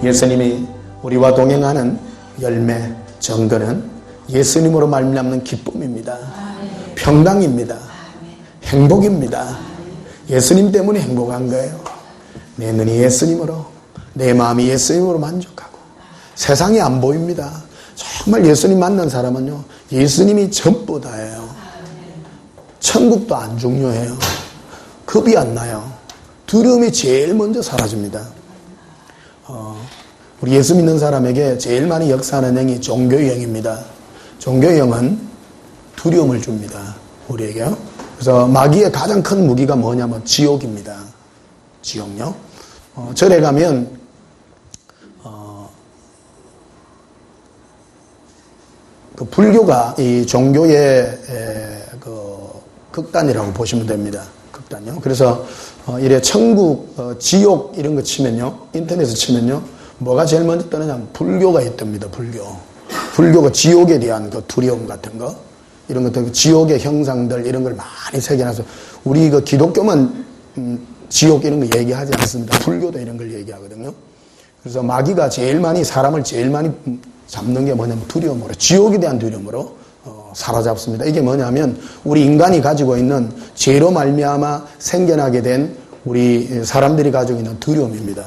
예수님이 우리와 동행하는 열매, 정거는 예수님으로 말미암는 기쁨입니다. 평강입니다. 행복입니다. 예수님 때문에 행복한 거예요. 내 눈이 예수님으로, 내 마음이 예수님으로 만족하고 세상이 안 보입니다. 정말 예수님 만난 사람은요, 예수님이 전부 다예요. 천국도 안 중요해요. 겁이 안 나요. 두려움이 제일 먼저 사라집니다. 우리 예수 믿는 사람에게 제일 많이 역사하는 영이 종교의 영입니다. 종교의 영은 두려움을 줍니다. 우리에게요. 그래서 마귀의 가장 큰 무기가 뭐냐면 지옥입니다. 지옥요. 절에 가면 그 불교가 이 종교의 그 극단이라고 보시면 됩니다. 극단요. 그래서 이래 천국, 지옥 이런 거 치면요, 인터넷에 치면요, 뭐가 제일 먼저 뜨느냐면 불교가 있답니다. 불교가 지옥에 대한 그 두려움 같은 거, 이런 것들, 지옥의 형상들 이런 걸 많이 새겨놔서, 우리 그 기독교만 지옥 이런 거 얘기하지 않습니다. 불교도 이런 걸 얘기하거든요. 그래서 마귀가 사람을 제일 많이 잡는 게 뭐냐면 두려움으로, 지옥에 대한 두려움으로 사로잡습니다. 이게 뭐냐면 우리 인간이 가지고 있는 죄로 말미암아 생겨나게 된 우리 사람들이 가지고 있는 두려움입니다.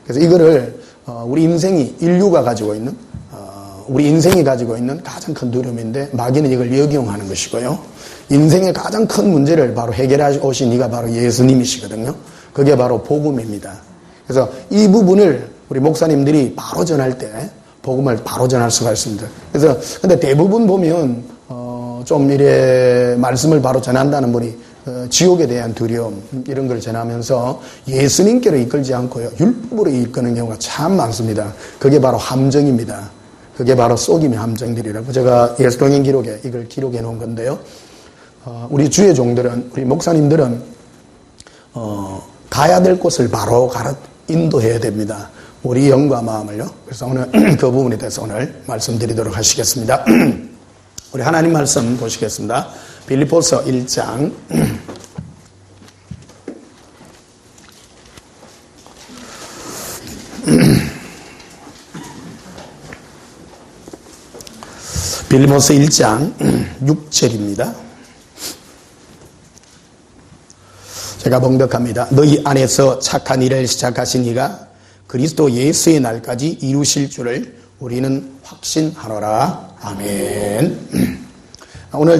그래서 이거를 인류가 가지고 있는, 우리 인생이 가지고 있는 가장 큰 두려움인데, 마귀는 이걸 역이용하는 것이고요. 인생의 가장 큰 문제를 바로 해결해 오신 이가 바로 예수님이시거든요. 그게 바로 복음입니다. 그래서 이 부분을 우리 목사님들이 바로 전할 때 복음을 바로 전할 수가 있습니다. 그래서 근데 대부분 보면 좀 이래 말씀을 바로 전한다는 분이 지옥에 대한 두려움 이런 걸 전하면서 예수님께로 이끌지 않고요, 율법으로 이끄는 경우가 참 많습니다. 그게 바로 함정입니다. 그게 바로 속임의 함정들이라고 제가 예수동행 기록에 이걸 기록해 놓은 건데요. 우리 주의 종들은, 우리 목사님들은 가야 될 곳을 바로 인도해야 됩니다. 우리 영과 마음을요. 그래서 오늘 그 부분에 대해서 오늘 말씀드리도록 하시겠습니다. 우리 하나님 말씀 보시겠습니다. 빌립보서 1장 6절입니다. 제가 봉독합니다. 너희 안에서 착한 일을 시작하신 이가 그리스도 예수의 날까지 이루실 줄을 우리는 확신하노라. 아멘. 오늘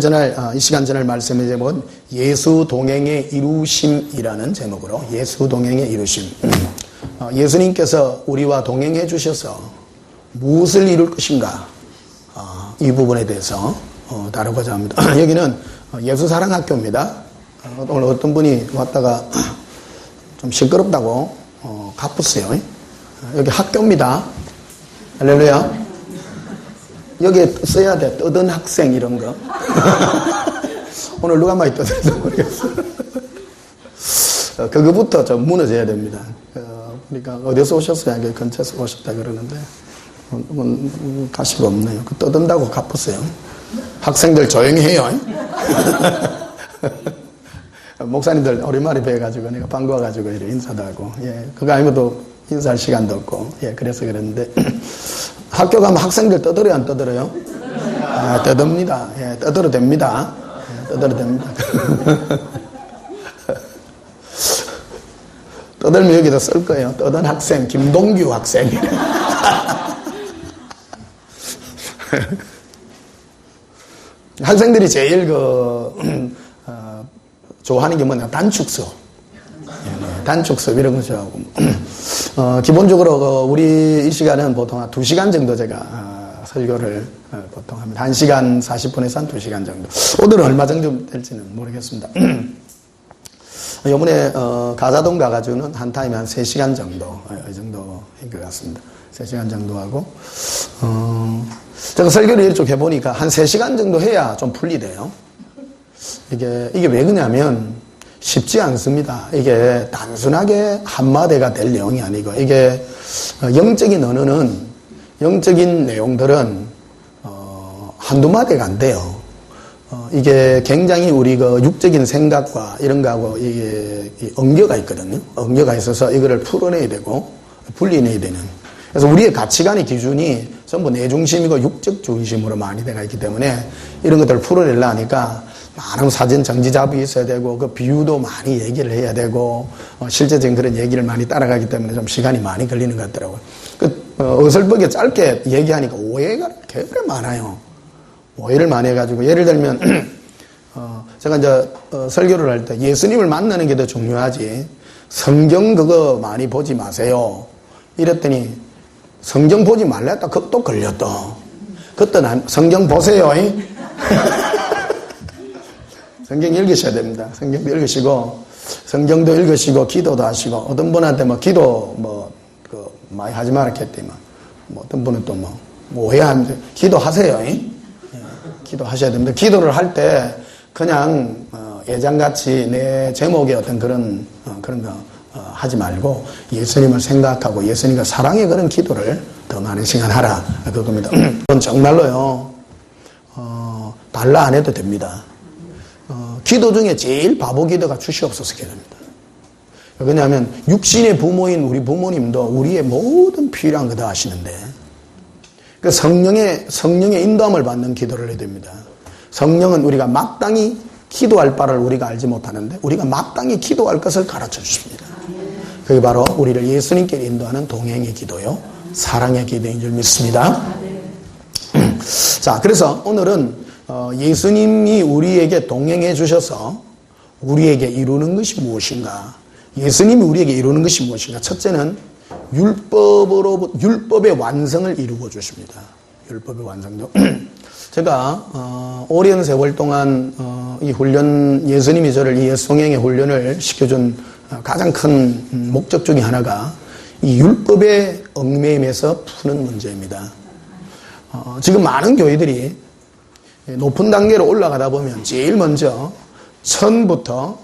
이 시간 전할 말씀의 제목은 예수 동행의 이루심이라는 제목으로, 예수 동행의 이루심. 예수님께서 우리와 동행해 주셔서 무엇을 이룰 것인가, 이 부분에 대해서 다루고자 합니다. 여기는 예수사랑학교입니다. 오늘 어떤 분이 왔다가 좀 시끄럽다고 가pus어요. 여기 학교입니다. 할렐루야. 여기에 써야 돼. 떠든 학생 이런 거. 오늘 누가 많이 떠들지 모르겠어. 그거부터 좀 무너져야 됩니다. 그러니까 어디서 오셨어요? 여기 근처에서 오셨다 그러는데 가시가 없네요. 그 떠든다고 갚으세요. 학생들 조용히 해요. 목사님들 오랜만에 뵈가지고 내가 반가워가지고 이렇게 인사도 하고, 그거 아니면 또 인사할 시간도 없고, 그래서 그랬는데, 학교 가면 학생들 떠들어요, 안 떠들어요? 떠듭니다. 떠들어도 됩니다. 떠들어도 됩니다. 떠들면 여기다 쓸 거예요. 떠든 학생, 김동규 학생. 학생들이 제일 좋아하는 게 뭐냐, 단축 수업 이런 거 좋아하고. 기본적으로 우리 이 시간은 보통 한 2시간 정도 제가 설교를 보통 합니다. 1시간 40분에서 한 2시간 정도. 오늘은 얼마 정도 될지는 모르겠습니다. 이번에 가자동 가가지고는 한 타임에 한 3시간 정도, 이 정도인 것 같습니다. 3시간 정도 하고, 제가 설교를 이렇게 해보니까 한 3시간 정도 해야 좀 풀리대요. 이게 왜 그러냐면 쉽지 않습니다. 이게 단순하게 한마디가 될 내용이 아니고, 이게 영적인 언어는, 영적인 내용들은 한두 마디가 안 돼요. 이게 굉장히 우리 그 육적인 생각과 이런 거하고 이게 엉겨가 있거든요. 엉겨가 있어서 이거를 풀어내야 되고 분리내야 되는. 그래서 우리의 가치관의 기준이 전부 내 중심이고 육적 중심으로 많이 되어 있기 때문에 이런 것들을 풀어내려 하니까 많은 사진 정지잡이 있어야 되고 그 비유도 많이 얘기를 해야 되고 실제적인 그런 얘기를 많이 따라가기 때문에 좀 시간이 많이 걸리는 것 같더라고요. 어설프게 짧게 얘기하니까 오해가 되게 많아요. 오해를 많이 해가지고 예를 들면 제가 이제 설교를 할 때 예수님을 만나는 게 더 중요하지 성경 그거 많이 보지 마세요. 이랬더니 성경 보지 말라 했다. 또 걸렸다. 그때 성경 보세요. 성경 읽으셔야 됩니다. 성경도 읽으시고 성경도 읽으시고 기도도 하시고 어떤 분한테 기도 많이 하지 말았겠더만 어떤 분은 또 오해하면 기도하세요. 기도하셔야 됩니다. 기도를 할 때 그냥 예장같이 내 제목에 어떤 그런 거 하지 말고 예수님을 생각하고 예수님과 사랑의 그런 기도를 더 많은 시간 하라 그겁니다. 그건 정말로요 달라 안 해도 됩니다. 기도 중에 제일 바보 기도가 주시옵소서 기도입니다. 왜냐하면 육신의 부모인 우리 부모님도 우리의 모든 필요한 거 다 하시는데 그 성령의 인도함을 받는 기도를 해야 됩니다. 성령은 우리가 마땅히 기도할 바를 우리가 알지 못하는데 우리가 마땅히 기도할 것을 가르쳐 주십니다. 그게 바로 우리를 예수님께 인도하는 동행의 기도요 사랑의 기도인 줄 믿습니다. 자, 그래서 오늘은 예수님이 우리에게 동행해 주셔서 우리에게 이루는 것이 무엇인가? 예수님이 우리에게 이루는 것이 무엇인가? 첫째는 율법의 완성을 이루어 주십니다. 율법의 완성도. 제가 오랜 세월 동안 이 훈련, 예수님이 저를 이 예수동행의 훈련을 시켜준 가장 큰 목적 중에 하나가 이 율법의 얽매임에서 푸는 문제입니다. 지금 많은 교회들이 높은 단계로 올라가다 보면 제일 먼저 처음부터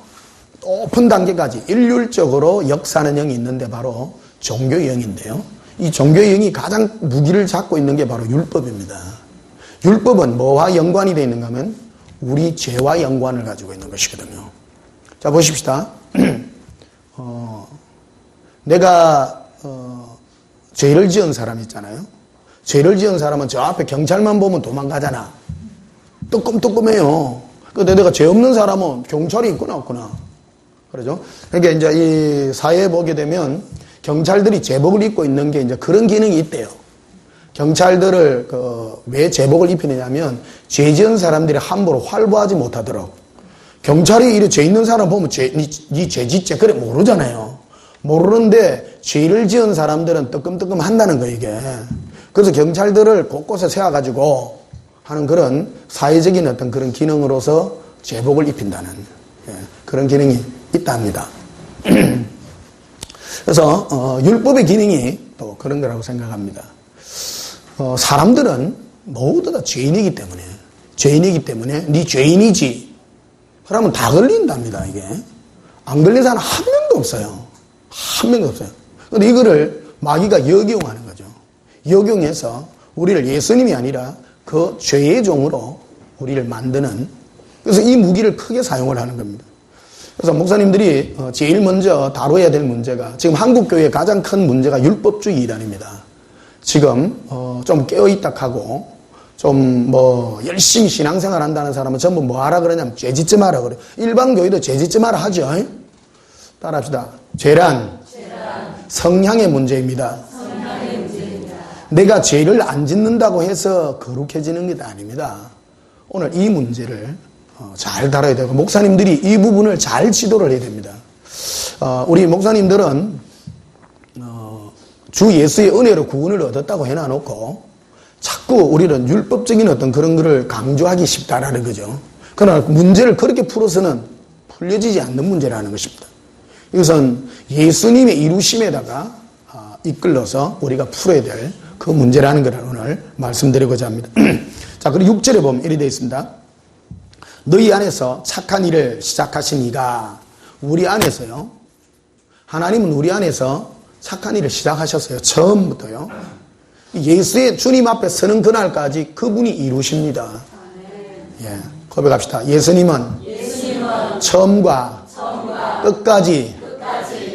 높은 단계까지 일률적으로 역사하는 영이 있는데 바로 종교의 영인데요. 이 종교의 영이 가장 무기를 잡고 있는 게 바로 율법입니다. 율법은 뭐와 연관이 되어 있는가 하면 우리 죄와 연관을 가지고 있는 것이거든요. 자, 보십시다. 내가 죄를 지은 사람 있잖아요. 죄를 지은 사람은 저 앞에 경찰만 보면 도망가잖아. 뜨끔뜨끔해요. 근데 내가 죄 없는 사람은 경찰이 있구나 없구나. 그러죠? 그러니까 이제 이 사회에 보게 되면 경찰들이 제복을 입고 있는 게 이제 그런 기능이 있대요. 경찰들을 왜 제복을 입히느냐면 죄 지은 사람들이 함부로 활보하지 못하도록. 경찰이 이래 죄 있는 사람 보면 니 죄 짓지 그래 모르잖아요. 모르는데 죄를 지은 사람들은 뜨끔뜨끔 한다는 거예요 이게. 그래서 경찰들을 곳곳에 세워가지고 하는 그런 사회적인 어떤 그런 기능으로서 제복을 입힌다는 그런 기능이 있답니다. 그래서 율법의 기능이 또 그런 거라고 생각합니다. 사람들은 모두 다 죄인이기 때문에 네 죄인이지 그러면 다 걸린답니다. 이게 안 걸린 사람 한 명도 없어요. 한 명도 없어요. 근데 이거를 마귀가 역용하는 거죠. 역용해서 우리를 예수님이 아니라 그 죄의 종으로 우리를 만드는, 그래서 이 무기를 크게 사용을 하는 겁니다. 그래서 목사님들이 제일 먼저 다뤄야 될 문제가, 지금 한국교회의 가장 큰 문제가 율법주의 이단입니다. 지금 좀 깨어있다 하고 좀 열심히 신앙생활 한다는 사람은 전부 뭐 하라 그러냐면 죄 짓지 마라 그래요. 일반 교회도 죄 짓지 마라 하죠. 따라합시다. 죄란 성향의 문제입니다. 내가 죄를 안 짓는다고 해서 거룩해지는 게 아닙니다. 오늘 이 문제를 잘 다뤄야 되고 목사님들이 이 부분을 잘 지도를 해야 됩니다. 우리 목사님들은 주 예수의 은혜로 구원을 얻었다고 해놔놓고 자꾸 우리는 율법적인 어떤 그런 거를 강조하기 쉽다라는 거죠. 그러나 문제를 그렇게 풀어서는 풀려지지 않는 문제라는 것입니다. 이것은 예수님의 이루심에다가 이끌러서 우리가 풀어야 될 그 문제라는 것을 오늘 말씀드리고자 합니다. 자, 그리고 6절에 보면 이렇게 되어 있습니다. 너희 안에서 착한 일을 시작하신 이가, 우리 안에서요. 하나님은 우리 안에서 착한 일을 시작하셨어요. 처음부터요. 예수의 주님 앞에 서는 그날까지 그분이 이루십니다. 예, 고백합시다. 예수님은 처음과 처음과 끝까지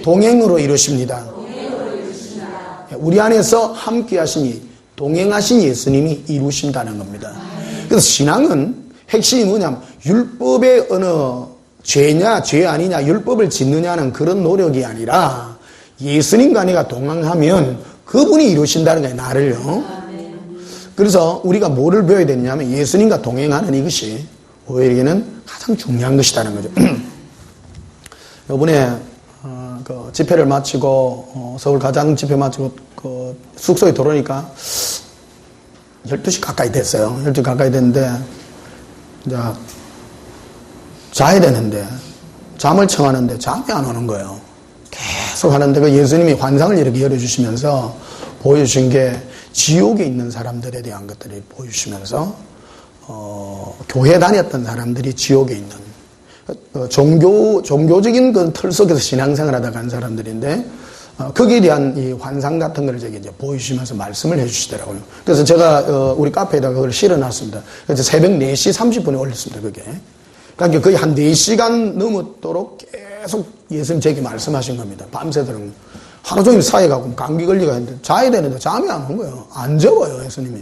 동행으로 이루십니다. 우리 안에서 함께 하시니 동행하신 예수님이 이루신다는 겁니다. 그래서 신앙은 핵심이 뭐냐면 율법의 어느 죄냐 죄 아니냐 율법을 짓느냐는 그런 노력이 아니라 예수님과 내가 동행하면 그분이 이루신다는 거예요. 나를요. 그래서 우리가 뭐를 배워야 되냐면 예수님과 동행하는 이것이 우리에게는 가장 중요한 것이라는 거죠. 이번에 그 집회를 마치고 서울 가장 집회 마치고 그 숙소에 들어오니까 12시 가까이 됐어요. 12시 가까이 됐는데 이제 자야 되는데 잠을 청하는데 잠이 안 오는 거예요. 계속 하는데 그 예수님이 환상을 이렇게 열어주시면서 보여주신 게 지옥에 있는 사람들에 대한 것들을 보여주시면서 교회 다녔던 사람들이 지옥에 있는 종교적인 그 틀 속에서 신앙생활 하다 간 사람들인데 거기에 대한 이 환상 같은 걸 이제 보여주시면서 말씀을 해주시더라고요. 그래서 제가 우리 카페에다가 그걸 실어놨습니다. 그래서 새벽 4시 30분에 올렸습니다. 그게. 그러니까 거의 한 4시간 넘도록 계속 예수님 제게 말씀하신 겁니다. 밤새도록. 하루 종일 사회가고 감기 걸리가 했는데 자야 되는데 잠이 안 온 거예요. 안 적어요, 예수님이.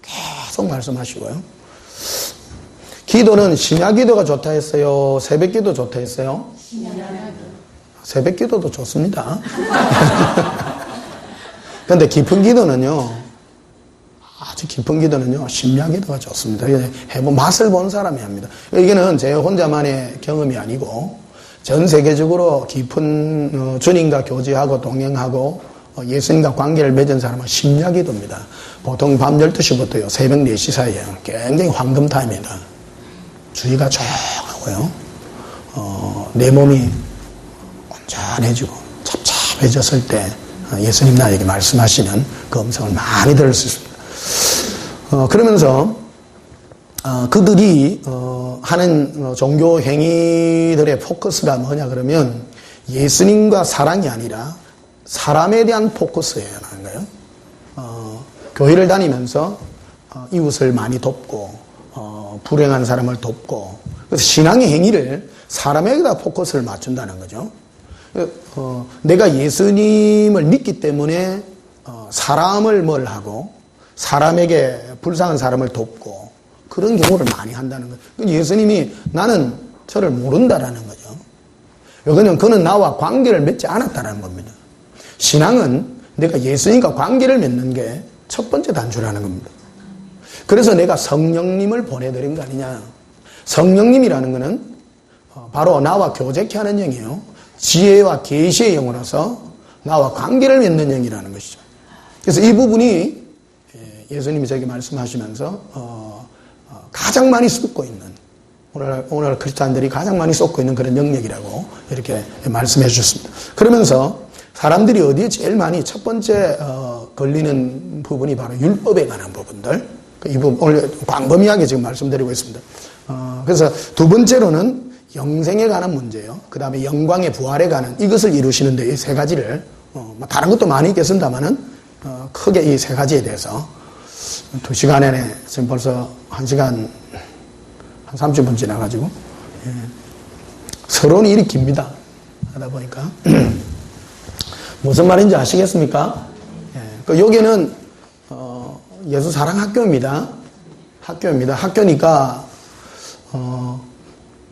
계속 말씀하시고요. 기도는 심야 기도가 좋다 했어요? 새벽 기도 좋다 했어요? 새벽 기도도 좋습니다. 그런데 깊은 기도는요, 아주 깊은 기도는요, 심야 기도가 좋습니다. 해본 맛을 본 사람이 합니다. 이게는 제 혼자만의 경험이 아니고, 전 세계적으로 깊은 주님과 교제하고 동행하고 예수님과 관계를 맺은 사람은 심야 기도입니다. 보통 밤 12시부터요, 새벽 4시 사이에요. 굉장히 황금 타임입니다. 주의가 조용하고요, 내 몸이 온전해지고 찹찹해졌을 때 예수님 나에게 말씀하시는 그 음성을 많이 들을 수 있습니다. 그러면서 그들이 하는 종교 행위들의 포커스가 뭐냐 그러면 예수님과 사랑이 아니라 사람에 대한 포커스예요. 하는 거예요. 교회를 다니면서 이웃을 많이 돕고 불행한 사람을 돕고 그래서 신앙의 행위를 사람에게다 포커스를 맞춘다는 거죠. 내가 예수님을 믿기 때문에 사람을 뭘 하고 사람에게 불쌍한 사람을 돕고 그런 경우를 많이 한다는 거예요. 예수님이 나는 저를 모른다라는 거죠. 왜냐하면 그는 나와 관계를 맺지 않았다는 겁니다. 신앙은 내가 예수님과 관계를 맺는 게 첫 번째 단추라는 겁니다. 그래서 내가 성령님을 보내드린 거 아니냐. 성령님이라는 것은 바로 나와 교제케 하는 영이에요. 지혜와 계시의 영으로서 나와 관계를 맺는 영이라는 것이죠. 그래서 이 부분이 예수님이 저에게 말씀하시면서 가장 많이 쏟고 있는 오늘 크리스찬들이 가장 많이 쏟고 있는 그런 영역이라고 이렇게 말씀해 주셨습니다. 그러면서 사람들이 어디에 제일 많이 첫 번째 걸리는 부분이 바로 율법에 관한 부분들. 이 부분 오늘 광범위하게 지금 말씀드리고 있습니다. 그래서 두 번째로는 영생에 관한 문제예요. 그 다음에 영광의 부활에 관한 이것을 이루시는데 이 세 가지를 다른 것도 많이 있겠습니다만은 크게 이 세 가지에 대해서 2시간 안에 지금 벌써 1시간 한 30분 지나가지고 서론이 이리 깁니다. 하다 보니까 무슨 말인지 아시겠습니까? 여기는 예수 사랑 학교입니다. 학교니까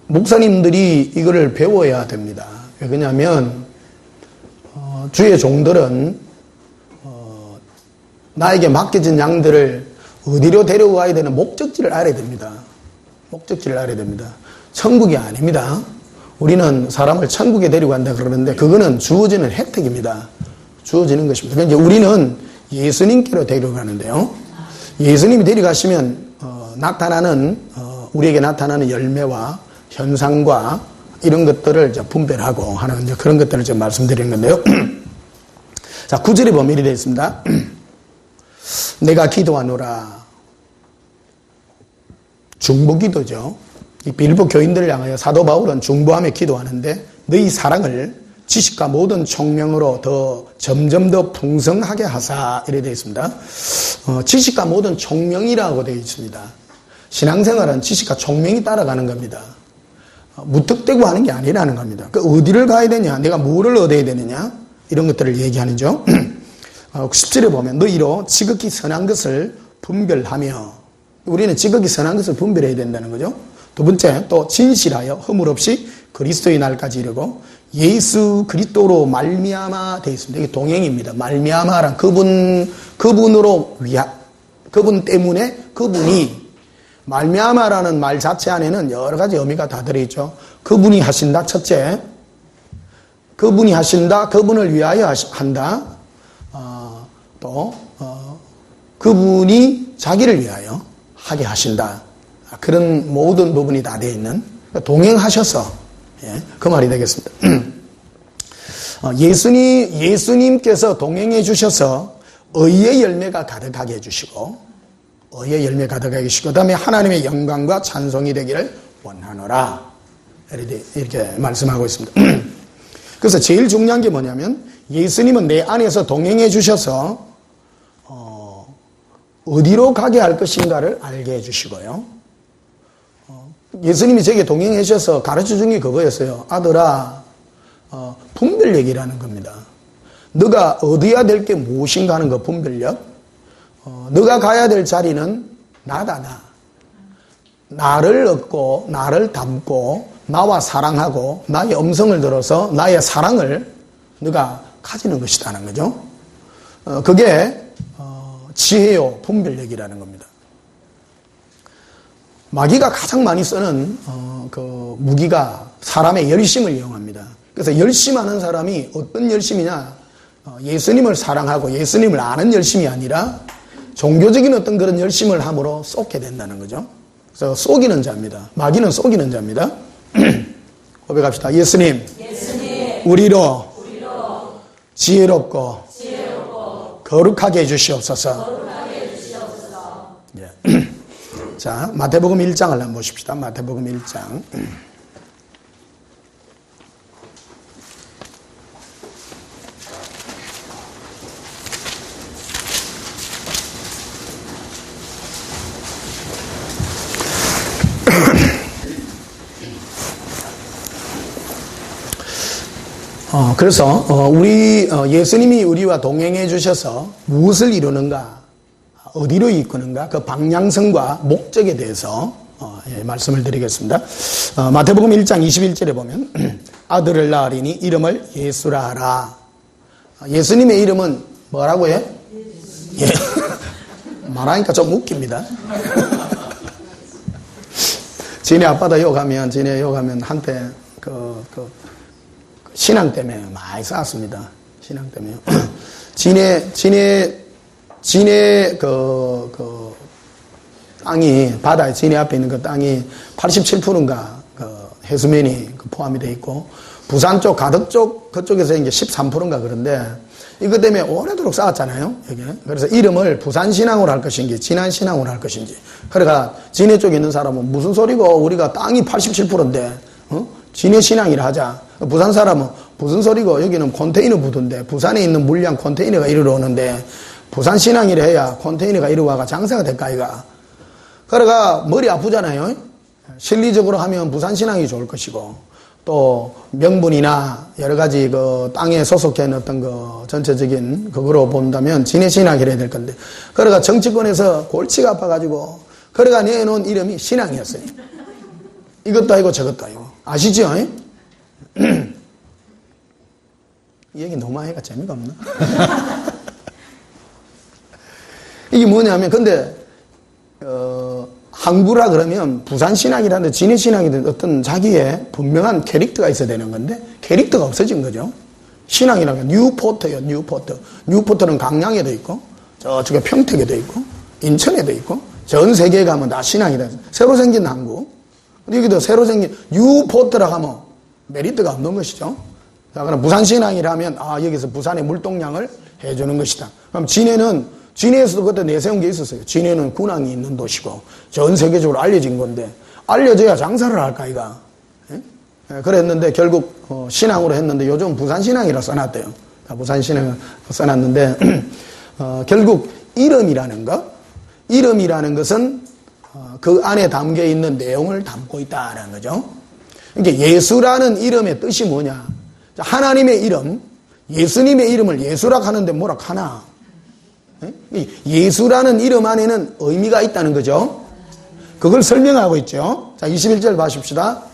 목사님들이 이거를 배워야 됩니다. 왜냐하면 주의 종들은 나에게 맡겨진 양들을 어디로 데려가야 되는 목적지를 알아야 됩니다. 목적지를 알아야 됩니다. 천국이 아닙니다. 우리는 사람을 천국에 데려간다 그러는데 그거는 주어지는 혜택입니다. 주어지는 것입니다. 그러니까 우리는 예수님께로 데려가는데요. 예수님이 데려가시면 우리에게 나타나는 열매와 현상과 이런 것들을 이제 분별하고 하는 이제 그런 것들을 지금 말씀드리는 건데요. 자, 9절에 보면 이렇게 되어 있습니다. 내가 기도하노라. 중보기도죠. 이 빌보 교인들을 향하여 사도 바울은 중보하며 기도하는데 너희 사랑을 지식과 모든 총명으로 더 점점 더 풍성하게 하사 이렇게 되어 있습니다. 지식과 모든 총명이라고 되어 있습니다. 신앙생활은 지식과 총명이 따라가는 겁니다. 무턱대고 하는 게 아니라는 겁니다. 어디를 가야 되냐, 내가 뭐를 얻어야 되느냐 이런 것들을 얘기하는죠. 10절에 보면 너희로 지극히 선한 것을 분별하며, 우리는 지극히 선한 것을 분별해야 된다는 거죠. 두 번째, 또 진실하여 허물 없이 그리스도의 날까지 이르고 예수 그리스도로 말미암아 되어 있습니다. 이게 동행입니다. 말미암아란 그분으로 그분 때문에, 그분이, 말미암아라는 말 자체 안에는 여러 가지 의미가 다 들어있죠. 그분이 하신다, 첫째. 그분이 하신다, 그분을 위하여 한다. 그분이 자기를 위하여 하게 하신다. 그런 모든 부분이 다 되어 있는, 동행하셔서, 그 말이 되겠습니다. 예수님께서 동행해 주셔서 의의 열매가 가득하게 해주시고, 의의 열매 가득하게 해주시고, 그 다음에 하나님의 영광과 찬송이 되기를 원하노라. 이렇게 말씀하고 있습니다. 그래서 제일 중요한 게 뭐냐면, 예수님은 내 안에서 동행해 주셔서 어디로 가게 할 것인가를 알게 해주시고요. 예수님이 제게 동행해 주셔서 가르쳐 준 게 그거였어요. 아들아, 분별력이라는 겁니다. 너가 얻어야 될 게 무엇인가 하는 거, 분별력. 너가 가야 될 자리는 나다, 나. 나를 얻고, 나를 담고, 나와 사랑하고, 나의 음성을 들어서 나의 사랑을 너가 가지는 것이라는 거죠. 그게 지혜요, 분별력이라는 겁니다. 마귀가 가장 많이 쓰는 그 무기가 사람의 열심을 이용합니다. 그래서 열심하는 사람이 어떤 열심이냐, 예수님을 사랑하고 예수님을 아는 열심이 아니라 종교적인 어떤 그런 열심을 함으로 쏟게 된다는 거죠. 그래서 속이는 자입니다. 마귀는 속이는 자입니다. 고백합시다. 예수님, 우리로 지혜롭고 거룩하게 해주시옵소서. 예. 자, 마태복음 1장을 한번 보십시다. 마태복음 1장. 그래서 예수님이 우리와 동행해 주셔서 무엇을 이루는가, 어디로 이끄는가, 그 방향성과 목적에 대해서 말씀을 드리겠습니다. 마태복음 1장 21절에 보면 아들을 낳으리니 이름을 예수라 하라. 예수님의 이름은 뭐라고 해? 예. 말하니까 좀 웃깁니다. 지네 아빠도 욕하면 한때 신앙 때문에 많이 싸웠습니다. 신앙 때문에요. 지네 땅이, 바다에 지네 앞에 있는 그 땅이 87%인가 해수면이 포함이 되어 있고, 부산 쪽, 가덕 쪽, 그쪽에서 이제 13%인가 그런데, 이것 때문에 오래도록 싸웠잖아요, 여기. 그래서 이름을 부산 신앙으로 할 것인지, 진안 신앙으로 할 것인지. 그러니까, 진해 쪽에 있는 사람은 무슨 소리고, 우리가 땅이 87%인데, 진해 신앙이라 하자. 부산 사람은 무슨 소리고, 여기는 컨테이너 부두인데, 부산에 있는 물량 컨테이너가 이리로 오는데, 부산 신앙이라 해야 컨테이너가 이리 와가 장사가 될까, 이가. 그러니까 머리 아프잖아요. 실리적으로 하면 부산 신앙이 좋을 것이고, 또 명분이나 여러 가지 그 땅에 소속해 있는 어떤 그 전체적인 그거로 본다면 진해 신앙이라 해야 될 건데, 그러니까 정치권에서 골치가 아파가지고, 그러니까 내놓은 이름이 신앙이었어요. 이것도 아니고 저것도 아니고. 아시죠? 이 얘기 너무 하니까 재미가 없나? 이게 뭐냐면, 근데, 항구라 그러면 부산신앙이라든지 진해신앙이든 어떤 자기의 분명한 캐릭터가 있어야 되는 건데, 캐릭터가 없어진 거죠. 신앙이라는 게 뉴포트예요, 뉴포트. 뉴포트는 강양에도 있고, 저쪽에 평택에도 있고, 인천에도 있고, 전 세계에 가면 다 신앙이다. 새로 생긴 항구. 여기도 새로 생긴 뉴포트라 하면 메리트가 없는 것이죠. 자, 그럼 부산신앙이라면, 여기서 부산의 물동량을 해주는 것이다. 그럼 진해에서도 그때 내세운 게 있었어요. 진해는 군항이 있는 도시고, 전 세계적으로 알려진 건데, 알려져야 장사를 할까, 이가. 그랬는데, 결국, 신앙으로 했는데, 요즘 부산신앙이라 써놨대요. 부산신앙을 써놨는데, 결국, 이름이라는 것은, 그 안에 담겨 있는 내용을 담고 있다는 거죠. 그러니까 예수라는 이름의 뜻이 뭐냐? 하나님의 이름, 예수님의 이름을 예수라 하는데 뭐라 하나? 예수라는 이름 안에는 의미가 있다는 거죠. 그걸 설명하고 있죠. 자, 21절 봐십시다.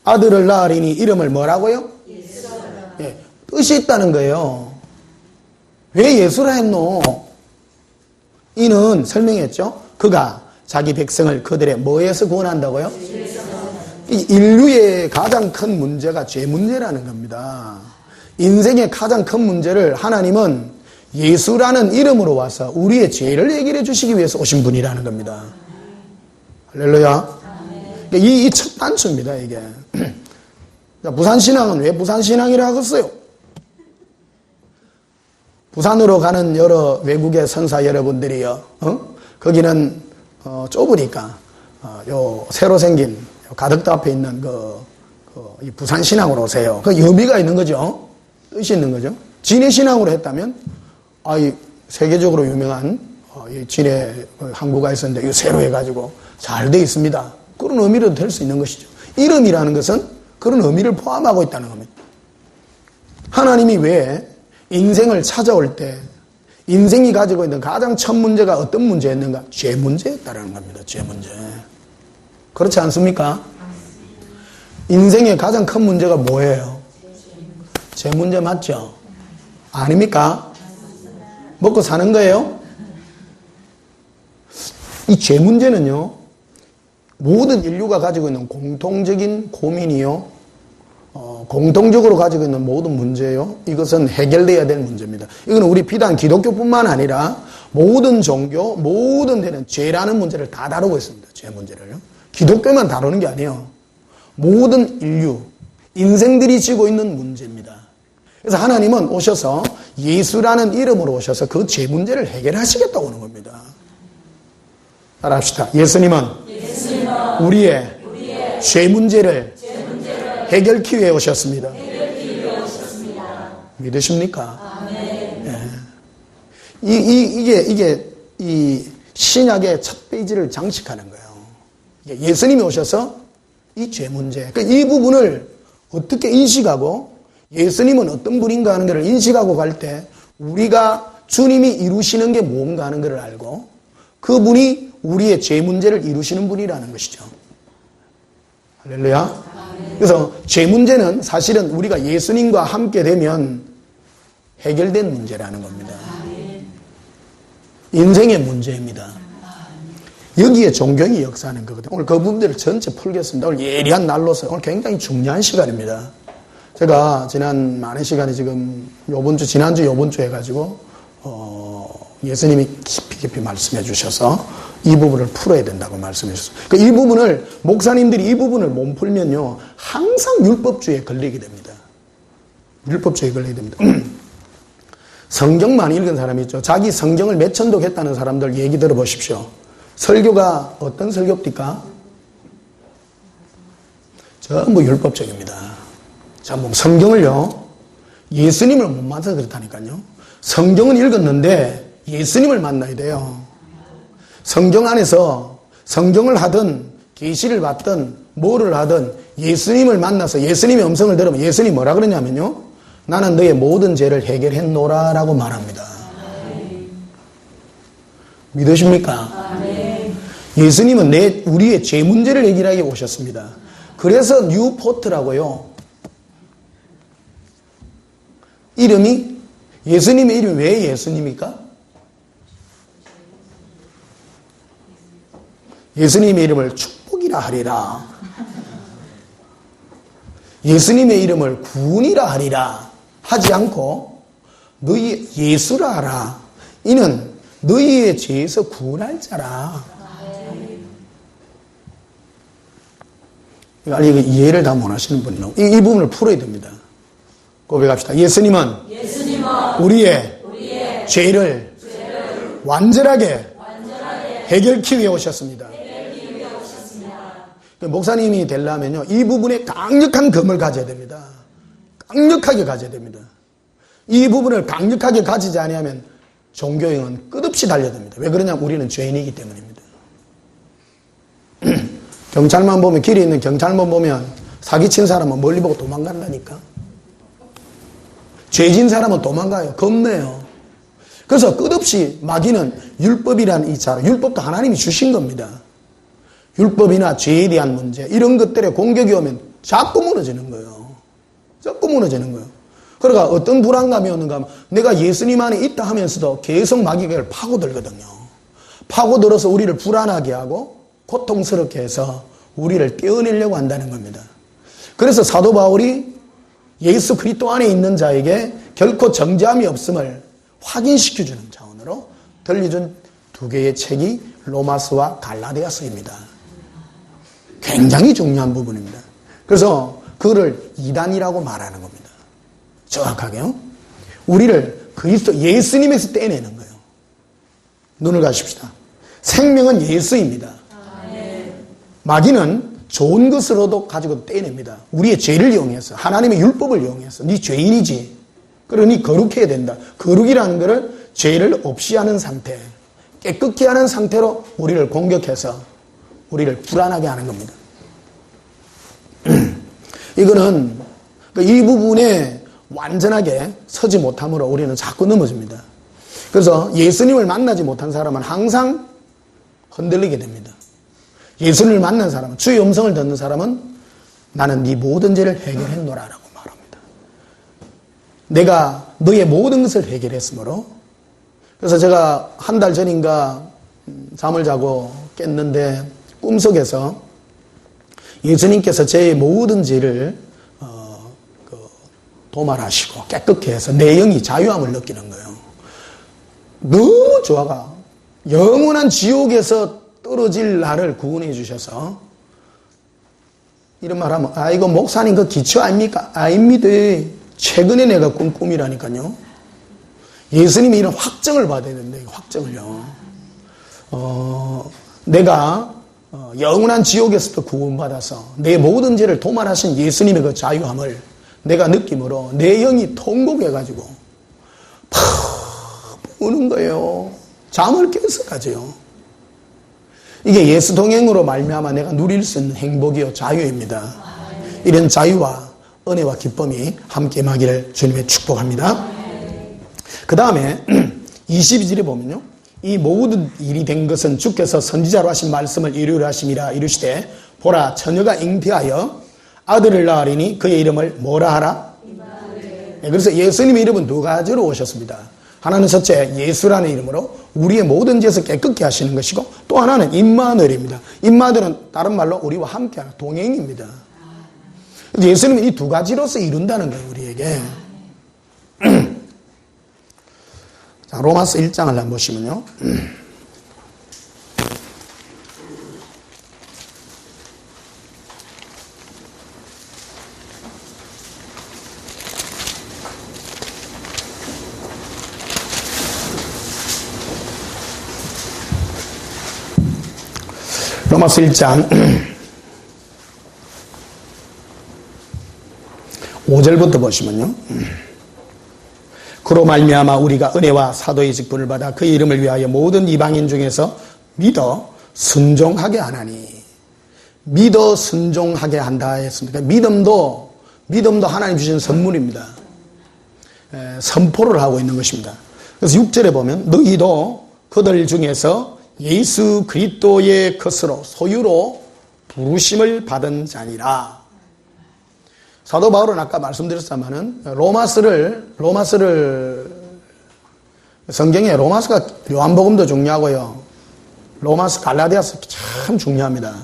아들을 낳으리니 이름을 뭐라고요? 예수라. 예, 뜻이 있다는 거예요. 왜 예수라 했노? 이는 설명했죠. 그가 자기 백성을 그들의 뭐에서 구원한다고요? 이 인류의 가장 큰 문제가 죄 문제라는 겁니다. 인생의 가장 큰 문제를 하나님은 예수라는 이름으로 와서 우리의 죄를 해결해 주시기 위해서 오신 분이라는 겁니다. 할렐루야. 이 첫 단추입니다, 이게. 부산신앙은 왜 부산신앙이라 하겠어요? 부산으로 가는 여러 외국의 선사 여러분들이요, 거기는 좁으니까 요 새로 생긴 가덕도 앞에 있는 이 부산신앙으로 오세요. 그 의미가 있는 거죠. 뜻이 있는 거죠. 진해신앙으로 했다면 이 세계적으로 유명한 이 진해 항구가 있었는데 이거 새로 해가지고 잘 돼 있습니다. 그런 의미로 될 수 있는 것이죠. 이름이라는 것은 그런 의미를 포함하고 있다는 겁니다. 하나님이 왜 인생을 찾아올 때 인생이 가지고 있는 가장 첫 문제가 어떤 문제였는가? 죄 문제였다는 겁니다. 죄 문제. 그렇지 않습니까? 인생의 가장 큰 문제가 뭐예요? 죄 문제 맞죠? 아닙니까? 먹고 사는 거예요? 이 죄 문제는요, 모든 인류가 가지고 있는 공통적인 고민이요, 공통적으로 가지고 있는 모든 문제예요. 이것은 해결돼야 될 문제입니다. 이건 우리 비단 기독교뿐만 아니라 모든 종교, 모든 데는 죄라는 문제를 다 다루고 있습니다. 죄 문제를요. 기독교만 다루는 게 아니에요. 모든 인류, 인생들이 지고 있는 문제입니다. 그래서 하나님은 오셔서 예수라는 이름으로 오셔서 그 죄 문제를 해결하시겠다고 하는 겁니다. 따라합시다. 예수님은 우리의 죄 문제를 해결하기 위해 오셨습니다. 믿으십니까? 네. 이게 이 신약의 첫 페이지를 장식하는 거예요. 예수님이 오셔서 이 죄 문제, 이 부분을 어떻게 인식하고 예수님은 어떤 분인가 하는 것을 인식하고 갈 때 우리가 주님이 이루시는 게 뭔가 하는 것을 알고 그분이 우리의 죄 문제를 이루시는 분이라는 것이죠. 할렐루야. 그래서 죄 문제는 사실은 우리가 예수님과 함께 되면 해결된 문제라는 겁니다. 인생의 문제입니다. 여기에 종교의 역사하는 거거든요. 오늘 그 부분들을 전체 풀겠습니다. 오늘 예리한 날로서 오늘 굉장히 중요한 시간입니다. 제가 지난 많은 시간이 지금 지난주, 요번주 해가지고, 예수님이 깊이 말씀해 주셔서 이 부분을 풀어야 된다고 말씀해 주셨어요. 그러니까 이 부분을, 목사님들이 이 부분을 못 풀면요, 항상 율법주의에 걸리게 됩니다. 율법주의에 걸리게 됩니다. 성경 많이 읽은 사람이 있죠. 자기 성경을 몇 천독 했다는 사람들 얘기 들어보십시오. 설교가 어떤 설교입니까? 전부 율법적입니다. 전부 성경을요, 예수님을 못 만나서 그렇다니까요. 성경은 읽었는데 예수님을 만나야 돼요. 성경 안에서 성경을 하든 계시를 받든 뭐를 하든 예수님을 만나서 예수님의 음성을 들으면 예수님이 뭐라 그러냐면요, 나는 너의 모든 죄를 해결했노라 라고 말합니다. 믿으십니까? 예수님은 우리의 죄 문제를 해결하기 위해 오셨습니다. 그래서 뉴포트라고요. 이름이, 예수님의 이름이 왜 예수님입니까? 예수님의 이름을 축복이라 하리라. 예수님의 이름을 구원이라 하리라 하지 않고 너희 예수라 하라. 이는 너희의 죄에서 구원할 자라. 아니, 이해를 다 못하시는 분이라고. 이 부분을 풀어야 됩니다. 고백합시다. 예수님은 우리의 죄를 완전하게 해결하기 위해 오셨습니다. 목사님이 되려면요, 이 부분에 강력한 검을 가져야 됩니다. 강력하게 가져야 됩니다. 이 부분을 강력하게 가지지 않으면 종교행은 끝없이 달려듭니다. 왜 그러냐면 우리는 죄인이기 때문입니다. 경찰만 보면, 길에 있는 경찰만 보면 사기친 사람은 멀리 보고 도망간다니까. 죄진 사람은 도망가요. 겁내요. 그래서 끝없이 마귀는 율법이란 이 자로, 율법도 하나님이 주신 겁니다. 율법이나 죄에 대한 문제, 이런 것들에 공격이 오면 자꾸 무너지는 거예요. 자꾸 무너지는 거예요. 그러니까 어떤 불안감이 오는가 하면 내가 예수님 안에 있다 하면서도 계속 마귀가 그걸 파고들거든요. 파고들어서 우리를 불안하게 하고 고통스럽게 해서 우리를 떼어내려고 한다는 겁니다. 그래서 사도 바울이 예수 그리스도 안에 있는 자에게 결코 정죄함이 없음을 확인시켜주는 차원으로 들려준 두 개의 책이 로마서와 갈라디아서입니다. 굉장히 중요한 부분입니다. 그래서 그거를 이단이라고 말하는 겁니다. 정확하게요. 우리를 그리스도 예수님에서 떼내는 거예요. 눈을 가십시다. 생명은 예수입니다. 마귀는 좋은 것으로도 가지고 떼냅니다. 우리의 죄를 이용해서, 하나님의 율법을 이용해서. 네 죄인이지. 그러니 거룩해야 된다. 거룩이라는 것을 죄를 없이 하는 상태, 깨끗게 하는 상태로 우리를 공격해서 우리를 불안하게 하는 겁니다. 이거는 이 부분에 완전하게 서지 못함으로 우리는 자꾸 넘어집니다. 그래서 예수님을 만나지 못한 사람은 항상 흔들리게 됩니다. 예수님을 만난 사람은, 주의 음성을 듣는 사람은 나는 네 모든 죄를 해결했노라라고 말합니다. 내가 너의 모든 것을 해결했으므로. 그래서 제가 한 달 전인가 잠을 자고 깼는데 꿈속에서 예수님께서 제 모든 죄를 도말하시고 깨끗게 해서 내 영이 자유함을 느끼는 거예요. 너무 좋아가 영원한 지옥에서 떨어질 나를 구원해 주셔서 이런 말 하면 이거 목사님 그 기초 아닙니까? 아닙니다. 최근에 내가 꾼 꿈이라니까요. 예수님이 이런 확정을 받아야 된다. 확정을요. 내가 영원한 지옥에서도 구원받아서 내 모든 죄를 도말하신 예수님의 그 자유함을 내가 느낌으로 내 영이 통곡해가지고 팍 우는 거예요. 잠을 깨서 가지요. 이게 예수 동행으로 말미암아 내가 누릴 수 있는 행복이요 자유입니다. 이런 자유와 은혜와 기쁨이 함께 임하기를 주님의 축복합니다. 그 다음에 22절에 보면요. 이 모든 일이 된 것은 주께서 선지자로 하신 말씀을 이루려 하심이라 이르시되 보라 처녀가 잉태하여 아들을 낳으리니 그의 이름을 뭐라 하라? 네, 그래서 예수님의 이름은 두 가지로 오셨습니다. 하나는 첫째 예수라는 이름으로 우리의 모든 죄에서 깨끗게 하시는 것이고 또 하나는 임마누엘입니다. 임마누엘은 다른 말로 우리와 함께하는 동행입니다. 예수님은 이 두 가지로서 이룬다는 거예요. 우리에게. 자, 로마서 1장을 한번 보시면요. 로마서 1장 5절부터 보시면요. 그로 말미암아 우리가 은혜와 사도의 직분을 받아 그의 이름을 위하여 모든 이방인 중에서 믿어 순종하게 하나니. 믿어 순종하게 한다 했습니다. 믿음도 하나님 주신 선물입니다. 선포를 하고 있는 것입니다. 그래서 6절에 보면 너희도 그들 중에서 예수 그리스도의 것으로 소유로 부르심을 받은 자니라. 사도 바울은 아까 말씀드렸지만은 로마서를 성경에 로마서가 요한복음도 중요하고요. 로마서 갈라디아서 참 중요합니다.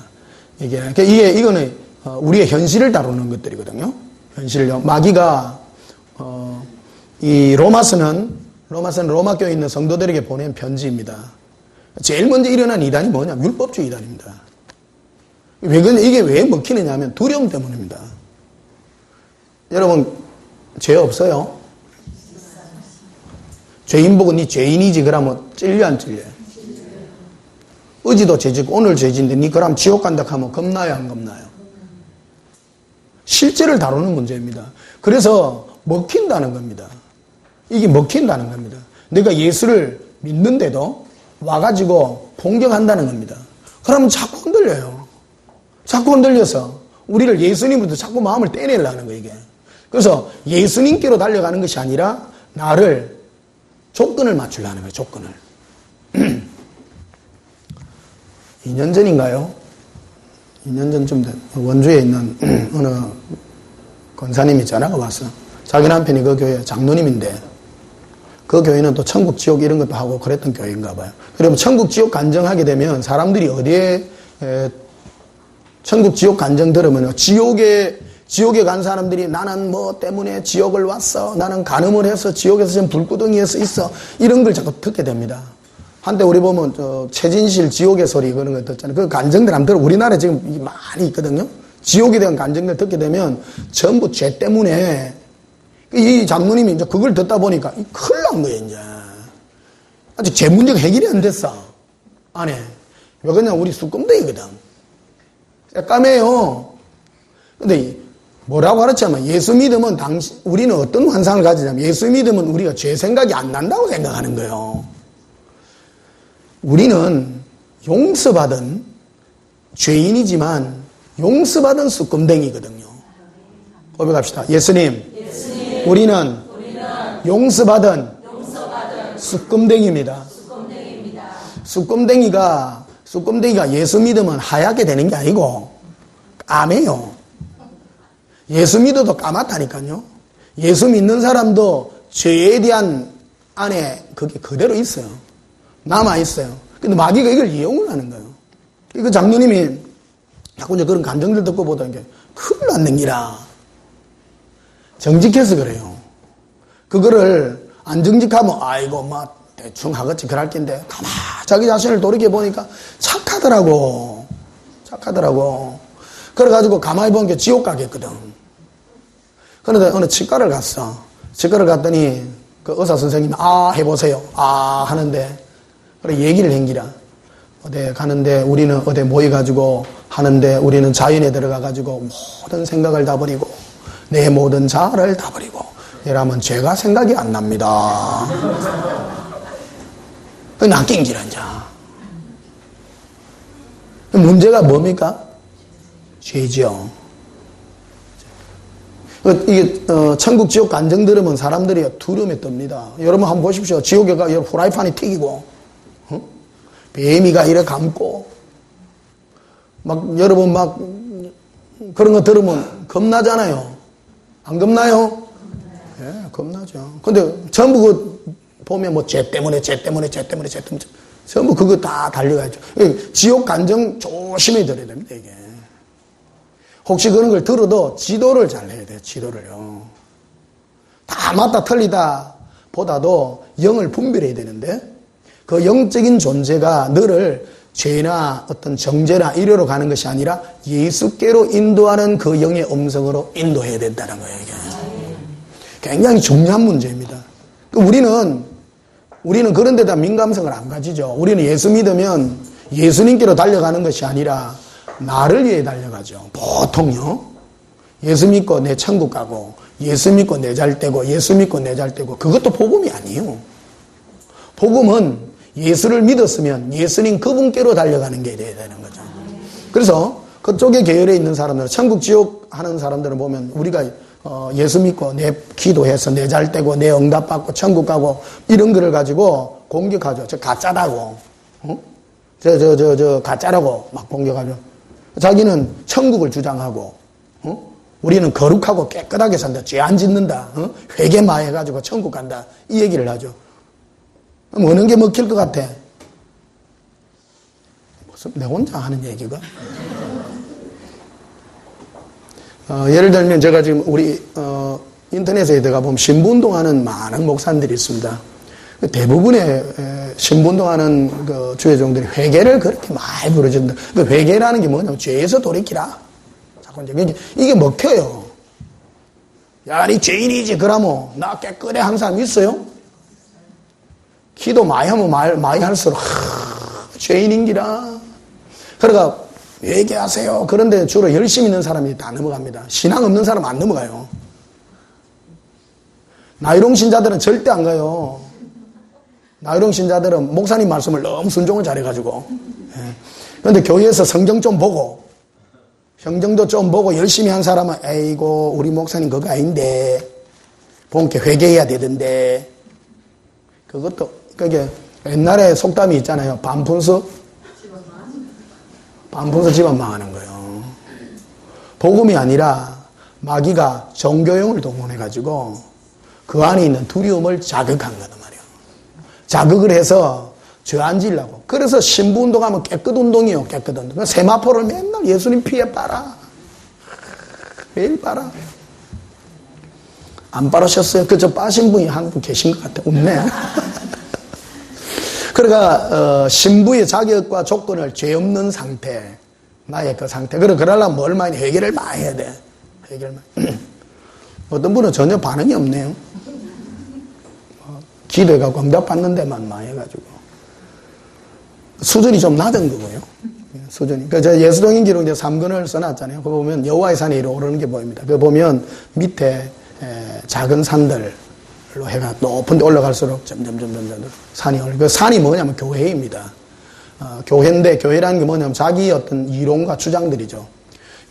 이거는 우리의 현실을 다루는 것들이거든요. 현실요. 마귀가 이 로마서는 로마 교회에 있는 성도들에게 보낸 편지입니다. 제일 먼저 일어난 이단이 뭐냐면 율법주의 이단입니다. 이게 왜 먹히느냐 하면 두려움 때문입니다. 여러분 죄 없어요? 죄인 보고 네 죄인이지 그러면 찔려 안 찔려요? 어제도 죄지고 오늘 죄진데 네 그럼 지옥 간다 하면 겁나요 안 겁나요? 실제를 다루는 문제입니다. 그래서 먹힌다는 겁니다. 이게 먹힌다는 겁니다. 내가 예수를 믿는데도 와가지고 공격한다는 겁니다. 그러면 자꾸 흔들려요. 자꾸 흔들려서 우리를 예수님부터 자꾸 마음을 떼내려는 거예요, 이게. 그래서 예수님께로 달려가는 것이 아니라 나를 조건을 맞추려는 거예요. 조건을. 2년 전인가요? 2년 전쯤 된 원주에 있는 어느 권사님이 전화가 왔어. 자기 남편이 그 교회 장로님인데 그 교회는 또 천국 지옥 이런 것도 하고 그랬던 교회인가 봐요. 그러면 천국 지옥 간증하게 되면 사람들이 어디에 천국 지옥 간증 들으면 지옥에 간 사람들이 나는 뭐 때문에 지옥을 왔어. 나는 간음을 해서 지옥에서 지금 불구덩이에서 있어. 이런 걸 자꾸 듣게 됩니다. 한때 우리 보면 최진실 지옥의 소리 그런 거 듣잖아요. 그 간증들 한번 들어. 우리나라에 지금 많이 있거든요. 지옥에 대한 간증들 듣게 되면 전부 죄 때문에 이 장로님이 이제 그걸 듣다 보니까 큰일 난 거예요, 이제. 아직 죄 문제가 해결이 안 됐어. 안에. 왜 그냥 우리 수검대이거든. 새까매요. 근데 뭐라고 가르치냐면 예수 믿으면 우리는 어떤 환상을 가지냐면 예수 믿으면 우리가 죄 생각이 안 난다고 생각하는 거예요. 우리는 용서받은 죄인이지만 용서받은 수검댕이거든요. 고백합시다. 예수님. 우리는 용서받은 수검댕이입니다. 수검댕이가 예수 믿으면 하얗게 되는 게 아니고 까매요. 예수 믿어도 까맣다니까요. 예수 믿는 사람도 죄에 대한 안에 그게 그대로 있어요. 남아있어요. 근데 마귀가 이걸 이용을 하는 거예요. 그 장로님이 자꾸 이제 그런 감정들 듣고 보던 게 큰일 났는 기라. 정직해서 그래요. 그거를 안 정직하면 아이고 막 대충 하겠지 그럴 낀데 가만 자기 자신을 돌이켜보니까 착하더라고. 그래가지고 가만히 보니까 지옥 가겠거든. 그런데 어느 치과를 갔어. 치과를 갔더니 그 의사 선생님이 해보세요. 하는데 그래 얘기를 행기라. 어디 가는데 우리는 어디 모여가지고 하는데 우리는 자연에 들어가가지고 모든 생각을 다 버리고 내 모든 자아를 다 버리고 이러면 죄가 생각이 안 납니다. 그 낚인기라 이제. 문제가 뭡니까? 죄죠. 이게 천국 지옥 간증 들으면 사람들이 두려움에 뜹니다. 여러분 한번 보십시오. 지옥에 가 후라이팬이 튀기고 뱀이가 이래 감고 막 여러분 막 그런 거 들으면 겁나잖아요. 안 겁나요? 예, 겁나죠. 근데 전부 그 보면 뭐 죄 때문에 전부 그거 다 달려가죠. 지옥 간증 조심히 들어야 됩니다, 이게. 혹시 그런 걸 들어도 지도를 잘 해야 돼요, 지도를요. 다 맞다 틀리다 보다도 영을 분별해야 되는데 그 영적인 존재가 너를 죄나 어떤 정죄나 이래로 가는 것이 아니라 예수께로 인도하는 그 영의 음성으로 인도해야 된다는 거예요, 이게. 굉장히 중요한 문제입니다. 우리는 그런 데다 민감성을 안 가지죠. 우리는 예수 믿으면 예수님께로 달려가는 것이 아니라 나를 위해 달려가죠. 보통요. 예수 믿고 내 천국 가고 예수 믿고 내 잘 되고 예수 믿고 내 잘 되고 그것도 복음이 아니에요. 복음은 예수를 믿었으면 예수님 그분께로 달려가는 게 돼야 되는 거죠. 그래서 그쪽에 계열에 있는 사람들은 천국 지옥 하는 사람들을 보면 우리가 예수 믿고 내 기도해서 내 잘 되고 내 응답 받고 천국 가고 이런 거를 가지고 공격하죠. 저 가짜라고. 저 가짜라고 막 공격하죠. 자기는 천국을 주장하고 우리는 거룩하고 깨끗하게 산다. 죄 안 짓는다. 회개만 해가지고 천국 간다. 이 얘기를 하죠. 그럼 어느 게 먹힐 것 같아? 무슨 내 혼자 하는 얘기가? 예를 들면 제가 지금 우리 인터넷에 들어가보면 신부운동하는 많은 목사님들이 있습니다. 대부분의 신부운동하는 그 주회종들이 회개를 그렇게 많이 부르진다. 그 회개라는 게 뭐냐면 죄에서 돌이키라. 자꾸 이제 이게 먹혀요. 야, 니 죄인이지 그러면 나 깨끗해 한 사람 있어요? 기도 많이 하면 많이 할수록 죄인인기라. 그러니까 회개하세요. 그런데 주로 열심히 있는 사람이 다 넘어갑니다. 신앙 없는 사람 안 넘어가요. 나이롱 신자들은 절대 안 가요. 나이롱 신자들은 목사님 말씀을 너무 순종을 잘해가지고. 그런데 교회에서 성경 좀 보고 성경도 좀 보고 열심히 한 사람은 에이고 우리 목사님 그거 아닌데 본께 회개해야 되던데 그것도, 그게 옛날에 속담이 있잖아요. 반푼수 집안 망하는 거예요. 복음이 아니라 마귀가 종교용을 동원해가지고 그 안에 있는 두려움을 자극한 거단 말이에요. 자극을 해서 저앉으려고. 그래서 신부운동하면 깨끗 운동이에요. 깨끗 운동. 세마포를 맨날 예수님 피에 빨아. 매일 빨아. 안 빨으셨어요? 그저 빠신 분이 한 분 계신 것 같아. 없네. 그러니까 신부의 자격과 조건을 죄 없는 상태, 나의 그 상태. 그러려면 뭘 많이 해결을 많이 해야 돼. 해결 많이. 어떤 분은 전혀 반응이 없네요. 기도해가지고 응답받는 데만 많이 해가지고 수준이 좀 낮은 거고요. 수준이. 그 예수동인기로 이제 3권을 써놨잖아요. 그거 보면 여호와의 산에 이르러 오르는 게 보입니다. 그거 보면 밑에 작은 산들로 해가 높은 데 올라갈수록 점점 산이 올라. 그 산이 뭐냐면 교회입니다. 교회인데 교회라는 게 뭐냐면 자기의 어떤 이론과 주장들이죠.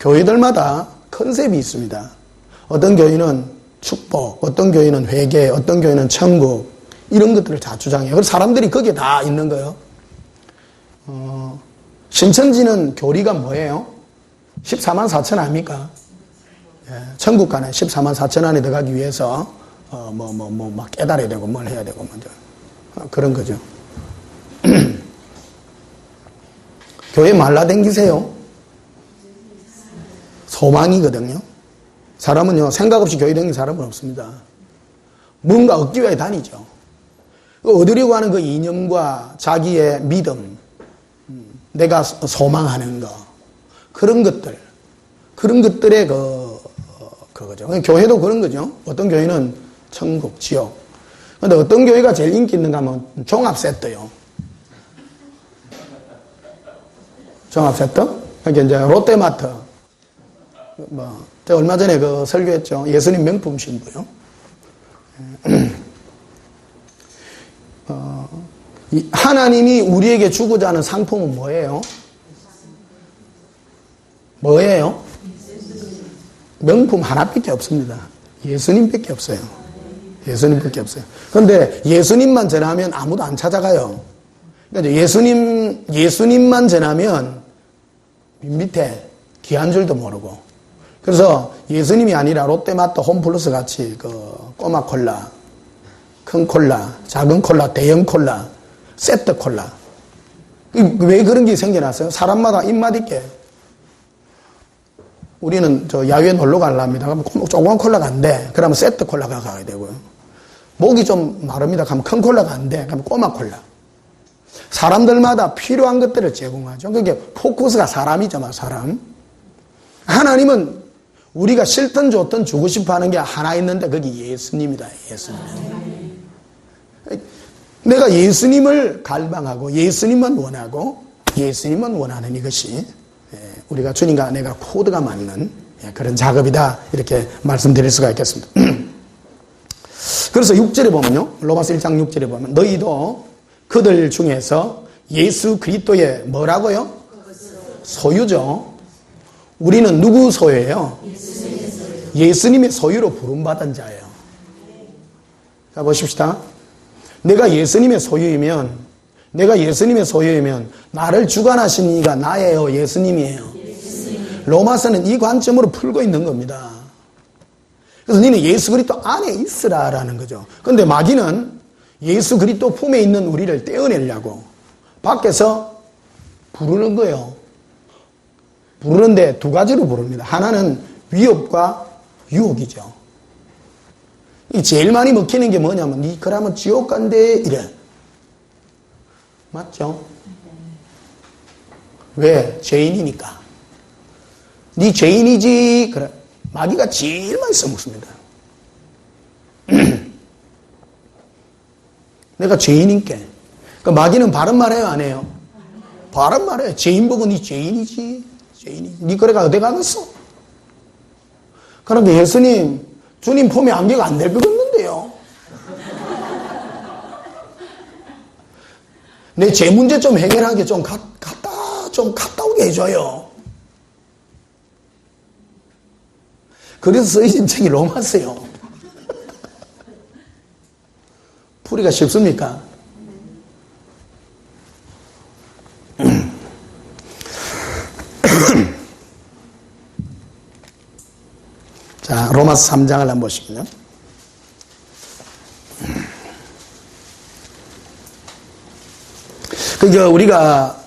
교회들마다 컨셉이 있습니다. 어떤 교회는 축복, 어떤 교회는 회개, 어떤 교회는 천국, 이런 것들을 다 주장해요. 그래서 사람들이 거기에 다 있는 거예요. 신천지는 교리가 뭐예요? 14만 4천 아닙니까? 예, 천국 가네. 14만 4천 안에 들어가기 위해서 막 깨달아야 되고 뭘 해야 되고 먼저 그런 거죠. 교회 말라댕기세요. 소망이거든요. 사람은요, 생각 없이 교회 다니는 사람은 없습니다. 뭔가 얻기 위해 다니죠. 얻으려고 하는 그 이념과 자기의 믿음, 내가 소망하는 거, 그런 것들의 그거죠. 교회도 그런 거죠. 어떤 교회는 천국, 지옥. 근데 어떤 교회가 제일 인기 있는가 하면 종합 세트요. 종합 세트? 그러니까 이제 롯데마트. 제가 얼마 전에 그 설교했죠. 예수님 명품 신부요. 하나님이 우리에게 주고자 하는 상품은 뭐예요? 뭐예요? 명품 하나밖에 없습니다. 예수님밖에 없어요. 예수님밖에 없어요. 그런데 예수님만 전하면 아무도 안 찾아가요. 그러니까 예수님만 전하면 밑에 귀한 줄도 모르고. 그래서 예수님이 아니라 롯데마트 홈플러스 같이 그 꼬마 콜라, 큰 콜라, 작은 콜라, 대형 콜라, 세트 콜라. 왜 그런 게 생겨났어요? 사람마다 입맛 있게. 우리는 저 야외 놀러 가려합니다. 그러면 조그만 콜라가 안 돼. 그러면 세트 콜라가 가야 되고요. 목이 좀 마릅니다. 그러면 큰 콜라가 안 돼. 그러면 꼬마 콜라. 사람들마다 필요한 것들을 제공하죠. 그게 포커스가 사람이죠, 사람. 하나님은 우리가 싫든 좋든 주고 싶어 하는 게 하나 있는데 그게 예수님이다. 예수님. 내가 예수님을 갈망하고 예수님만 원하고 예수님만 원하는 이것이 우리가 주님과 내가 코드가 맞는 그런 작업이다. 이렇게 말씀드릴 수가 있겠습니다. 그래서 6절에 보면요. 로마서 1장 6절에 보면 너희도 그들 중에서 예수 그리스도의 뭐라고요? 소유죠. 우리는 누구 소유예요? 예수님의 소유로 부름받은 자예요. 자, 보십시다. 내가 예수님의 소유이면 나를 주관하신 이가 나예요? 예수님이에요? 로마서는 이 관점으로 풀고 있는 겁니다. 그래서 너는 예수 그리스도 안에 있으라라는 거죠. 그런데 마귀는 예수 그리스도 품에 있는 우리를 떼어내려고 밖에서 부르는 거예요. 부르는데 두 가지로 부릅니다. 하나는 위협과 유혹이죠. 제일 많이 먹히는 게 뭐냐면 니 그러면 지옥 간대 이래. 맞죠? 왜? 죄인이니까. 니 죄인이지. 그래. 마귀가 제일 많이 써먹습니다. 내가 죄인인게. 그 마귀는 바른 말해요, 안 해요? 바른 말해. 죄인 보고 니 죄인이지. 죄인이지. 니 그래가 어디 가겠어? 그런데 예수님, 주님 품에 안개가 안 될 것 같는데요. 내 죄 문제 좀 해결하게 좀 갔다 오게 해줘요. 그래서 쓰이신 책이 로마서요. 풀이가 쉽습니까? 자, 로마서 3장을 한번 보시면요.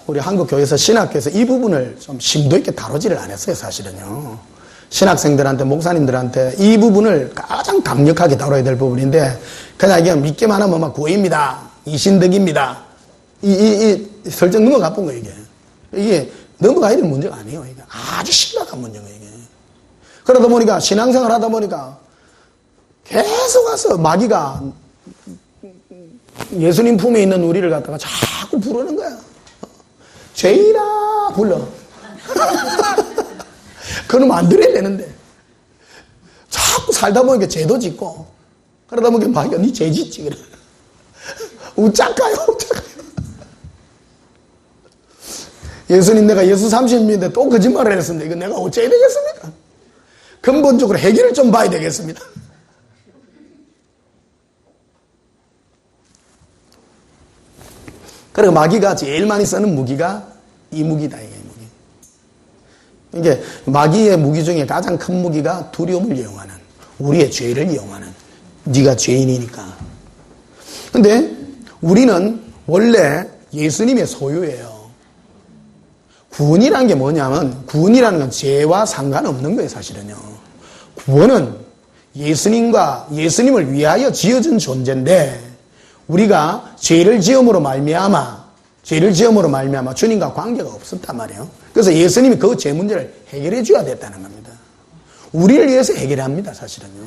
우리 한국 교회에서 신학교에서 이 부분을 좀 심도 있게 다루지를 안 했어요, 사실은요. 신학생들한테, 목사님들한테 이 부분을 가장 강력하게 다뤄야 될 부분인데, 그냥 이게 믿기만 하면 막 구입니다. 이신덕입니다. 이 설정 넘어가 본 거예요, 이게. 이게 넘어가야 될 문제가 아니에요, 이게. 아주 심각한 문제가 이게. 그러다 보니까, 신앙생활 하다 보니까, 계속 와서 마귀가 예수님 품에 있는 우리를 갖다가 자꾸 부르는 거야. 죄인아 불러. 그러면 안 들어야 되는데 자꾸 살다 보니까 죄도 짓고 그러다 보니까 마귀가 니 죄 짓지 그래. 우짜까요 우짜까요. 예수님 내가 예수 30년인데 또 거짓말을 했습니다. 이거 내가 어째야 되겠습니까? 근본적으로 해결을 좀 봐야 되겠습니다. 그리고 마귀가 제일 많이 쓰는 무기가 이 무기다, 이게 무기. 이게 마귀의 무기 중에 가장 큰 무기가 두려움을 이용하는, 우리의 죄를 이용하는, 네가 죄인이니까. 근데 우리는 원래 예수님의 소유예요. 구원이라는 게 뭐냐면, 구원이라는 건 죄와 상관없는 거예요, 사실은요. 구원은 예수님을 위하여 지어진 존재인데, 우리가 죄를 지음으로 말미암아 주님과 관계가 없었단 말이에요. 그래서 예수님이 그 죄 문제를 해결해 줘야 됐다는 겁니다. 우리를 위해서 해결합니다, 사실은요.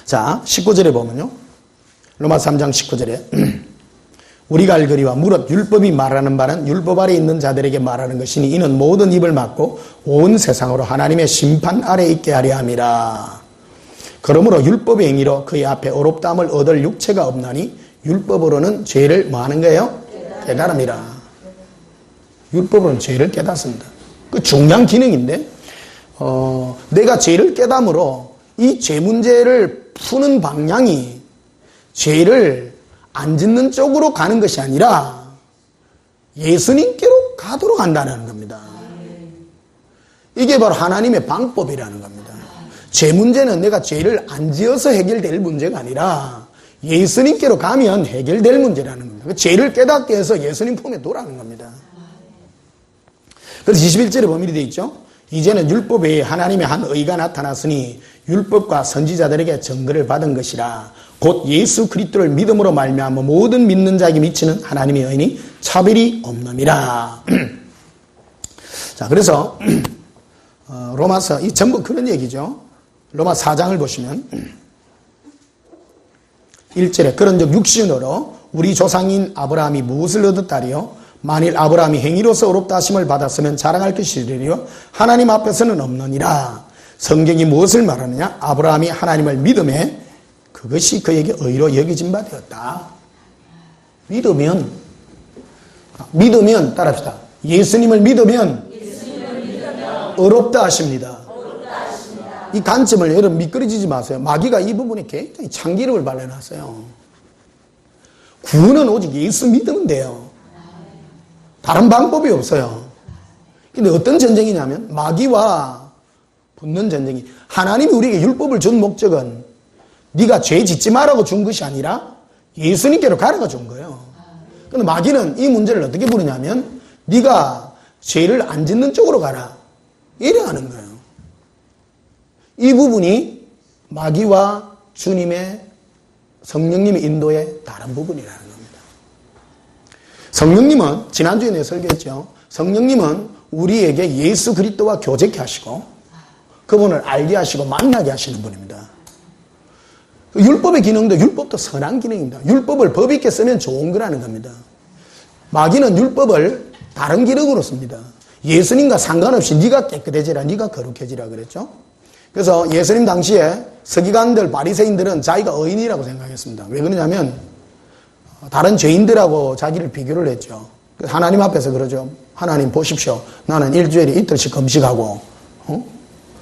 자, 19절에 보면요. 로마서 3장 19절에 우리가 알거리와 무릇 율법이 말하는 바는 율법 아래 있는 자들에게 말하는 것이니 이는 모든 입을 막고 온 세상으로 하나님의 심판 아래 있게 하려 함이라. 그러므로 율법의 행위로 그의 앞에 어렵다함을 얻을 육체가 없나니 율법으로는 죄를 뭐 하는 거예요? 깨달음이라. 율법으로는 죄를 깨닫습니다. 그 중요한 기능인데 내가 죄를 깨닫으로 이 죄 문제를 푸는 방향이 죄를 안 짓는 쪽으로 가는 것이 아니라 예수님께로 가도록 한다는 겁니다. 이게 바로 하나님의 방법이라는 겁니다. 죄 문제는 내가 죄를 안 지어서 해결될 문제가 아니라 예수님께로 가면 해결될 문제라는 겁니다. 죄를 깨닫게 해서 예수님 품에 돌아가는 겁니다. 그래서 21절에 범일이 되어 있죠. 이제는 율법 외에 하나님의 한 의가 나타났으니 율법과 선지자들에게 증거를 받은 것이라. 곧 예수 그리스도를 믿음으로 말미암아 모든 믿는 자에게 미치는 하나님의 의인이 차별이 없느니라. 자, 그래서 로마서 이 전부 그런 얘기죠. 로마 4장을 보시면 1절에 그런즉 육신으로 우리 조상인 아브라함이 무엇을 얻었다리요? 만일 아브라함이 행위로서 의롭다 하심을 받았으면 자랑할 것이리요 하나님 앞에서는 없느니라. 성경이 무엇을 말하느냐? 아브라함이 하나님을 믿음에 그것이 그에게 의로 여겨진 바 되었다. 믿으면 따라합시다. 예수님을 믿으면 의롭다 하십니다. 이 관점을 여러분 미끄러지지 마세요. 마귀가 이 부분에 굉장히 참기름을 발라놨어요. 구원은 오직 예수 믿으면 돼요. 다른 방법이 없어요. 근데 어떤 전쟁이냐면 마귀와 붙는 전쟁이, 하나님이 우리에게 율법을 준 목적은 네가 죄 짓지 말라고 준 것이 아니라 예수님께로 가라고 준 거예요. 근데 마귀는 이 문제를 어떻게 부르냐면 네가 죄를 안 짓는 쪽으로 가라, 이래 하는 거예요. 이 부분이 마귀와 주님의 성령님의 인도의 다른 부분이라는 겁니다. 성령님은 지난주에 내가 설교했죠. 성령님은 우리에게 예수 그리스도와 교제케 하시고 그분을 알게 하시고 만나게 하시는 분입니다. 율법의 기능도 율법도 선한 기능입니다. 율법을 법 있게 쓰면 좋은 거라는 겁니다. 마귀는 율법을 다른 기능으로 씁니다. 예수님과 상관없이 네가 깨끗해지라, 네가 거룩해지라 그랬죠. 그래서 예수님 당시에 서기관들, 바리새인들은 자기가 의인이라고 생각했습니다. 왜 그러냐면 다른 죄인들하고 자기를 비교를 했죠. 하나님 앞에서 그러죠. 하나님 보십시오. 나는 일주일에 이틀씩 금식하고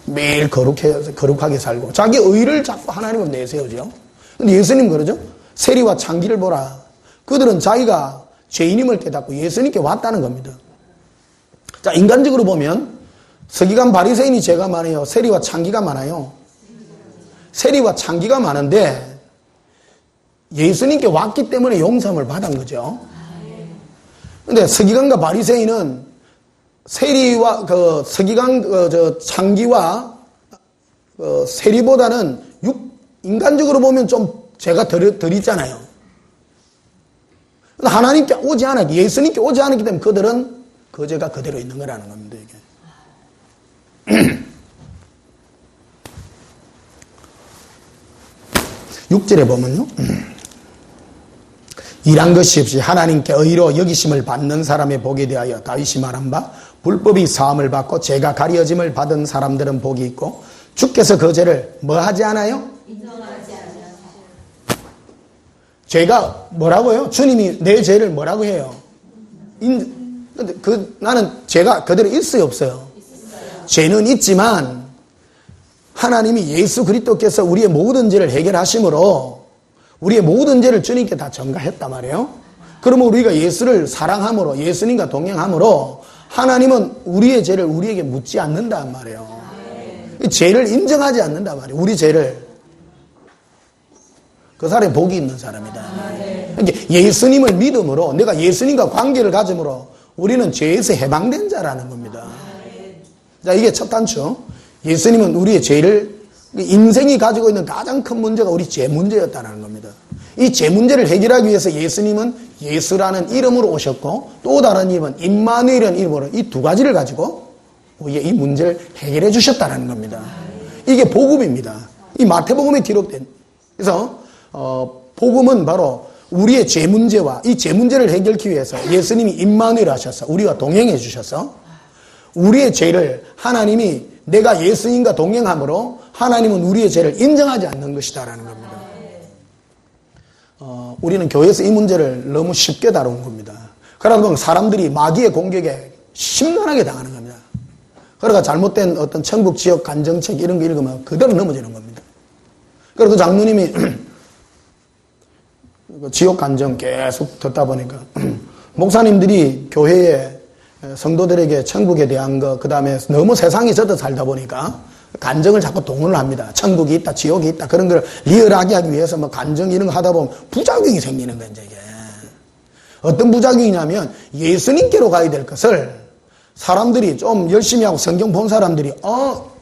매일 거룩하게 살고 자기 의를 자꾸 하나님은 내세우죠. 근데 예수님 그러죠? 세리와 창기를 보라. 그들은 자기가 죄인임을 깨닫고 예수님께 왔다는 겁니다. 자, 인간적으로 보면 서기관 바리새인이 죄가 많아요? 세리와 창기가 많아요? 세리와 창기가 많은데 예수님께 왔기 때문에 용서함을 받은 거죠. 근데 서기관과 바리새인은 세리와 서기관 창기와 세리보다는 인간적으로 보면 좀 죄가 덜 있잖아요. 하나님께 오지 않았기, 예수님께 오지 않았기 때문에 그들은 그 죄가 그대로 있는 거라는 겁니다, 이게. 6절에 보면요. 일한 것이 없이 하나님께 의로 여기심을 받는 사람의 복에 대하여 다윗이 말한 바 불법이 사함을 받고 죄가 가려짐을 받은 사람들은 복이 있고 주께서 그 죄를 뭐 하지 않아요? 인정하지 않아요. 죄가 뭐라고요? 주님이 내 죄를 뭐라고 해요? 나는 죄가 그대로 있어요, 없어요? 있어요. 죄는 있지만 하나님이 예수 그리스도께서 우리의 모든 죄를 해결하심으로 우리의 모든 죄를 주님께 다 전가했단 말이에요. 그러면 우리가 예수를 사랑함으로 예수님과 동행함으로 하나님은 우리의 죄를 우리에게 묻지 않는단 말이에요. 죄를 인정하지 않는단 말이에요. 우리 죄를. 그 사람이 복이 있는 사람이다. 그러니까 예수님을 믿음으로 내가 예수님과 관계를 가짐으로 우리는 죄에서 해방된 자라는 겁니다. 자, 이게 첫 단추. 예수님은 우리의 죄를 인생이 가지고 있는 가장 큰 문제가 우리 죄 문제였다는 겁니다. 이 죄 문제를 해결하기 위해서 예수님은 예수라는 이름으로 오셨고 또 다른 이름은 임마누엘이라는 이름으로 이 두 가지를 가지고 우리의 이 문제를 해결해 주셨다는 겁니다. 이게 복음입니다. 이 마태복음에 기록된. 그래서 복음은 바로 우리의 죄 문제와 이 죄 문제를 해결하기 위해서 예수님이 임마누엘 하셔서 우리와 동행해 주셔서 우리의 죄를 하나님이 내가 예수님과 동행함으로 하나님은 우리의 죄를 인정하지 않는 것이다라는 겁니다. 우리는 교회에서 이 문제를 너무 쉽게 다룬 겁니다. 그러다 보면 사람들이 마귀의 공격에 심란하게 당하는 겁니다. 그러니까 잘못된 어떤 천국 지역 간정책 이런 거 읽으면 그대로 넘어지는 겁니다. 그래서 그 장로님이 지역 간정 계속 듣다 보니까 목사님들이 교회에 성도들에게 천국에 대한 거, 그 다음에 너무 세상이 젖어 살다 보니까 간정을 자꾸 동원을 합니다. 천국이 있다, 지옥이 있다, 그런 걸 리얼하게 하기 위해서 뭐 간정 이런 거 하다 보면 부작용이 생기는 거예요, 이게. 어떤 부작용이냐면 예수님께로 가야 될 것을 사람들이 좀 열심히 하고 성경 본 사람들이,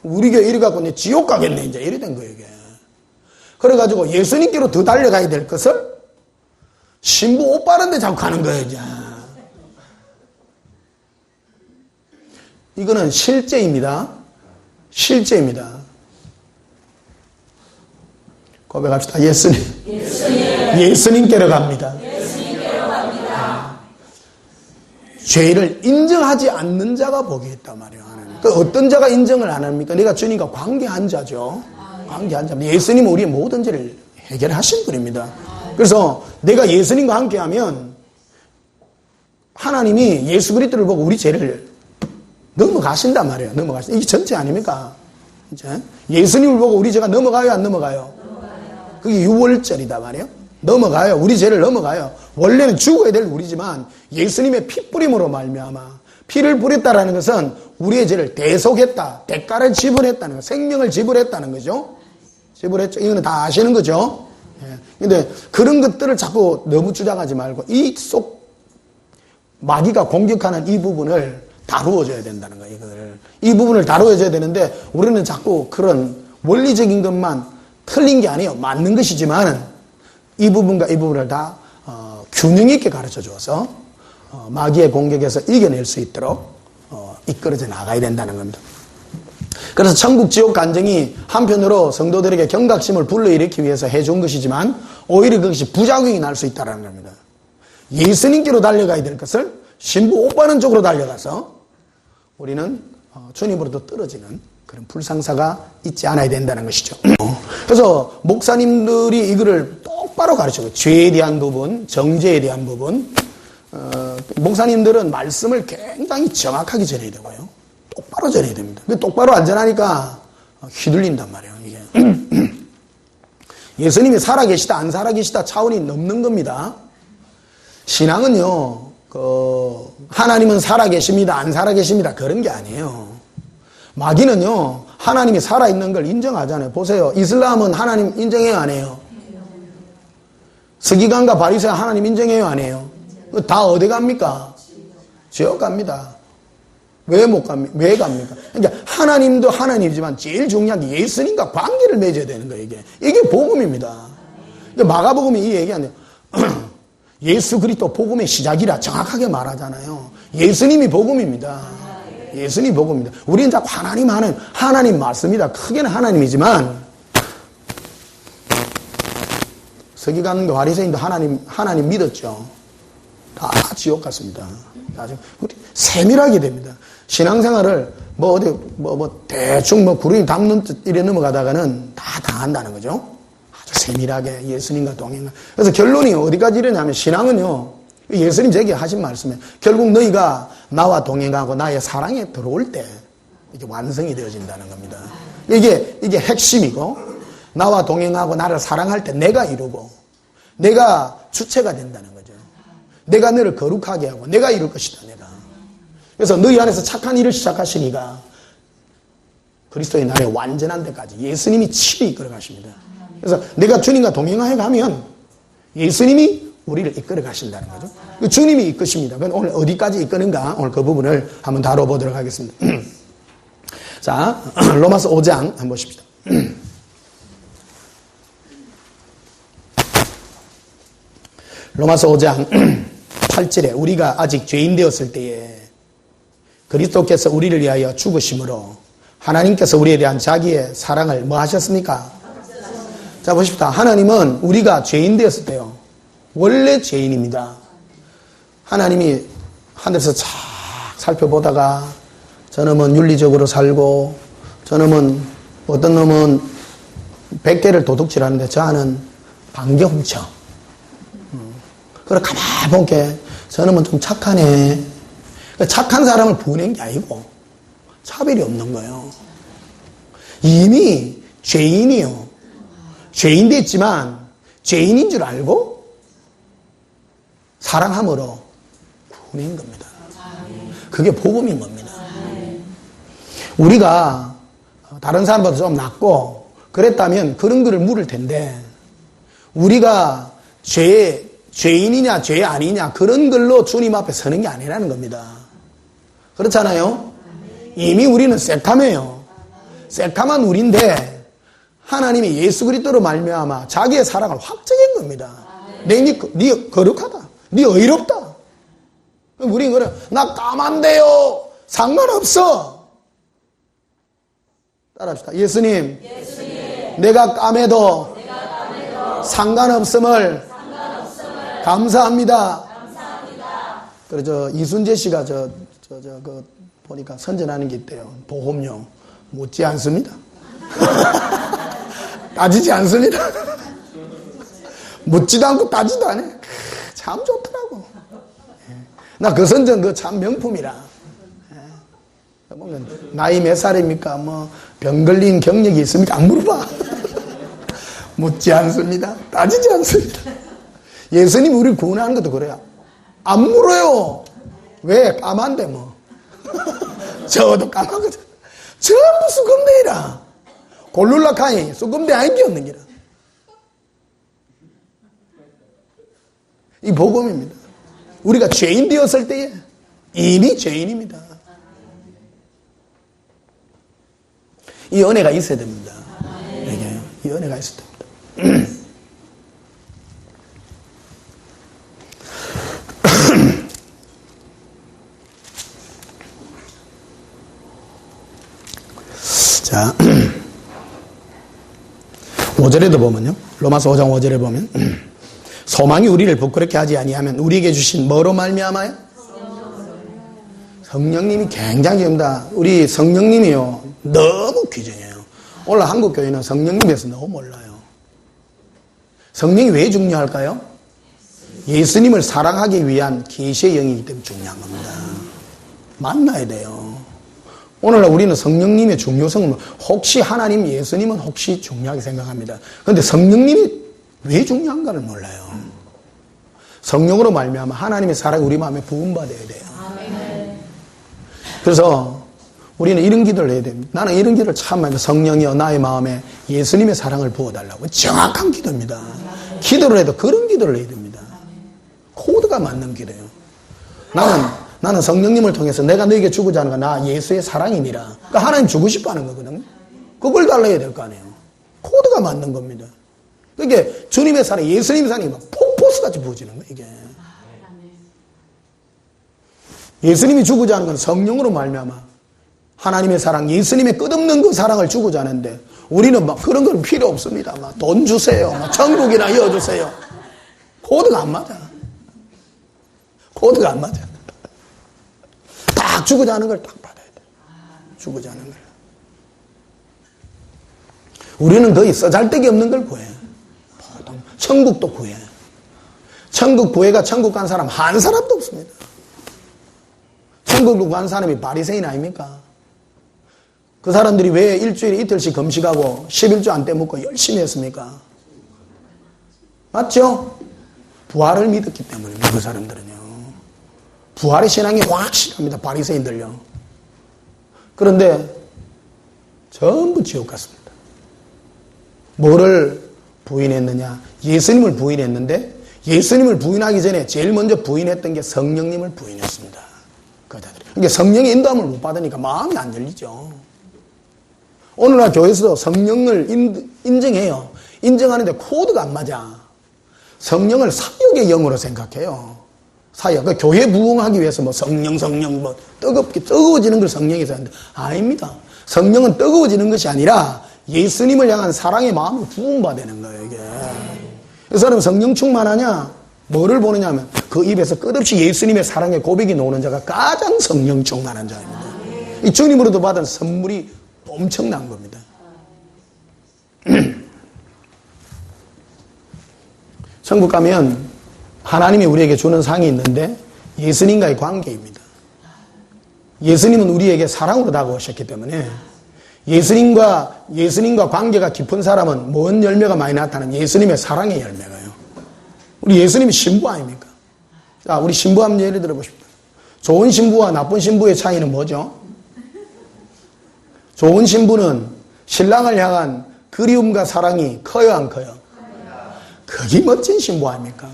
우리 교회 이래 갖고 내 지옥 가겠네, 이제 이래 된 거예요, 이게. 그래가지고 예수님께로 더 달려가야 될 것을 신부 옷 바른데 자꾸 가는 거예요, 이제. 이거는 실제입니다. 실제입니다. 고백합시다. 예수님께로 갑니다. 죄를 인정하지 않는 자가 복이 있단 말이에요. 그 어떤 자가 인정을 안 합니까? 내가 주님과 관계한 자죠. 관계한 자. 예수님은 우리의 모든 죄를 해결하신 분입니다. 그래서 내가 예수님과 함께하면 하나님이 예수 그리스도를 보고 우리 죄를 넘어가신단 말이에요. 넘어가신다. 이게 전체 아닙니까? 이제 예수님을 보고 우리 죄가 넘어가요, 안 넘어가요? 넘어가요. 그게 유월절이다 말이에요. 넘어가요. 우리 죄를 넘어가요. 원래는 죽어야 될 우리지만 예수님의 피 뿌림으로 말미암아 피를 뿌렸다라는 것은 우리의 죄를 대속했다, 대가를 지불했다는 거, 생명을 지불했다는 거죠. 지불했죠. 이거는 다 아시는 거죠. 근데 그런 것들을 자꾸 너무 주장하지 말고 이 속 마귀가 공격하는 이 부분을 다루어줘야 된다는 거예요. 이 부분을 다루어줘야 되는데 우리는 자꾸 그런 원리적인 것만 틀린 게 아니에요. 맞는 것이지만 이 부분과 이 부분을 다 균형 있게 가르쳐 줘서 마귀의 공격에서 이겨낼 수 있도록 이끌어져 나가야 된다는 겁니다. 그래서 천국 지옥 간정이 한편으로 성도들에게 경각심을 불러일으키기 위해서 해준 것이지만 오히려 그것이 부작용이 날 수 있다는 겁니다. 예수님께로 달려가야 될 것을 신부 옷 바른 쪽으로 달려가서 우리는 주님으로부터 떨어지는 그런 불상사가 있지 않아야 된다는 것이죠. 그래서 목사님들이 이거를 똑바로 가르쳐요. 죄에 대한 부분, 정죄에 대한 부분. 목사님들은 말씀을 굉장히 정확하게 전해야 되고요. 똑바로 전해야 됩니다. 똑바로 안 전하니까 휘둘린단 말이에요. 이게 예수님이 살아계시다 안 살아계시다 차원이 넘는 겁니다. 신앙은요, 하나님은 살아계십니다 안 살아계십니다 그런 게 아니에요. 마귀는요, 하나님이 살아있는 걸 인정하잖아요. 보세요, 이슬람은 하나님 인정해요 안 해요? 서기관과 바리새인 하나님 인정해요 안 해요? 다 어디 갑니까? 지옥 갑니다. 왜 못 갑니까? 왜 갑니까? 그러니까 하나님도 하나님이지만 제일 중요한 게 예수님과 관계를 맺어야 되는 거예요. 이게 복음입니다. 마가복음이 이 얘기하네요. 예수 그리스도 복음의 시작이라 정확하게 말하잖아요. 예수님이 복음입니다. 예수님이 복음입니다. 우리는 자꾸 하나님 맞습니다. 크게는 하나님이지만 서기관과 바리새인도 하나님 믿었죠. 다 지옥 갔습니다. 우리 세밀하게 됩니다. 신앙생활을 대충 구름이 담는 듯 이래 넘어가다가는 다 당한다는 거죠. 아주 세밀하게 예수님과 동행하. 그래서 결론이 어디까지 이르냐면 신앙은요, 예수님 제게 하신 말씀에 결국 너희가 나와 동행하고 나의 사랑에 들어올 때 이게 완성이 되어진다는 겁니다. 이게 핵심이고, 나와 동행하고 나를 사랑할 때 내가 이루고 내가 주체가 된다는 거죠. 내가 너를 거룩하게 하고 내가 이룰 것이다. 내가. 그래서 너희 안에서 착한 일을 시작하시니까 그리스도의 날에 완전한 데까지 예수님이 친히 이끌어 가십니다. 그래서 내가 주님과 동행하여 가면 예수님이 우리를 이끌어 가신다는 거죠. 주님이 이끄십니다. 그럼 오늘 어디까지 이끄는가, 오늘 그 부분을 한번 다뤄보도록 하겠습니다. 자, 로마서 5장 한번 보십시다. 로마서 5장 8절에 우리가 아직 죄인 되었을 때에 그리스도께서 우리를 위하여 죽으심으로 하나님께서 우리에 대한 자기의 사랑을 뭐 하셨습니까? 자, 보십시다. 하나님은 우리가 죄인 되었을 때요, 원래 죄인입니다. 하나님이 하늘에서 쫙 살펴보다가 저놈은 윤리적으로 살고 저놈은 어떤 놈은 100개를 도둑질하는데 저 하는 반개 훔쳐. 그래 가만히 보게 저놈은 좀 착하네. 착한 사람을 부는 게 아니고 차별이 없는 거예요. 이미 죄인이요. 죄인 됐지만 죄인인 줄 알고 사랑함으로 구원인 겁니다. 그게 복음인 겁니다. 우리가 다른 사람보다 좀 낫고 그랬다면 그런 거를 물을 텐데, 우리가 죄인이냐 죄 아니냐 그런 걸로 주님 앞에 서는 게 아니라는 겁니다. 그렇잖아요. 이미 우리는 새카매요. 새카만 우리인데 하나님이 예수 그리스도로 말미암아 자기의 사랑을 확증한 겁니다. 네 거룩하다, 네 의롭다. 우리는 그래, 나 까만데요, 상관없어. 따라합시다. 예수님, 내가 까매도 상관없음을 감사합니다. 그래서 이순재 씨가 보니까 선전하는 게 있대요. 보험료 묻지 않습니다. 따지지 않습니다. 묻지도 않고 따지도 않아요. 참 좋더라고. 나 그 선전 참 명품이라. 보면 나이 몇 살입니까? 병 걸린 경력이 있습니까? 안 물어봐. 묻지 않습니다. 따지지 않습니다. 예수님 우리를 구원하는 것도 그래요. 안 물어요. 왜? 까만데 뭐. 저도 까마거든. 전부 수금대이라. 골룰라카이 수금대 아닌 게 없는 기라. 이 복음입니다. 우리가 죄인 되었을 때에 이미 죄인입니다. 이 은혜가 있어야 됩니다. 이 은혜가 있어야 됩니다. 자, 5절에도 보면요. 로마서 5장 5절에 보면 소망이 우리를 부끄럽게 하지 아니하면 우리에게 주신 뭐로 말미암아요? 성령님이 굉장히 됩니다. 우리 성령님이요, 너무 귀중해요. 오늘 한국 교회는 성령님에 대해서 너무 몰라요. 성령이 왜 중요할까요? 예수님을 사랑하기 위한 계시의 영이기 때문에 중요한 겁니다. 만나야 돼요. 오늘날 우리는 성령님의 중요성을 혹시 하나님, 예수님은 혹시 중요하게 생각합니다. 그런데 성령님이 왜 중요한가를 몰라요. 성령으로 말미암아 하나님의 사랑이 우리 마음에 부음받아야 돼요. 그래서 우리는 이런 기도를 해야 됩니다. 나는 이런 기도를 참 많이 해요. 성령이여 나의 마음에 예수님의 사랑을 부어달라고. 정확한 기도입니다. 기도를 해도 그런 기도를 해야 됩니다. 코드가 맞는 기도예요. 나는 성령님을 통해서 내가 너에게 주고자 하는 건 나 예수의 사랑이니라. 그러니까 하나님 주고 싶어 하는 거거든요. 그걸 달라야 될 거 아니에요. 코드가 맞는 겁니다. 그러니까 주님의 사랑, 예수님의 사랑이 막 폭포수같이 부어지는 거예요, 이게. 예수님이 주고자 하는 건 성령으로 말미암아 하나님의 사랑, 예수님의 끝없는 그 사랑을 주고자 하는데 우리는 막 그런 건 필요 없습니다. 막 돈 주세요. 막 천국이나 이어주세요. 코드가 안 맞아. 코드가 안 맞아. 딱 주고자 하는 걸 딱 받아야 돼. 주고자 하는 걸. 우리는 거의 써잘데기 없는 걸 구해. 보통 천국도 구해. 천국 구해가 천국 간 사람 한 사람도 없습니다. 천국 간 사람이 바리새인 아닙니까? 그 사람들이 왜 일주일에 이틀씩 금식하고 11조 안 떼먹고 열심히 했습니까? 맞죠? 부활을 믿었기 때문입니다. 그 사람들은요. 부활의 신앙이 확실합니다. 바리새인들요. 그런데 전부 지옥 갔습니다. 뭐를 부인했느냐? 예수님을 부인했는데 예수님을 부인하기 전에 제일 먼저 부인했던 게 성령님을 부인했습니다. 그자들이. 그러니까 성령의 인도함을 못 받으니까 마음이 안 열리죠. 오늘날 교회에서도 성령을 인정해요. 인정하는데 코드가 안 맞아. 성령을 사역의 영으로 생각해요. 사역. 그러니까 교회 부흥하기 위해서 뭐 성령, 뭐 뜨거워지는 걸 성령에서 하는데 아닙니다. 성령은 뜨거워지는 것이 아니라 예수님을 향한 사랑의 마음을 부흥받는 거예요, 이게. 이 사람은 성령 충만하냐? 뭐를 보느냐 하면 그 입에서 끝없이 예수님의 사랑의 고백이 나오는 자가 가장 성령 충만한 자입니다. 이 주님으로도 받은 선물이 엄청난 겁니다. 천국 가면 하나님이 우리에게 주는 상이 있는데 예수님과의 관계입니다. 예수님은 우리에게 사랑으로 다가오셨기 때문에 예수님과 관계가 깊은 사람은 뭔 열매가 많이 나타나는 예수님의 사랑의 열매가요. 우리 예수님이 신부 아닙니까? 자, 우리 신부 한번 예를 들어보십시오. 좋은 신부와 나쁜 신부의 차이는 뭐죠? 좋은 신부는 신랑을 향한 그리움과 사랑이 커요, 안 커요? 그게 멋진 신부 아닙니까?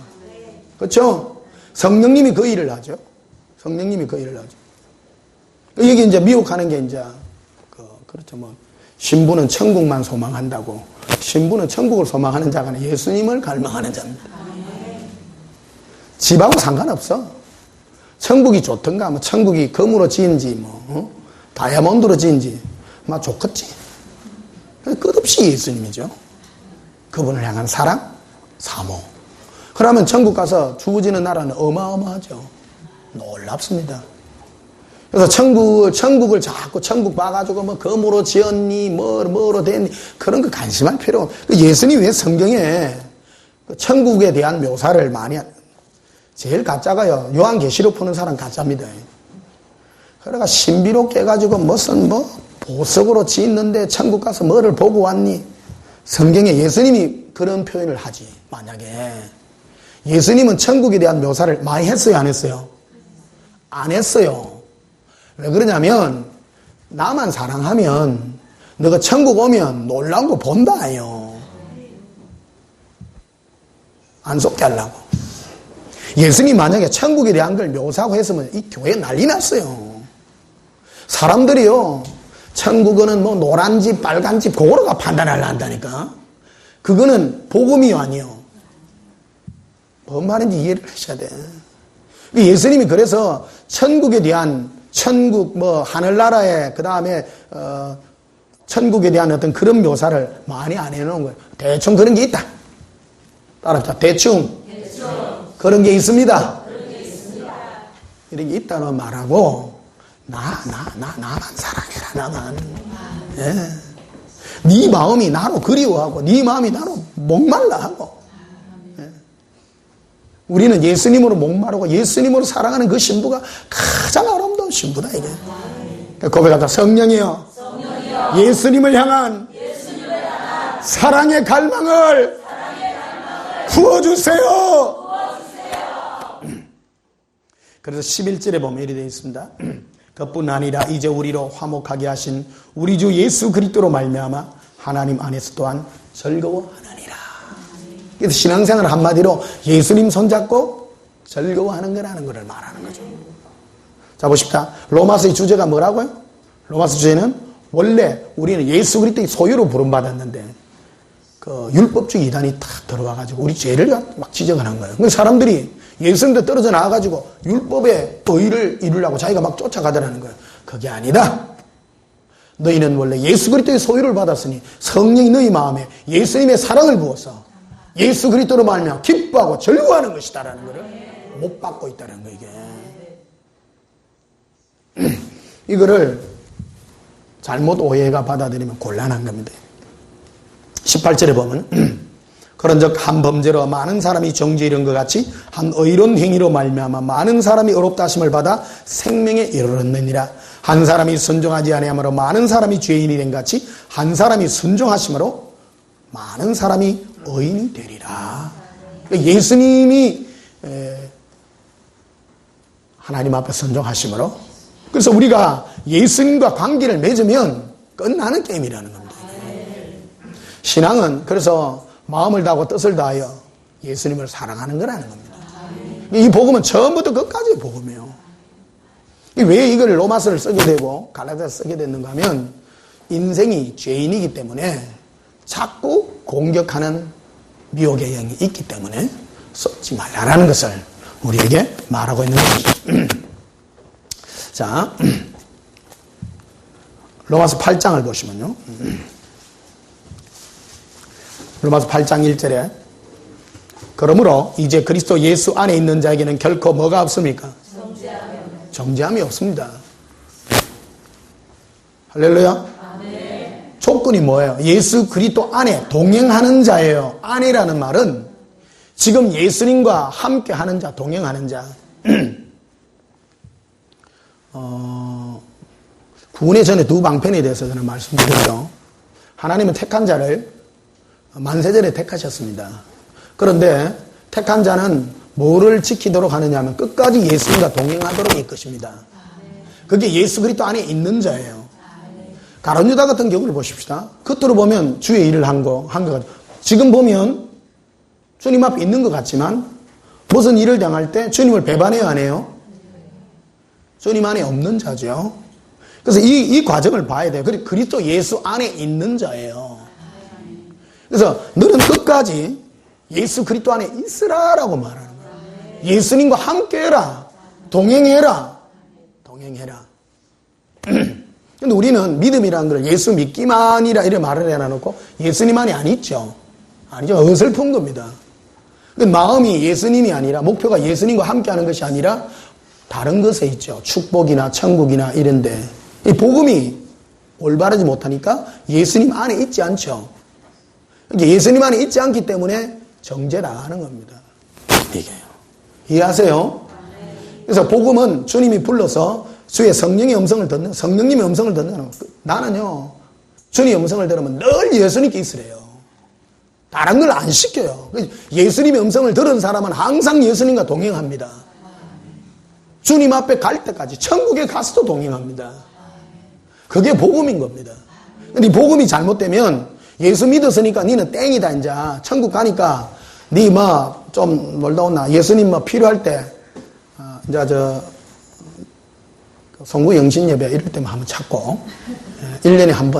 그렇죠? 성령님이 그 일을 하죠. 성령님이 그 일을 하죠. 여기 이제 미혹하는 게 이제 그렇죠. 뭐 신부는 천국만 소망한다고. 신부는 천국을 소망하는 자가 아니라 예수님을 갈망하는 자입니다. 집하고 상관없어. 천국이 좋던가, 뭐 천국이 금으로 지은지, 다이아몬드로 지은지, 막 좋겠지. 끝없이 예수님이죠. 그분을 향한 사랑, 사모. 그러면 천국 가서 주어지는 나라는 어마어마하죠. 놀랍습니다. 그래서 천국을 자꾸 천국 봐가지고 뭐 금으로 지었니, 뭐로 됐니, 그런 거 관심할 필요 없고. 예수님이 왜 성경에 천국에 대한 묘사를 많이 제일 가짜가요. 요한계시록 푸는 사람 가짜입니다. 그러니까 신비롭게 해가지고 무슨 보석으로 짓는데 천국 가서 뭐를 보고 왔니? 성경에 예수님이 그런 표현을 하지. 만약에 예수님은 천국에 대한 묘사를 많이 했어요, 안 했어요? 안 했어요. 왜 그러냐면 나만 사랑하면 너가 천국 오면 놀라운 거 본다요. 안 속게 하려고. 예수님이 만약에 천국에 대한 걸 묘사하고 했으면 이 교회 난리 났어요. 사람들이요, 천국은 뭐 노란 집, 빨간 집, 그거로가 판단을 한다니까. 그거는 복음이 아니요. 뭔 말인지 이해를 하셔야 돼. 예수님이 그래서 천국에 대한 하늘나라의 그 다음에 천국에 대한 어떤 그런 묘사를 많이 안 해놓은 거예요. 대충 그런 게 있다. 따라합시다. 대충 그런 게 있습니다. 이런 게 있다는 말하고 나만 사랑해라. 나만. 예. 네 마음이 나로 그리워하고 네 마음이 나로 목말라 하고. 예. 우리는 예수님으로 목마르고 예수님으로 사랑하는 그 신부가 가장 아름다운 신부다 이게. 고백하자. 성령이여, 예수님을 향한 사랑의 갈망을 부어주세요. 그래서 11절에 보면 이렇게 되어 있습니다. 그뿐 아니라 이제 우리로 화목하게 하신 우리 주 예수 그리스도로 말미암아 하나님 안에서 또한 즐거워하느니라. 그래서 신앙생활 한마디로 예수님 손잡고 즐거워하는 거라는 것을 말하는 거죠. 자, 보십시다. 로마서의 주제가 뭐라고요? 로마서 주제는 원래 우리는 예수 그리스도의 소유로 부름받았는데 그 율법주의 이단이 탁 들어와가지고 우리 죄를 막 지적하는 거예요. 그래서 사람들이 예수님도 떨어져 나와가지고 율법의 의를 이루려고 자기가 막 쫓아가더라는 거예요. 그게 아니다. 너희는 원래 예수 그리스도의 소유를 받았으니 성령이 너희 마음에 예수님의 사랑을 부어서 예수 그리스도로 말미암아 기뻐하고 즐거워하는 것이다라는 것을 못 받고 있다는 거 이게. 이거를 잘못 오해가 받아들이면 곤란한 겁니다. 18절에 보면 그런즉 한 범죄로 많은 사람이 정죄에 이른 것 같이 한 의로운 행위로 말미암아 많은 사람이 의롭다 하심을 받아 생명에 이르렀느니라. 한 사람이 순종하지 아니함으로 많은 사람이 죄인이 된 같이 한 사람이 순종하심으로 많은 사람이 의인이 되리라. 예수님이 하나님 앞에 순종하심으로, 그래서 우리가 예수님과 관계를 맺으면 끝나는 게임이라는 겁니다. 신앙은 그래서 마음을 다하고 뜻을 다하여 예수님을 사랑하는 거라는 겁니다. 이 복음은 처음부터 끝까지 복음이에요. 왜 이걸 로마서를 쓰게 되고 갈라디아서 쓰게 됐는가 하면 인생이 죄인이기 때문에 자꾸 공격하는 미혹의 영이 있기 때문에 썩지 말라는 것을 우리에게 말하고 있는 것입니다. 자, 로마서 8장을 보시면요. 로마서 8장 1절에 그러므로 이제 그리스도 예수 안에 있는 자에게는 결코 뭐가 없습니까? 정죄함이 없습니다. 할렐루야. 아멘. 조건이 뭐예요? 예수 그리스도 안에 동행하는 자예요. 안이라는 말은 지금 예수님과 함께 하는 자, 동행하는 자. 구원의 전에 두 방편에 대해서 저는 말씀드렸죠. 하나님은 택한 자를 만세전에 택하셨습니다. 그런데 택한 자는 뭐를 지키도록 하느냐 하면 끝까지 예수님과 동행하도록 할 것입니다. 그게 예수 그리스도 안에 있는 자예요. 가룟 유다 같은 경우를 보십시다. 겉으로 보면 주의 일을 한 것 같아요. 지금 보면 주님 앞에 있는 것 같지만 무슨 일을 당할 때 주님을 배반해요, 안 해요? 주님 안에 없는 자죠. 그래서 이 과정을 봐야 돼요. 그리스도 예수 안에 있는 자예요. 그래서 너는 끝까지 예수 그리스도 안에 있으라라고 말하는 거예요. 예수님과 함께해라. 동행해라. 동행해라. 근데 우리는 믿음이라는 걸 예수 믿기만이라 이렇게 말을 해놔놓고 예수님만이 아니죠. 아니죠. 어설픈 겁니다. 마음이 예수님이 아니라, 목표가 예수님과 함께하는 것이 아니라 다른 것에 있죠. 축복이나 천국이나 이런데 이 복음이 올바르지 못하니까 예수님 안에 있지 않죠. 예수님 안에 있지 않기 때문에 정죄당하는 겁니다. 이게요. 이해하세요? 그래서 복음은 주님이 불러서 주의 성령의 음성을 듣는, 성령님의 음성을 듣는, 나는요 주님의 음성을 들으면 늘 예수님께 있으래요. 다른 걸 안 시켜요. 예수님의 음성을 들은 사람은 항상 예수님과 동행합니다. 주님 앞에 갈 때까지 천국에 가서도 동행합니다. 그게 복음인 겁니다. 근데 이 복음이 잘못되면 예수 믿었으니까 니는 땡이다 이제 천국 가니까 니 뭐 좀 놀다 온나 예수님 뭐 필요할 때 이제 저 송구 영신 예배 이럴 때만 한번 찾고 1년에 한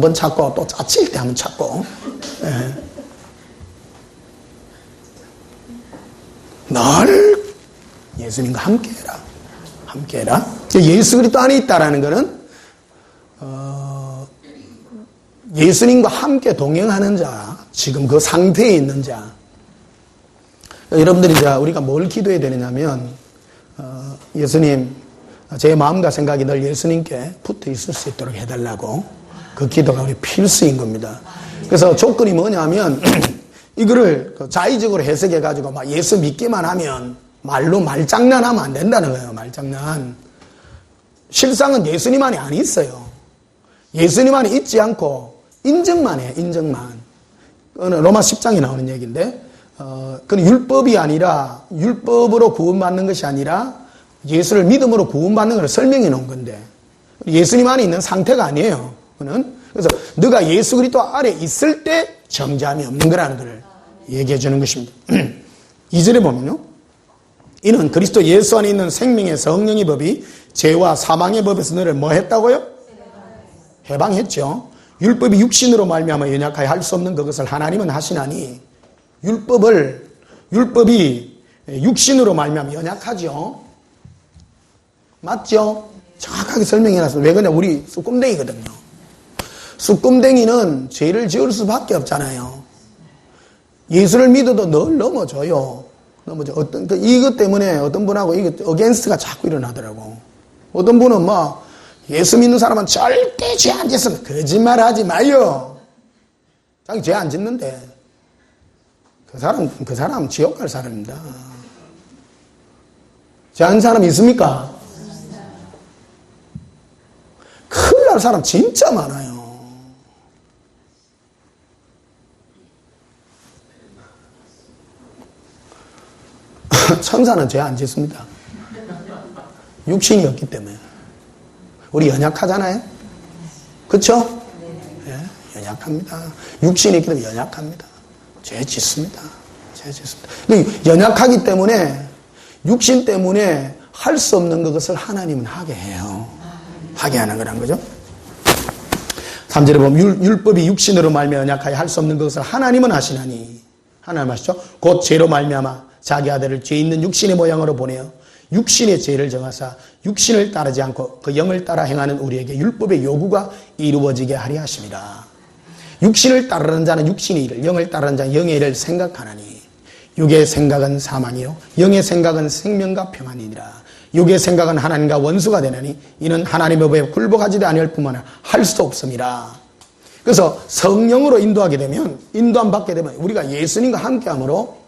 번 찾고 또 짜칠 때 한번 찾고 늘 예수님과 함께해라. 함께해라. 예수 그리스도 안에 있다라는 것은 예수님과 함께 동행하는 자, 지금 그 상태에 있는 자. 여러분들이 이제 우리가 뭘 기도해야 되느냐면 예수님, 제 마음과 생각이 늘 예수님께 붙어 있을 수 있도록 해달라고. 그 기도가 우리 필수인 겁니다. 그래서 조건이 뭐냐면 이거를 자의적으로 해석해가지고 막 예수 믿기만 하면 말로 말장난하면 안 된다는 거예요. 말장난. 실상은 예수님 안에 안 있어요. 예수님 안에 있지 않고 인정만 해, 인정만. 로마 10장에 나오는 얘기인데, 그건 율법이 아니라, 율법으로 구원받는 것이 아니라 예수를 믿음으로 구원받는 걸 설명해 놓은 건데, 예수님 안에 있는 상태가 아니에요. 그는. 그래서 너가 예수 그리스도 아래 있을 때 정죄함이 없는 거라는 걸 얘기해 주는 것입니다. 2절에 보면요. 이는 그리스도 예수 안에 있는 생명의 성령의 법이 죄와 사망의 법에서 너를 뭐 했다고요? 해방했죠. 율법이 육신으로 말미암아 연약하여 할 수 없는 그것을 하나님은 하시나니, 율법이 육신으로 말미암아 연약하죠. 맞죠? 정확하게 설명해놨어요. 왜 그러냐? 우리 쑥꿈댕이거든요. 쑥꿈댕이는 죄를 지을 수밖에 없잖아요. 예수를 믿어도 늘 넘어져요. 이것 때문에 어떤 분하고 이게 어게인스트가 자꾸 일어나더라고. 어떤 분은 막 예수 믿는 사람은 절대 죄 안 짓습니다. 거짓말 하지 마요. 자기 죄 안 짓는데 그 사람 지옥 갈 사람입니다. 죄 안 사람 있습니까? 큰일 날 사람 진짜 많아요. 천사는 죄 안 짓습니다. 육신이 없기 때문에. 우리 연약하잖아요? 그렇죠? 예, 연약합니다. 육신이 있기 때문에 연약합니다. 죄 짓습니다. 죄 짓습니다. 연약하기 때문에, 육신 때문에 할 수 없는 것을 하나님은 하게 해요. 하게 하는 거란 거죠. 3절에 보면 율법이 육신으로 말미암아 연약하여 할 수 없는 것을 하나님은 하시나니, 하나님 하시죠. 곧 죄로 말미암아 자기 아들을 죄 있는 육신의 모양으로 보내어 육신의 죄를 정하사 육신을 따르지 않고 그 영을 따라 행하는 우리에게 율법의 요구가 이루어지게 하리 하심이라. 육신을 따르는 자는 육신의 일을, 영을 따르는 자는 영의 일을 생각하나니 육의 생각은 사망이요 영의 생각은 생명과 평안이니라. 육의 생각은 하나님과 원수가 되나니 이는 하나님의 법에 굴복하지도 아니할 뿐만 아니라 할 수 없음이라. 그래서 성령으로 인도하게 되면, 인도함 받게 되면 우리가 예수님과 함께함으로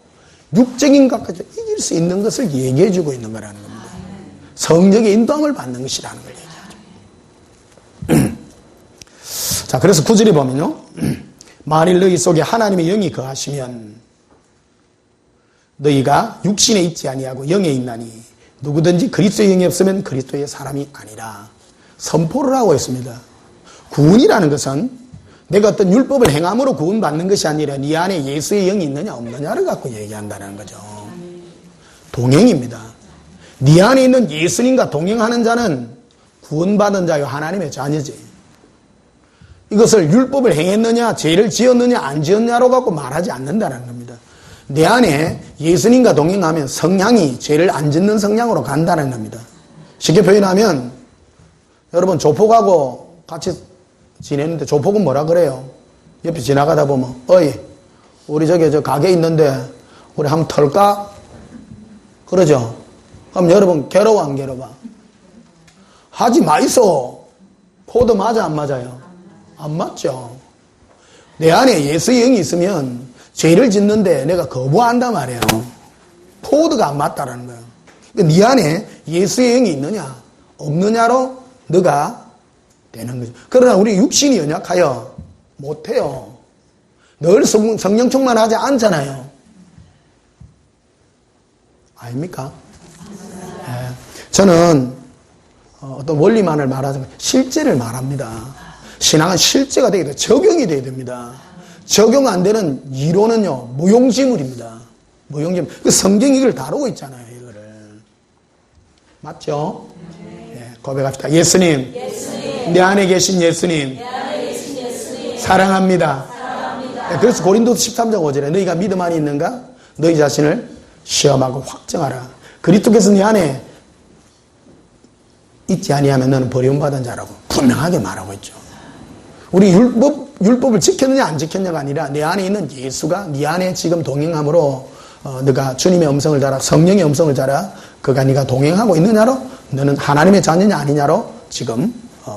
육적인 것까지 이길 수 있는 것을 얘기해 주고 있는 거라는 겁니다. 성령의 인도함을 받는 것이라는 걸 얘기하죠. 자, 그래서 9절에 보면요. 만일 너희 속에 하나님의 영이 거하시면 너희가 육신에 있지 아니하고 영에 있나니 누구든지 그리스도의 영이 없으면 그리스도의 사람이 아니라. 선포를 하고 있습니다. 구원이라는 것은 내가 어떤 율법을 행함으로 구원받는 것이 아니라 네 안에 예수의 영이 있느냐 없느냐를 갖고 얘기한다는 거죠. 동행입니다. 네 안에 있는 예수님과 동행하는 자는 구원받은 자요 하나님의 자녀지. 이것을 율법을 행했느냐 죄를 지었느냐 안 지었냐로 갖고 말하지 않는다는 겁니다. 내 안에 예수님과 동행하면 성향이 죄를 안 짓는 성향으로 간다는 겁니다. 쉽게 표현하면 여러분 조폭하고 같이 지내는데 조폭은 뭐라 그래요? 옆에 지나가다 보면 어이 우리 저기 저 가게 있는데 우리 한번 털까? 그러죠? 그럼 여러분 괴로워 안 괴로워? 하지 마이소. 코드 맞아 안 맞아요? 안 맞죠. 내 안에 예수의 영이 있으면 죄를 짓는데 내가 거부한단 말이에요. 코드가 안 맞다라는 거예요. 그러니까 네 안에 예수의 영이 있느냐 없느냐로 너가 되는 거죠. 그러나 우리 육신이 연약하여 못해요. 늘 성령 충만하지 않잖아요. 아닙니까? 네. 저는 어떤 원리만을 말하지 않고 실제를 말합니다. 신앙은 실제가 되게 돼요. 적용이 돼야 됩니다. 적용 안 되는 이론은요 무용지물입니다. 무용지물. 그 성경이 이걸 다루고 있잖아요. 이거를. 맞죠? 네, 고백합시다. 예수님. 내 안에 계신 예수님, 사랑합니다. 네, 그래서 고린도서 13장 5절에 너희가 믿음 안에 있는가? 너희 자신을 시험하고 확정하라. 그리스도께서 네 안에 있지 아니하면 너는 버림받은 자라고 분명하게 말하고 있죠. 우리 율법을 지켰느냐 안 지켰느냐가 아니라 내 안에 있는 예수가 네 안에 지금 동행함으로 너가 주님의 음성을 따라 성령의 음성을 따라 그가 네가 동행하고 있느냐로 너는 하나님의 자녀냐 아니냐로 지금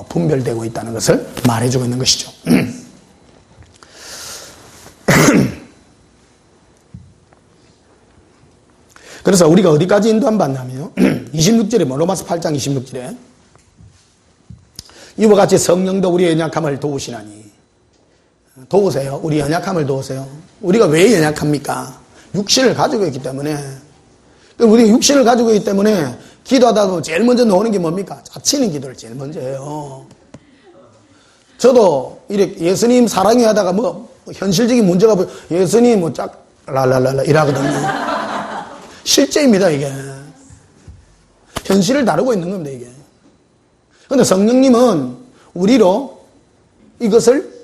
분별되고 있다는 것을 말해주고 있는 것이죠. 그래서 우리가 어디까지 인도함 받냐면요. 26절에 로마서 8장 26절에 이와 같이 성령도 우리의 연약함을 도우시나니. 도우세요. 우리 연약함을 도우세요. 우리가 왜 연약합니까? 육신을 가지고 있기 때문에. 우리가 육신을 가지고 있기 때문에 기도하다가 제일 먼저 나오는 게 뭡니까? 자치는 기도를 제일 먼저 해요. 저도 이렇게 예수님 사랑해 하다가 뭐 현실적인 문제가 예수님 뭐 랄랄랄라 이러거든요. 실제입니다, 이게. 현실을 다루고 있는 겁니다, 이게. 그런데 성령님은 우리로 이것을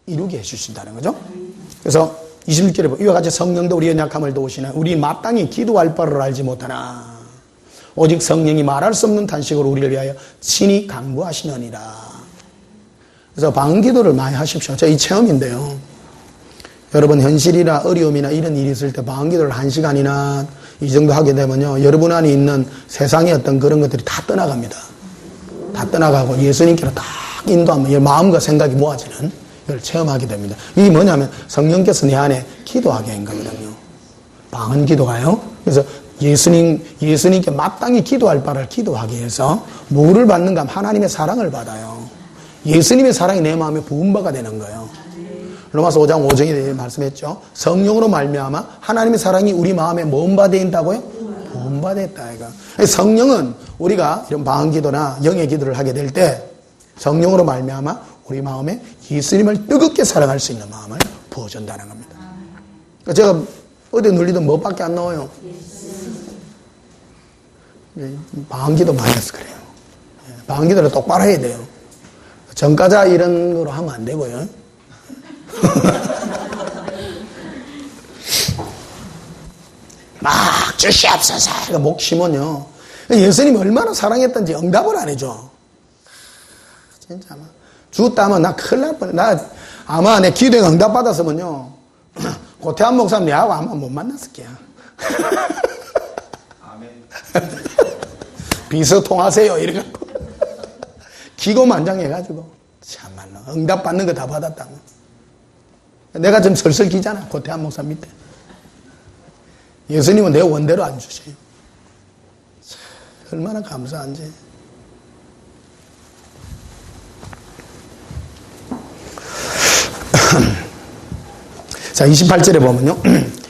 이루게 해주신다는 거죠. 그래서 26절에 보면 이와 같이 성령도 우리의 연약함을 도우시나 우리 마땅히 기도할 바를 알지 못하나 오직 성령이 말할 수 없는 탄식으로 우리를 위하여 친히 간구하시느니라. 그래서 방언기도를 많이 하십시오. 이 체험인데요. 여러분 현실이나 어려움이나 이런 일이 있을 때 방언기도를 1시간이나 이 정도 하게 되면요. 여러분 안에 있는 세상의 어떤 그런 것들이 다 떠나갑니다. 다 떠나가고 예수님께로 딱 인도하면 마음과 생각이 모아지는 걸 체험하게 됩니다. 이게 뭐냐면 성령께서 내 안에 기도하게 한 거거든요. 방언기도가요. 그래서 예수님께 마땅히 기도할 바를 기도하게 해서 뭐를 받는가 하면 하나님의 사랑을 받아요. 예수님의 사랑이 내 마음에 부은 바가 되는 거예요. 로마서 5장 5절에 말씀했죠. 성령으로 말미암아 하나님의 사랑이 우리 마음에 뭔 바 된다고요? 부은 바 됐다. 성령은 우리가 이런 방언기도나 영의 기도를 하게 될 때 성령으로 말미암아 우리 마음에 예수님을 뜨겁게 사랑할 수 있는 마음을 부어준다는 겁니다. 제가 어디 눌리든 뭐밖에 안 나와요? 방언기도 많이 해서 그래요. 방언기도를 똑바로 해야 돼요. 전과자 이런 거로 하면 안 되고요. 막 주시옵소서 목 심으면요. 예수님이 얼마나 사랑했던지 응답을 안 해줘. 진짜 막 죽었다면 나 큰일 날 뻔해. 나 아마 내 기도에 응답 받았으면요. 고태한 목사님 내하고 아마 못 만났을 거야. 비서 통하세요 이래갖고 기고만장해가지고 참말로 응답 받는 거 다 받았다고. 내가 좀 설설 기잖아. 고태한 목사 밑에. 예수님은 내 원대로 안 주세요. 얼마나 감사한지. 자, 28절에 보면요.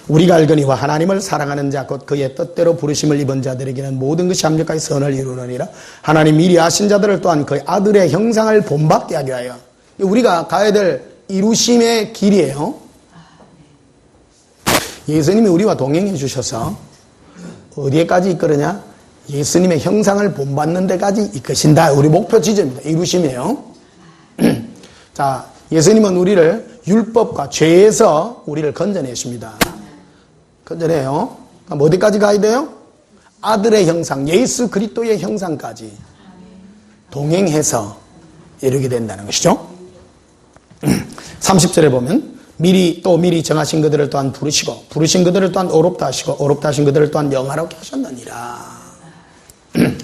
우리가 알거니와 하나님을 사랑하는 자 곧 그의 뜻대로 부르심을 입은 자들에게는 모든 것이 합력하여 선을 이루느니라. 하나님 미리 아신 자들을 또한 그의 아들의 형상을 본받게 하게 하여. 우리가 가야 될 이루심의 길이에요. 예수님이 우리와 동행해 주셔서 어디에까지 이끌으냐? 예수님의 형상을 본받는 데까지 이끄신다. 우리 목표 지점입니다. 이루심이에요. 자, 예수님은 우리를 율법과 죄에서 우리를 건져내십니다. 건져내요. 그럼 어디까지 가야 돼요? 아들의 형상, 예수 그리스도의 형상까지 동행해서 이루게 된다는 것이죠. 30절에 보면 미리 정하신 그들을 또한 부르시고 부르신 그들을 또한 어렵다 하시고 어렵다 하신 그들을 또한 영화롭게 하셨느니라.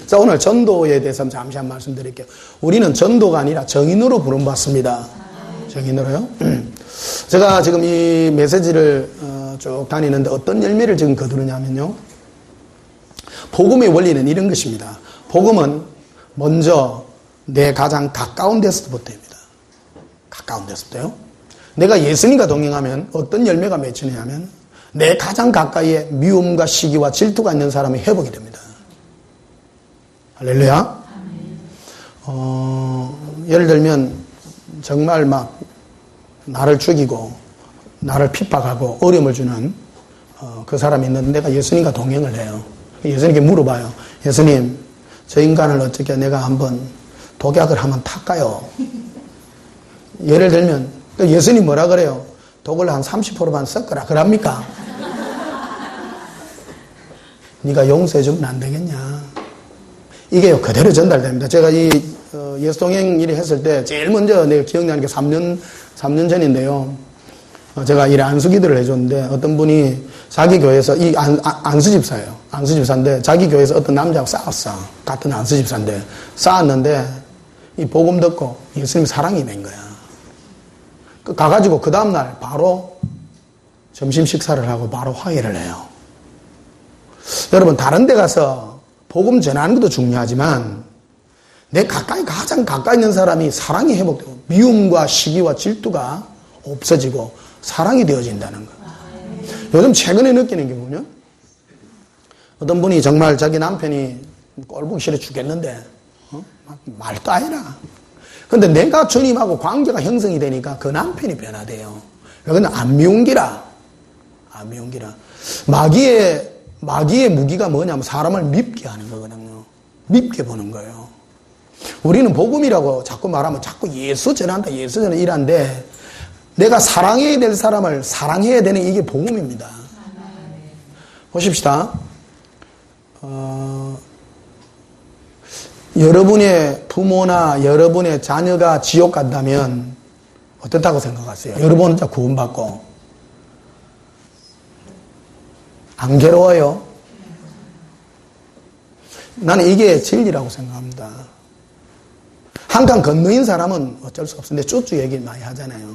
자, 오늘 전도에 대해서 잠시 한 말씀 드릴게요. 우리는 전도가 아니라 정인으로 부름받습니다. 정인으로요. 제가 지금 이 메시지를 쭉 다니는데 어떤 열매를 지금 거두느냐면요. 복음의 원리는 이런 것입니다. 복음은 먼저 내 가장 가까운 데서부터입니다. 가까운 데서부터요. 내가 예수님과 동행하면 어떤 열매가 맺히냐면 내 가장 가까이에 미움과 시기와 질투가 있는 사람이 회복이 됩니다. 할렐루야. 예를 들면 정말 막 나를 죽이고 나를 핍박하고 어려움을 주는 그 사람이 있는데 내가 예수님과 동행을 해요. 예수님께 물어봐요. 예수님, 저 인간을 어떻게 내가 한번 독약을 한번 탈까요? 예를 들면 예수님 뭐라 그래요? 독을 한 30%만 섞어라. 그럽니까? 네가 용서해주면 안 되겠냐? 이게 그대로 전달됩니다. 제가 이 예수동행 일을 했을 때 제일 먼저 내가 기억나는 게 3년 전인데요. 제가 이 안수기도를 해줬는데 어떤 분이 자기 교회에서 이 안수집사예요. 안수집사인데 자기 교회에서 어떤 남자하고 싸웠어. 같은 안수집사인데 싸웠는데 이 복음 듣고 예수님 사랑이 된 거야. 가가지고 그 다음날 바로 점심 식사를 하고 바로 화해를 해요. 여러분 다른 데 가서 복음 전하는 것도 중요하지만 내 가장 가까이 있는 사람이 사랑이 회복되고 미움과 시기와 질투가 없어지고 사랑이 되어진다는 거. 요즘 최근에 느끼는 게 뭐냐? 어떤 분이 정말 자기 남편이 꼴보기 싫어 죽겠는데 말도 아니라. 근데 내가 주님하고 관계가 형성이 되니까 그 남편이 변화돼요. 그건 안 미운 기라. 안 미운 기라. 마귀의 무기가 뭐냐면 사람을 밉게 하는 거거든요. 밉게 보는 거예요. 우리는 복음이라고 자꾸 말하면 자꾸 예수 전한다, 예수 전한다 이란데 내가 사랑해야 될 사람을 사랑해야 되는 이게 복음입니다. 보십시다. 여러분의 부모나 여러분의 자녀가 지옥 간다면 어떻다고 생각하세요? 여러분 혼자 구원받고 안 괴로워요? 나는 이게 진리라고 생각합니다. 한강 건너인 사람은 어쩔 수 없는데 쭈쭈 얘기를 많이 하잖아요.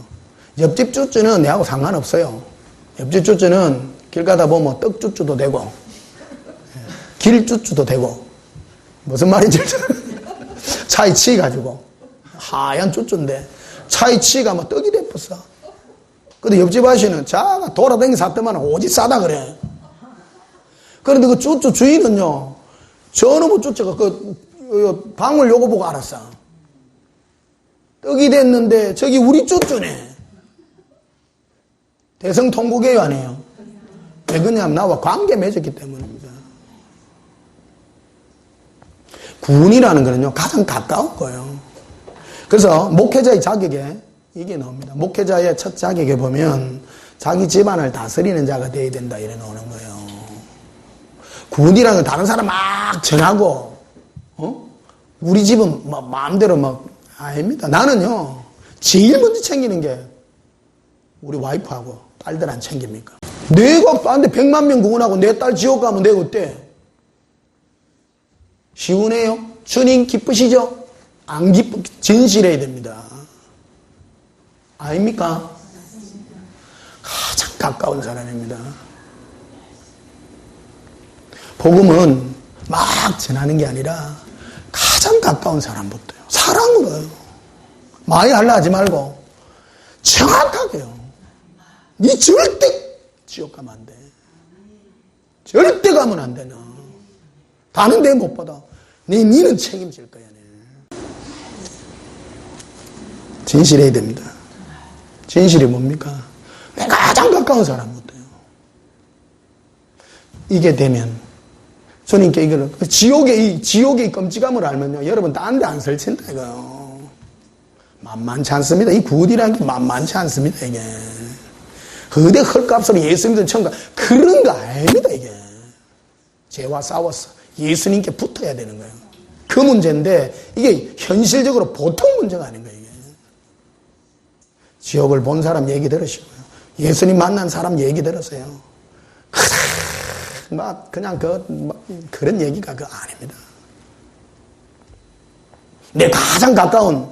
옆집 쭈쭈는 내하고 상관없어요. 옆집 쭈쭈는 길 가다 보면 떡 쭈쭈도 되고 길 쭈쭈도 되고 무슨 말인지 차에 치가지고 하얀 쭈쭈인데 차에 치가면 떡이 됐었어. 근데 옆집 아저씨는 자가 돌아다니기 샀더만 오지 싸다 그래. 그런데 그 쭈쭈 주인은요, 저놈의 쭈쭈가 그 방울 요거 보고 알았어. 떡이 됐는데 저기 우리 쭈쭈네. 대성통곡이에요, 안 해요? 왜 그러냐면 나와 관계 맺었기 때문입니다. 구원이라는 거는요, 가장 가까운 거예요. 그래서 목회자의 자격에 이게 나옵니다. 목회자의 첫 자격에 보면 자기 집안을 다스리는 자가 되어야 된다 이래 나오는 거예요. 구원이라는 건 다른 사람 막 전하고 우리 집은 막 마음대로 막 아닙니다. 나는요 제일 먼저 챙기는 게 우리 와이프하고 딸들 안 챙깁니까? 내가 안돼 100만 명 구원하고 내 딸 지옥 가면 내가 어때? 시원해요? 주님 기쁘시죠? 안 기쁘, 진실해야 됩니다. 아닙니까? 가장 가까운 사람입니다. 복음은 막 전하는 게 아니라 가장 가까운 사람부터요. 사랑으로요. 많이 하려 하지 말고 정확하게요. 니 절대 지옥 가면 안 돼. 절대 가면 안 돼. 너. 다는 내 못 받아. 니는 책임질 거야. 진실해야 됩니다. 진실이 뭡니까? 내가 가장 가까운 사람부터요. 이게 되면 주님께 이거를 지옥의 끔찍함을 알면요, 여러분 딴 데 안 설친다 이거요. 만만치 않습니다. 이 구원이라는 게 만만치 않습니다. 이게 거대 헐값으로 예수 믿는 천국 그런 거 아닙니다. 이게 죄와 싸웠어. 예수님께 붙어야 되는 거예요. 그 문제인데 이게 현실적으로 보통 문제가 아닌 거예요. 이게. 지옥을 본 사람 얘기 들으시고요. 예수님 만난 사람 얘기 들으세요. 막 그냥 그런 얘기가 그거 아닙니다. 내 가장 가까운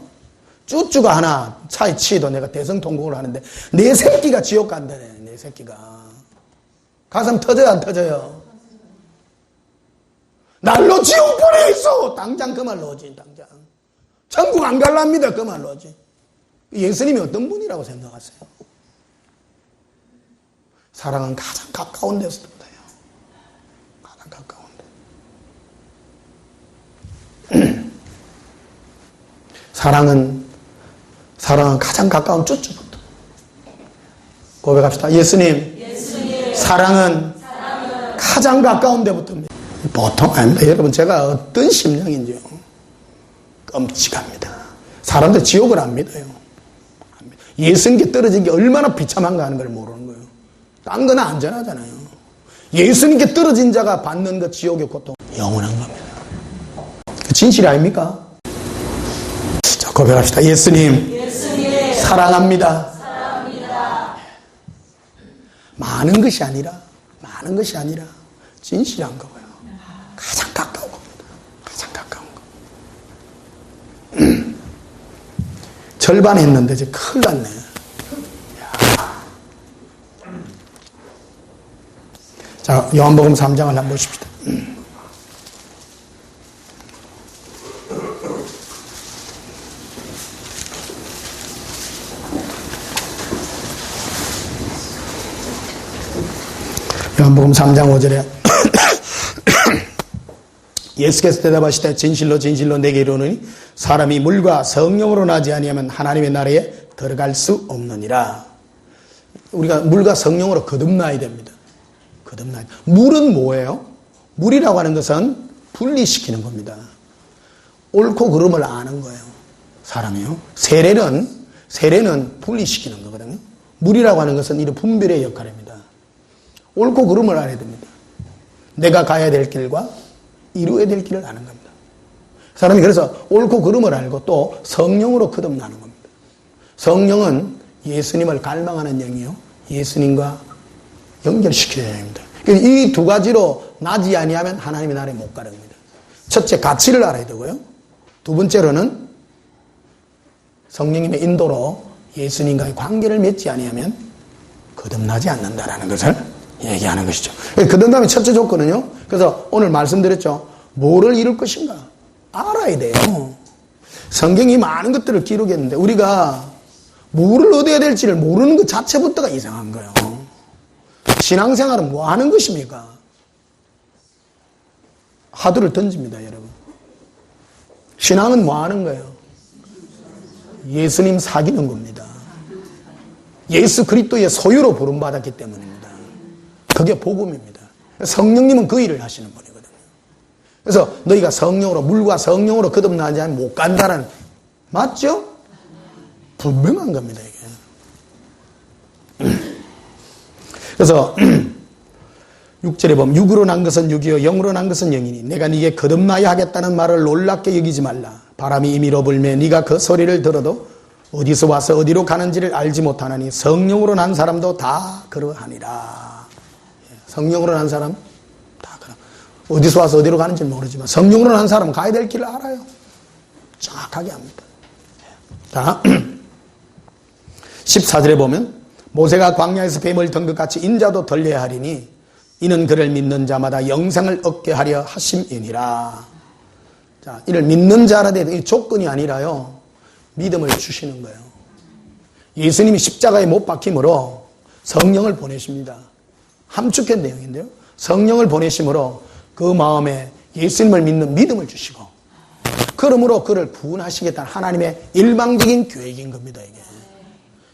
쭈쭈가 하나 차에 치도 내가 대성통곡을 하는데 내 새끼가 지옥 간다네. 내 새끼가 가슴 터져요 안 터져요? 날로 지옥 보내있어. 당장 그 말로 오지. 당장 천국 안 갈랍니다. 그 말로 오지. 예수님이 어떤 분이라고 생각하세요? 사랑은 가장 가까운 데서 붙어요. 가장 가까운 데. 사랑은 가장 가까운 쭈쭈부터. 고백합시다. 예수님. 사랑은 가장 가까운 데부터입니다. 보통 아닙니다. 여러분 제가 어떤 심령인지요. 끔찍합니다. 사람들 지옥을 안 믿어요. 예수님께 떨어진 게 얼마나 비참한가 하는 걸 모르는 거예요. 딴 건 안전하잖아요. 예수님께 떨어진 자가 받는 그 지옥의 고통 영원한 겁니다. 그 진실이 아닙니까? 자, 고백합시다. 예수님. 사랑합니다. 많은 것이 아니라 진실한 거고요. 가장 가까운 겁니다. 가장 가까운 거. 절반 했는데 이제 큰일 났네. 자, 요한복음 3장을 한번 보십시다. 요한복음 3장 5절에 예수께서 대답하시되 진실로 진실로 내게 이르노니 사람이 물과 성령으로 나지 아니하면 하나님의 나라에 들어갈 수 없느니라. 우리가 물과 성령으로 거듭나야 됩니다. 거듭나야. 물은 뭐예요? 물이라고 하는 것은 분리시키는 겁니다. 옳고 그름을 아는 거예요. 사람이요. 세례는 분리시키는 거거든요. 물이라고 하는 것은 이런 분별의 역할입니다. 옳고 그름을 알아야 됩니다. 내가 가야 될 길과 이루어야 될 길을 아는 겁니다. 사람이 그래서 옳고 그름을 알고 또 성령으로 거듭나는 겁니다. 성령은 예수님을 갈망하는 영이요. 예수님과 연결시켜야 합니다. 이 두 가지로 나지 아니하면 하나님의 나라에 못 가는 겁니다. 첫째, 가치를 알아야 되고요. 두 번째로는 성령님의 인도로 예수님과의 관계를 맺지 아니하면 거듭나지 않는다라는 것을 얘기하는 것이죠. 거듭남의 첫째 조건은요. 그래서 오늘 말씀드렸죠. 뭐를 이룰 것인가? 알아야 돼요. 성경이 많은 것들을 기록했는데 우리가 뭐를 얻어야 될지를 모르는 것 자체부터가 이상한 거예요. 신앙생활은 뭐 하는 것입니까? 하두를 던집니다, 여러분. 신앙은 뭐 하는 거예요? 예수님 사귀는 겁니다. 예수 그리스도의 소유로 부름받았기 때문입니다. 그게 복음입니다. 성령님은 그 일을 하시는 분이거든요. 그래서 너희가 성령으로, 물과 성령으로 거듭나지 않으면 못 간다는, 맞죠? 분명한 겁니다, 이게. 그래서 6절에 보면 육으로 난 것은 육이요 영으로 난 것은 영이니 내가 네게 거듭나야 하겠다는 말을 놀랍게 여기지 말라. 바람이 임의로 불매 네가 그 소리를 들어도 어디서 와서 어디로 가는지를 알지 못하나니 성령으로 난 사람도 다 그러하니라. 성령으로 난 사람 다 그러. 어디서 와서 어디로 가는지는 모르지만 성령으로 난 사람은 가야 될 길을 알아요. 정확하게 합니다. 자, 14절에 보면 모세가 광야에서 뱀을 든 것 같이 인자도 덜려야 하리니 이는 그를 믿는 자마다 영생을 얻게 하려 하심이니라. 자, 이를 믿는 자라 되 조건이 아니라요. 믿음을 주시는 거예요. 예수님이 십자가에 못 박힘으로 성령을 보내십니다. 함축한 내용인데요. 성령을 보내심으로 그 마음에 예수님을 믿는 믿음을 주시고 그러므로 그를 구원하시겠다는 하나님의 일방적인 계획인 겁니다.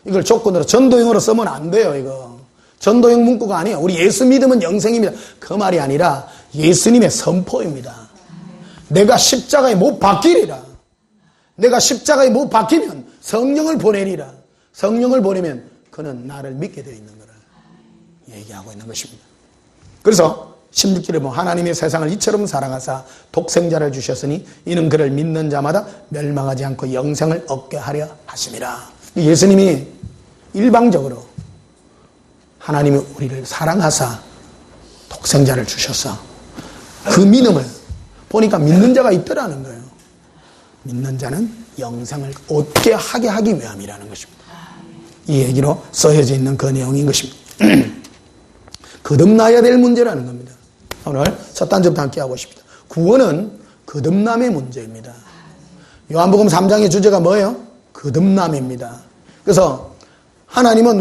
이걸 조건으로 전도형으로 쓰면 안 돼요. 이거 전도형 문구가 아니에요. 우리 예수 믿으면 영생입니다. 그 말이 아니라 예수님의 선포입니다. 내가 십자가에 못 박히리라. 내가 십자가에 못 박히면 성령을 보내리라. 성령을 보내면 그는 나를 믿게 되어 있는 거를 얘기하고 있는 것입니다. 그래서 16절에 보면 하나님의 세상을 이처럼 사랑하사 독생자를 주셨으니 이는 그를 믿는 자마다 멸망하지 않고 영생을 얻게 하려 하심이라. 예수님이 일방적으로 하나님이 우리를 사랑하사 독생자를 주셔서 그 믿음을 보니까 믿는 자가 있더라는 거예요. 믿는 자는 영생을 얻게 하게 하기 위함이라는 것입니다. 이 얘기로 써여져 있는 그 내용인 것입니다. 거듭나야 될 문제라는 겁니다. 오늘 첫 단점부터 함께 하고 싶습니다. 구원은 거듭남의 문제입니다. 요한복음 3장의 주제가 뭐예요? 거듭남입니다. 그래서 하나님은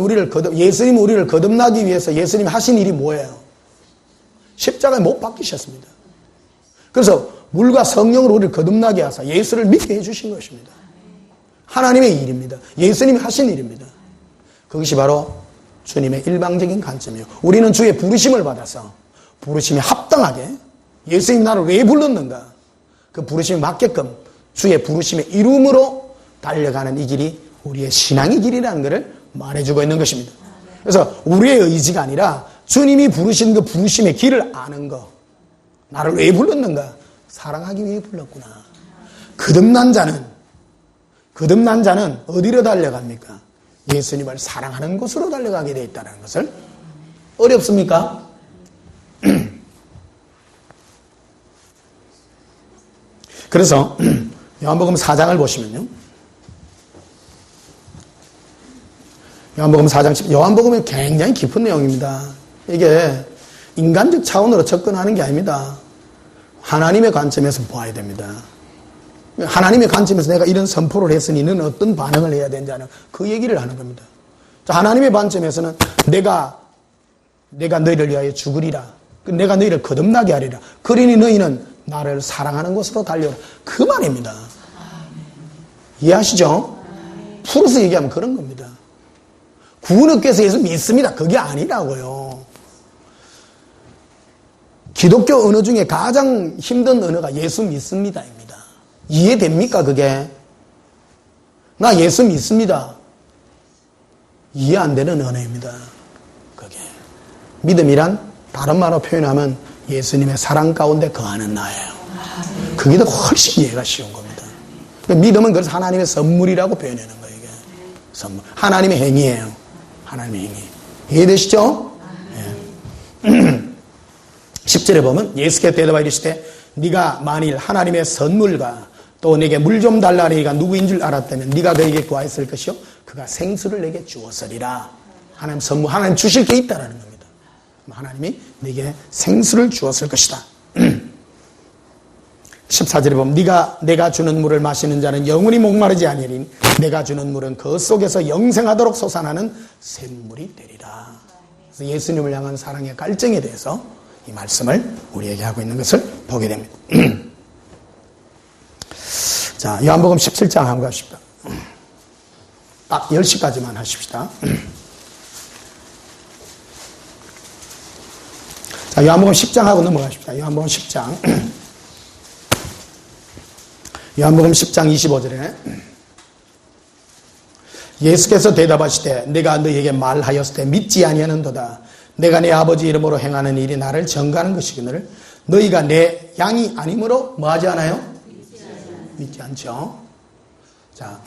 예수님은 우리를 거듭나기 위해서 예수님이 하신 일이 뭐예요? 십자가에 못 박히셨습니다. 그래서 물과 성령으로 우리를 거듭나게 하사 예수를 믿게 해주신 것입니다. 하나님의 일입니다. 예수님이 하신 일입니다. 그것이 바로 주님의 일방적인 관점이에요. 우리는 주의 부르심을 받아서 부르심에 합당하게 예수님 나를 왜 불렀는가? 그 부르심에 맞게끔 주의 부르심의 이름으로 달려가는 이 길이 우리의 신앙의 길이라는 것을 말해주고 있는 것입니다. 그래서 우리의 의지가 아니라 주님이 부르신 그 부르심의 길을 아는 거. 나를 왜 불렀는가? 사랑하기 위해 불렀구나. 거듭난 자는 어디로 달려갑니까? 예수님을 사랑하는 곳으로 달려가게 되어 있다는 것을. 어렵습니까? 그래서 요한복음 4장을 보시면요. 요한복음 4장 10절. 요한복음은 굉장히 깊은 내용입니다. 이게 인간적 차원으로 접근하는 게 아닙니다. 하나님의 관점에서 보아야 됩니다. 하나님의 관점에서 내가 이런 선포를 했으니 너는 어떤 반응을 해야 되는지 하는 그 얘기를 하는 겁니다. 하나님의 관점에서는 내가 내가 너희를 위하여 죽으리라. 내가 너희를 거듭나게 하리라. 그러니 너희는 나를 사랑하는 곳으로 달려라. 그 말입니다. 이해하시죠? 풀어서 얘기하면 그런 겁니다. 구원 얻기 위해서 예수 믿습니다. 그게 아니라고요. 기독교 언어 중에 가장 힘든 언어가 예수 믿습니다입니다. 이해됩니까 그게? 나 예수 믿습니다. 이해 안 되는 언어입니다. 그게. 믿음이란 다른 말로 표현하면 예수님의 사랑 가운데 거하는 나예요. 그게 더 훨씬 이해가 쉬운 겁니다. 믿음은 그래서 하나님의 선물이라고 표현하는 거예요. 이게. 선물. 하나님의 행위예요. 하나님의 행위. 이해되시죠? 네. 10절에 보면 예수께서 대답하여 이르시되 네가 만일 하나님의 선물과 또 내게 물 좀 달라 하니가 누구인 줄 알았다면 네가 그에게 구하였을 것이요 그가 생수를 내게 주었으리라. 하나님 선물, 하나님 주실 게 있다라는 겁니다. 하나님이 내게 생수를 주었을 것이다. 14절에 보면 내가 주는 물을 마시는 자는 영원히 목마르지 아니하리니 내가 주는 물은 그 속에서 영생하도록 솟아나는 샘물이 되리라. 그래서 예수님을 향한 사랑의 갈증에 대해서 이 말씀을 우리에게 하고 있는 것을 보게 됩니다. 자, 요한복음 17장 한번 가십시다. 딱 10시까지만 하십시다. 자, 요한복음 10장 하고 넘어가십시다. 요한복음 10장. 요한복음 10장 25절에 예수께서 대답하시되 내가 너희에게 말하였을 때 믿지 아니하는도다. 내가 내 아버지 이름으로 행하는 일이 나를 전가하는 것이거늘 너희가 내 양이 아니므로 뭐하지 않아요? 믿지 않죠. 자,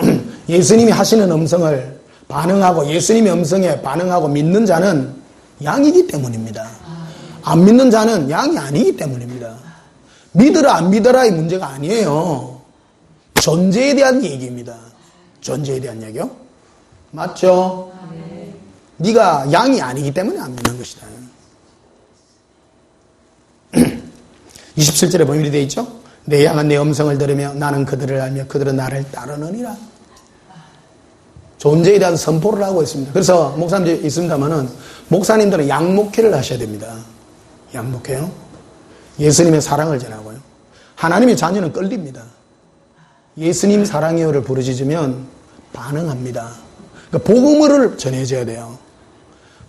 예수님이 하시는 음성을 반응하고 예수님의 음성에 반응하고 믿는 자는 양이기 때문입니다. 안 믿는 자는 양이 아니기 때문입니다. 믿으라 안 믿으라의 문제가 아니에요. 존재에 대한 얘기입니다. 존재에 대한 얘기요? 맞죠? 네가 양이 아니기 때문에 안 믿는 것이다. 27절에 보면 이렇게 되어 있죠? 내 양은 내 음성을 들으며 나는 그들을 알며 그들은 나를 따르느니라. 존재에 대한 선포를 하고 있습니다. 그래서 목사님들 있습니다만은 목사님들은 양목회를 하셔야 됩니다. 양목회요. 예수님의 사랑을 전하고요. 하나님의 자녀는 끌립니다. 예수님 사랑이요를 부르짖으면 반응합니다. 그러니까 복음을 전해줘야 돼요.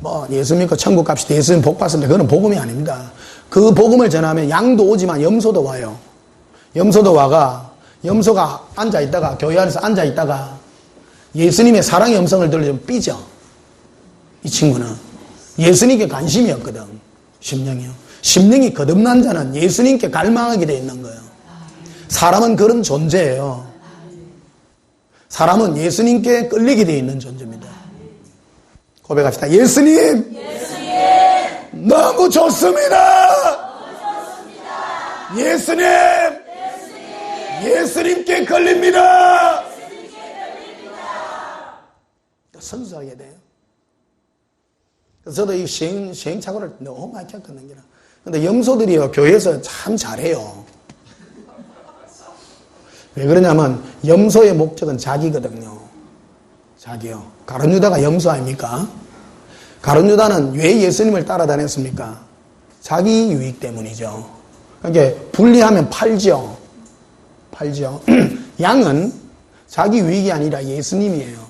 뭐 예수 믿고 천국 갑시다. 예수님 복 받습니다. 그거는 복음이 아닙니다. 그 복음을 전하면 양도 오지만 염소도 와요. 염소도 와가 염소가 앉아있다가 교회 안에서 앉아있다가 예수님의 사랑의 음성을 들으면 삐져. 이 친구는 예수님께 관심이 없거든. 심령이요. 심령이 거듭난 자는 예수님께 갈망하게 되어 있는 거예요. 사람은 그런 존재예요. 사람은 예수님께 끌리게 되어 있는 존재입니다. 고백합시다. 예수님, 너무 좋습니다. 예수님, 예수님께 걸립니다. 선수하게 돼요. 그래서 저도 이 시행착오를 너무 많이 겪었는 게라. 근데 염소들이요, 교회에서 참 잘해요. 왜 그러냐면, 염소의 목적은 자기거든요. 자기요. 가룟 유다가 염소 아닙니까? 가룟 유다는 왜 예수님을 따라다녔습니까? 자기 유익 때문이죠. 그러니까 분리하면 팔죠. 팔죠. 양은 자기 유익이 아니라 예수님이에요.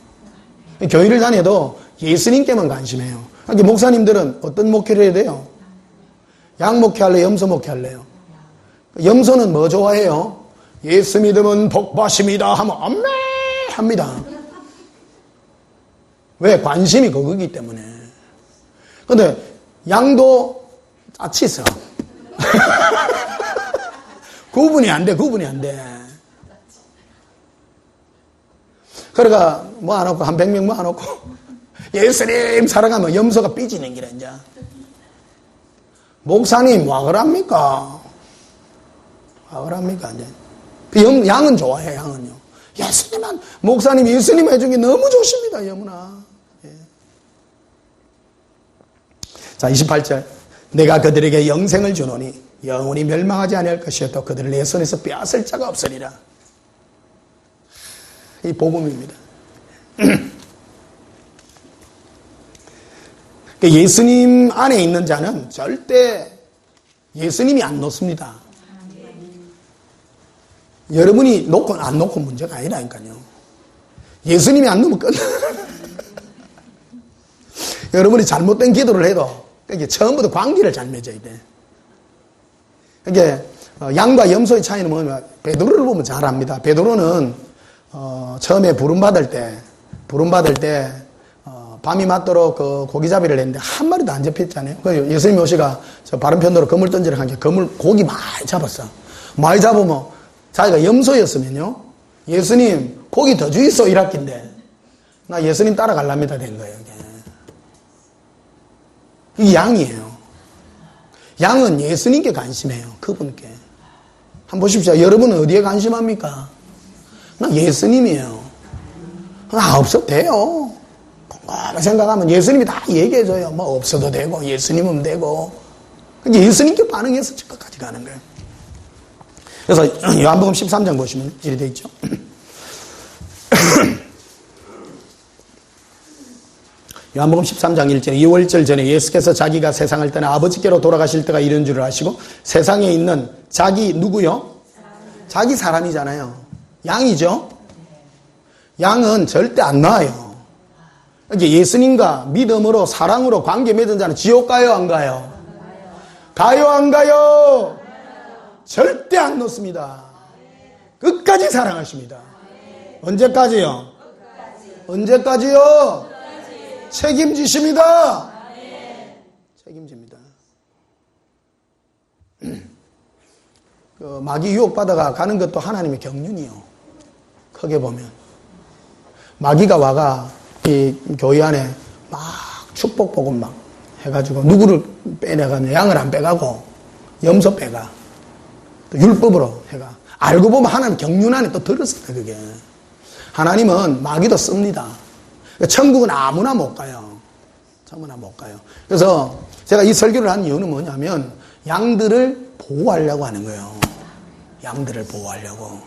교회를 다녀도 예수님께만 관심해요. 그러니까 목사님들은 어떤 목회를 해야 돼요? 양 목회할래요? 염소 목회할래요? 염소는 뭐 좋아해요? 예수 믿으면 복 받습니다 하면 아멘 합니다. 왜? 관심이 그거기 때문에. 근데 양도 짜치 있어. 구분이 안 돼. 그러니까 모아놓고 한 100명 모아놓고 예수님 사랑하면 염소가 삐지는 기라 이제. 목사님 와 그럽니까? 이제. 그 양은 좋아해. 양은요. 예수님은 목사님 예수님 해준 게 너무 좋습니다. 여무나. 예. 자 28절 내가 그들에게 영생을 주노니 영원히 멸망하지 아니할 것이요 또 그들을 내 손에서 빼앗을 자가 없으리라. 이 복음입니다. 그러니까 예수님 안에 있는 자는 절대 예수님이 안 놓습니다. 여러분이 놓고 안 놓고 문제가 아니라니까요. 예수님이 안 놓으면 끝나. 여러분이 잘못된 기도를 해도 그게 처음부터 관계를 잘 맺어야 돼. 이게 양과 염소의 차이는 뭐냐면 베드로를 보면 잘 압니다. 베드로는 처음에 부름받을 때 밤이 맞도록 그 고기잡이를 했는데 한 마리도 안 잡혔잖아요. 그 예수님 오시가 저 바른 편도로 그물 던지러 간 게 고기 많이 잡았어. 많이 잡으면 자기가 염소였으면요. 예수님 고기 더 주이소 이랬긴데 나 예수님 따라갈랍니다 된 거예요. 이게 양이에요. 양은 예수님께 관심해요. 그분께. 한번 보십시오. 여러분은 어디에 관심합니까? 나 예수님이에요. 나 없어도 돼요. 곰곰이 생각하면 예수님이 다 얘기해줘요. 뭐 없어도 되고 예수님은 되고. 예수님께 반응해서 저 끝까지 가는 거예요. 그래서 요한복음 13장 보시면 이렇게 되어 있죠. 요한복음 13장 1절 2월절 전에 예수께서 자기가 세상을 떠나 아버지께로 돌아가실 때가 이런 줄을 아시고 세상에 있는 자기 누구요? 자기 사람이잖아요. 양이죠. 양은 절대 안 나와요. 이게 예수님과 믿음으로 사랑으로 관계 맺은 자는 지옥 가요 안 가요? 가요 안 가요? 절대 안 놓습니다. 끝까지 사랑하십니다. 언제까지요? 언제까지요? 책임지십니다. 책임집니다. 그 마귀 유혹받아가 가는 것도 하나님의 경륜이요. 크게 보면 마귀가 와가 이 교회 안에 막 축복복음 막 해가지고 누구를 빼내가면 양을 안 빼가고 염소 빼가 또 율법으로 해가 알고 보면 하나님 경륜 안에 또 들었어요. 그게 하나님은 마귀도 씁니다. 천국은 아무나 못 가요. 아무나 못 가요. 그래서 제가 이 설교를 한 이유는 뭐냐면 양들을 보호하려고 하는 거예요. 양들을 보호하려고.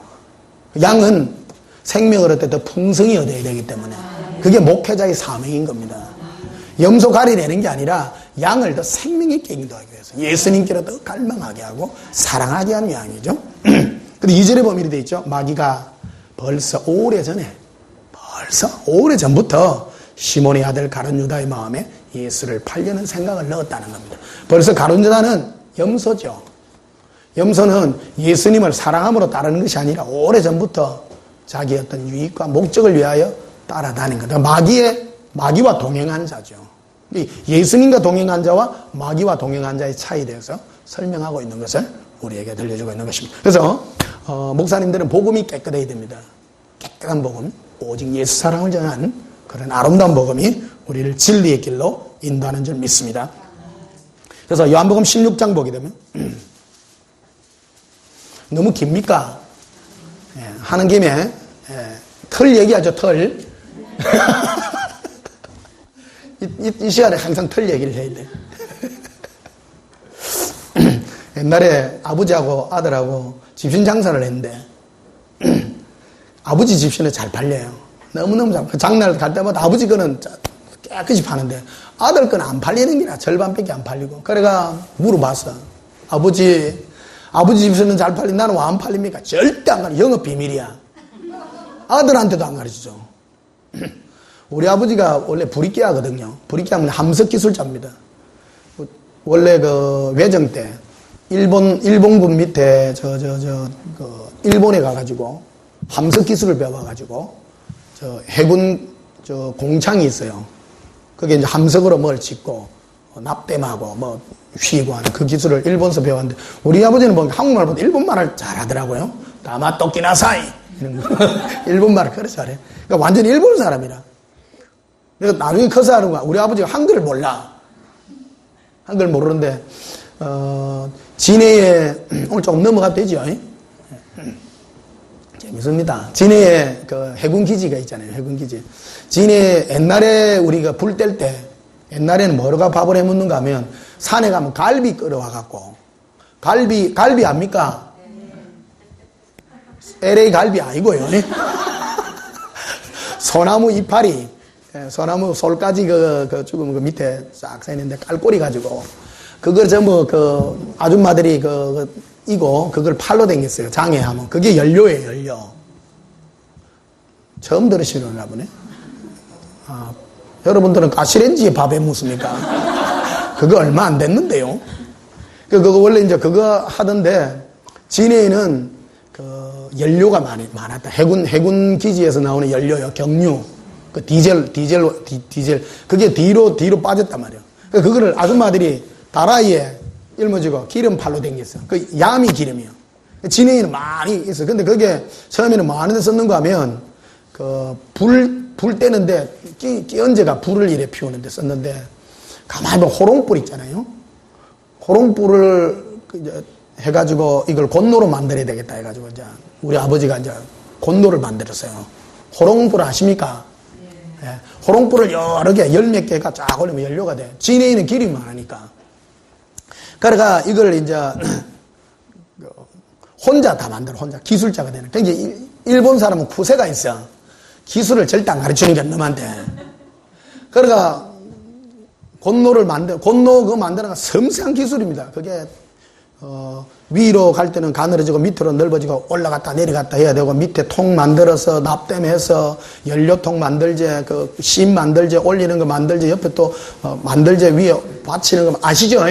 양은 생명을 얻을 때 더 풍성히 얻어야 되기 때문에 그게 목회자의 사명인 겁니다. 염소 가리내는 게 아니라 양을 더 생명 있게 인도하기 위해서 예수님께로 더 갈망하게 하고 사랑하게 하는 양이죠. 근데 2절에 보면 이렇게 되어 있죠. 마귀가 벌써 오래전부터 시몬의 아들 가룟 유다의 마음에 예수를 팔려는 생각을 넣었다는 겁니다. 벌써 가룟 유다는 염소죠. 염소는 예수님을 사랑함으로 따르는 것이 아니라 오래전부터 자기의 어떤 유익과 목적을 위하여 따라다닌 겁니다. 마귀와 동행한 자죠. 예수님과 동행한 자와 마귀와 동행한 자의 차이에 대해서 설명하고 있는 것을 우리에게 들려주고 있는 것입니다. 그래서 목사님들은 복음이 깨끗해야 됩니다. 깨끗한 복음, 오직 예수 사랑을 전하는 그런 아름다운 복음이 우리를 진리의 길로 인도하는 줄 믿습니다. 그래서 요한복음 16장 보게 되면 너무 깁니까? 하는 김에 털 얘기하죠. 털. 이 시간에 항상 털 얘기를 해야 돼. 옛날에 아버지하고 아들하고 집신 장사를 했는데 아버지 집신에 잘 팔려요. 너무너무 잘 팔려요. 장날 갈 때마다 아버지 거는 깨끗이 파는데 아들 거는 안 팔리는 게라 절반밖에 안 팔리고. 그래가 물어봤어. 아버지 집신은 잘 팔린 나는 왜 안 팔립니까? 절대 안 가르쳐. 영업 비밀이야. 아들한테도 안 가르치죠. 우리 아버지가 원래 브리끼하거든요. 브리끼하면 함석 기술자입니다. 원래 그 외정 때 일본군 밑에 일본에 가가지고 함석 기술을 배워가지고 해군 공창이 있어요. 그게 이제 함석으로 뭘 짓고 납땜하고 뭐 휘고 하는 그 기술을 일본에서 배웠는데 우리 아버지는 보니까 한국말보다 일본말을 잘하더라고요. 다마 토끼나사이 이런 거 일본말을 그렇게 잘해. 그러니까 완전히 일본 사람이라. 그래서 나중에 커서 하는 거야. 우리 아버지가 한글을 몰라. 한글 모르는데 진해에 오늘 조금 넘어가도 되죠? 재밌습니다. 진해에 그 해군 기지가 있잖아요. 해군 기지. 진해 옛날에 우리가 불 뗄 때 옛날에는 뭐로가 밥을 해 먹는가 하면 산에 가면 갈비 끌어와 갖고 갈비 압니까? LA 갈비 아니고요. 소나무 이파리 소나무 솔까지 죽으면 그 밑에 싹 쌓이는데 깔꼬리 가지고 그걸 전부 그 아줌마들이 이고 그걸 팔로 댕겼어요. 장애하면. 그게 연료예요, 연료. 처음 들으시는가 보네. 아, 여러분들은 가시렌지에 밥에 묻습니까? 그거 얼마 안 됐는데요. 그거 원래 이제 그거 하던데, 진해에는 연료가 많았다. 해군 기지에서 나오는 연료요, 경유. 그 디젤. 그게 뒤로 빠졌단 말이에요. 그거를 아줌마들이 다라이에 일머지고 기름 팔로 댕겼어. 그 야미 기름이요. 진해에는 많이 있어. 근데 그게 처음에는 뭐 하는 데 썼는가 하면, 불 떼는데, 끼얹어가 불을 이래 피우는데 썼는데, 가만히 보면 호롱불 있잖아요. 호롱불을 이제 해가지고 이걸 곤노로 만들어야 되겠다 해가지고 이제 우리 아버지가 이제 곤노를 만들었어요. 호롱불 아십니까? 예. 호롱불을 여러 개, 열 몇 개가 쫙 올리면 연료가 돼. 진해에는 기름이 많으니까. 그러니까 이걸 이제 혼자 다 만들어, 혼자. 기술자가 되는. 그러니까 일본 사람은 구세가 있어. 기술을 절대 안 가르치는 게 놈한테. 그러니까 곤노 그거 만드는 건 섬세한 기술입니다. 그게, 위로 갈 때는 가늘어지고 밑으로 넓어지고 올라갔다 내려갔다 해야 되고 밑에 통 만들어서 납땜해서 연료통 만들지, 심 만들지, 올리는 거 만들지, 옆에 또, 만들지 위에 받치는 거 아시죠?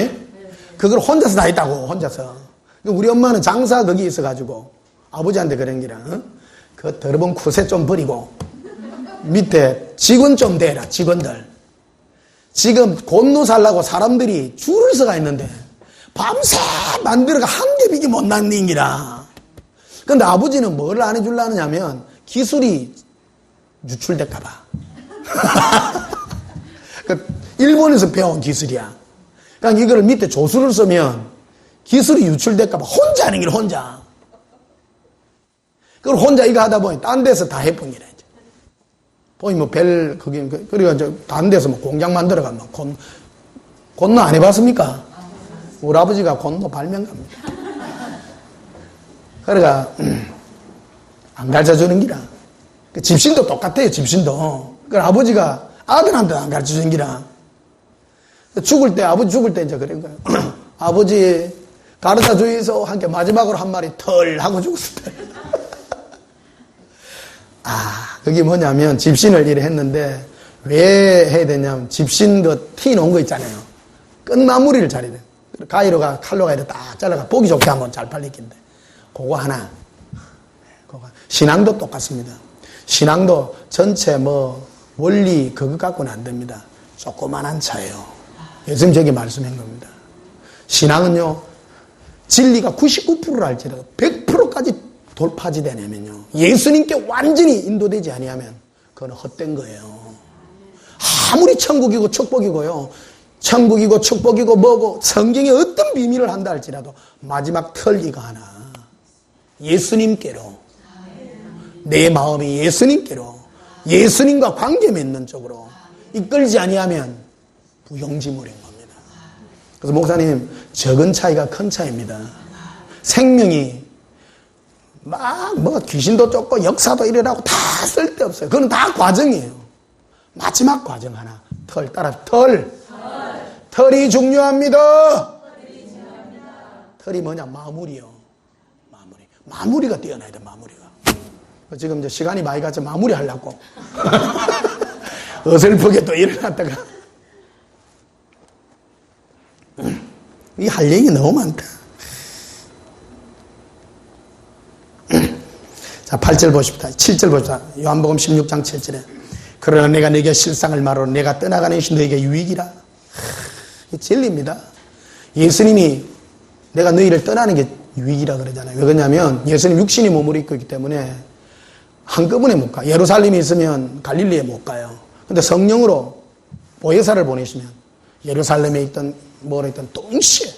그걸 혼자서 다 했다고, 혼자서. 우리 엄마는 장사 거기 있어가지고 아버지한테 그런 기라, 그 더러운 쿠세 좀 버리고 밑에 직원 좀 대라, 직원들. 지금 곤노 살라고 사람들이 줄을 서가 있는데 밤새 만들어가 한 개 비기 못 낳는 기라. 근데 아버지는 뭘 안 해주려느냐면 기술이 유출될까봐. 일본에서 배운 기술이야. 그러니까 이거를 밑에 조수를 쓰면 기술이 유출될까봐 혼자 하는 길 혼자. 그걸 혼자 이거 하다 보니 딴 데서 다 해본 기라. 보니 뭐 그리고 이제 다른 데서 뭐 공장 만들어가면 곤노 안 해봤습니까? 우리 아버지가 곤노 발명가입니다. 그러니까, 안 가르쳐 주는 기라. 집신도 똑같아요, 집신도. 그 아버지가 아들한테도 안 가르쳐 주는 기라. 아버지 죽을 때 이제 그런 거예요. 아버지, 가르쳐 주이소. 함께 마지막으로 한 마리 털 하고 죽었을 때. 그게 뭐냐면 집신을 이래 했는데 왜 해야 되냐면 집신 티 놓은 거 있잖아요. 끝마무리를 잘해야 돼. 가위로가 칼로가 이렇게 딱 잘라가 보기 좋게 하면 잘 팔리긴데 그거 하나. 신앙도 똑같습니다. 신앙도 전체 원리 그거 갖고는 안 됩니다. 조그만한 차예요. 예수님 저기 말씀한 겁니다. 신앙은요 진리가 99%를 할지라도 100%까지 돌파지 되냐면요. 예수님께 완전히 인도되지 아니하면 그건 헛된 거예요. 아무리 천국이고 축복이고요. 천국이고 축복이고 뭐고 성경에 어떤 비밀을 한다 할지라도 마지막 털 이거 하나. 예수님께로. 내 마음이 예수님께로. 예수님과 관계 맺는 쪽으로 이끌지 아니하면 부용지물인 겁니다. 그래서 목사님 적은 차이가 큰 차이입니다. 생명이 귀신도 쫓고 역사도 이래라고 다 쓸데없어요. 그건 다 과정이에요. 마지막 과정 하나. 털이 중요합니다. 털이 뭐냐? 마무리요. 마무리가 뛰어나야 돼, 마무리가. 지금 이제 시간이 많이 가서 마무리 하려고. 어설프게 또 일어났다가. 이 할 얘기 너무 많다. 자, 8절 보십시다. 7절 보십시다. 요한복음 16장 7절에. 그러나 내가 네게 실상을 말하러 내가 떠나가는 것이 너에게 유익이라. 진리입니다. 예수님이 내가 너희를 떠나는 게 유익이라 그러잖아요. 왜 그러냐면 예수님 육신이 몸을 입고 있기 때문에 한꺼번에 못 가. 예루살렘에 있으면 갈릴리에 못 가요. 근데 성령으로 보혜사를 보내시면 예루살렘에 있던 뭐라 있던 동시에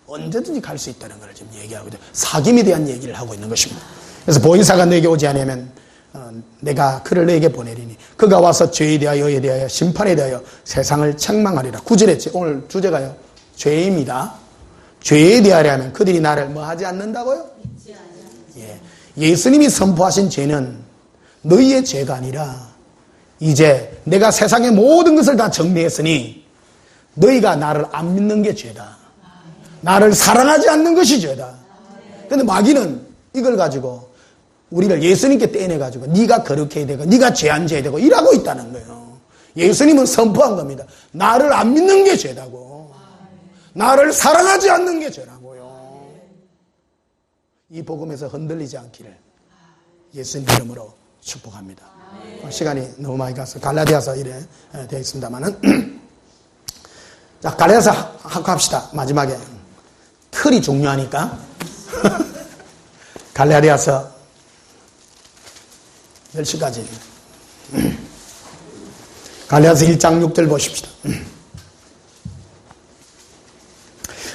언제든지 갈 수 있다는 걸 지금 얘기하고 있죠. 사귐에 대한 얘기를 하고 있는 것입니다. 그래서 보혜사가 너에게 오지 않으면 내가 그를 너에게 보내리니 그가 와서 죄에 대하여 대하여 심판에 대하여 세상을 책망하리라. 9절에 오늘 주제가요. 죄입니다. 죄에 대하려면 그들이 나를 뭐 하지 않는다고요? 예. 예수님이 선포하신 죄는 너희의 죄가 아니라 이제 내가 세상의 모든 것을 다 정리했으니 너희가 나를 안 믿는 게 죄다. 나를 사랑하지 않는 것이 죄다. 근데 마귀는 이걸 가지고 우리를 예수님께 떼내가지고 네가 거룩해야 되고 네가 죄 안 져야 되고 이라고 있다는 거예요. 예수님은 선포한 겁니다. 나를 안 믿는 게 죄다고. 나를 사랑하지 않는 게 죄라고요. 이 복음에서 흔들리지 않기를 예수님 이름으로 축복합니다. 시간이 너무 많이 가서 갈라디아서 이래 되어 있습니다만은 자, 갈라디아서 합시다. 마지막에 틀이 중요하니까 갈라디아서 10시까지 갈라디아서 1장 6절 보십시다.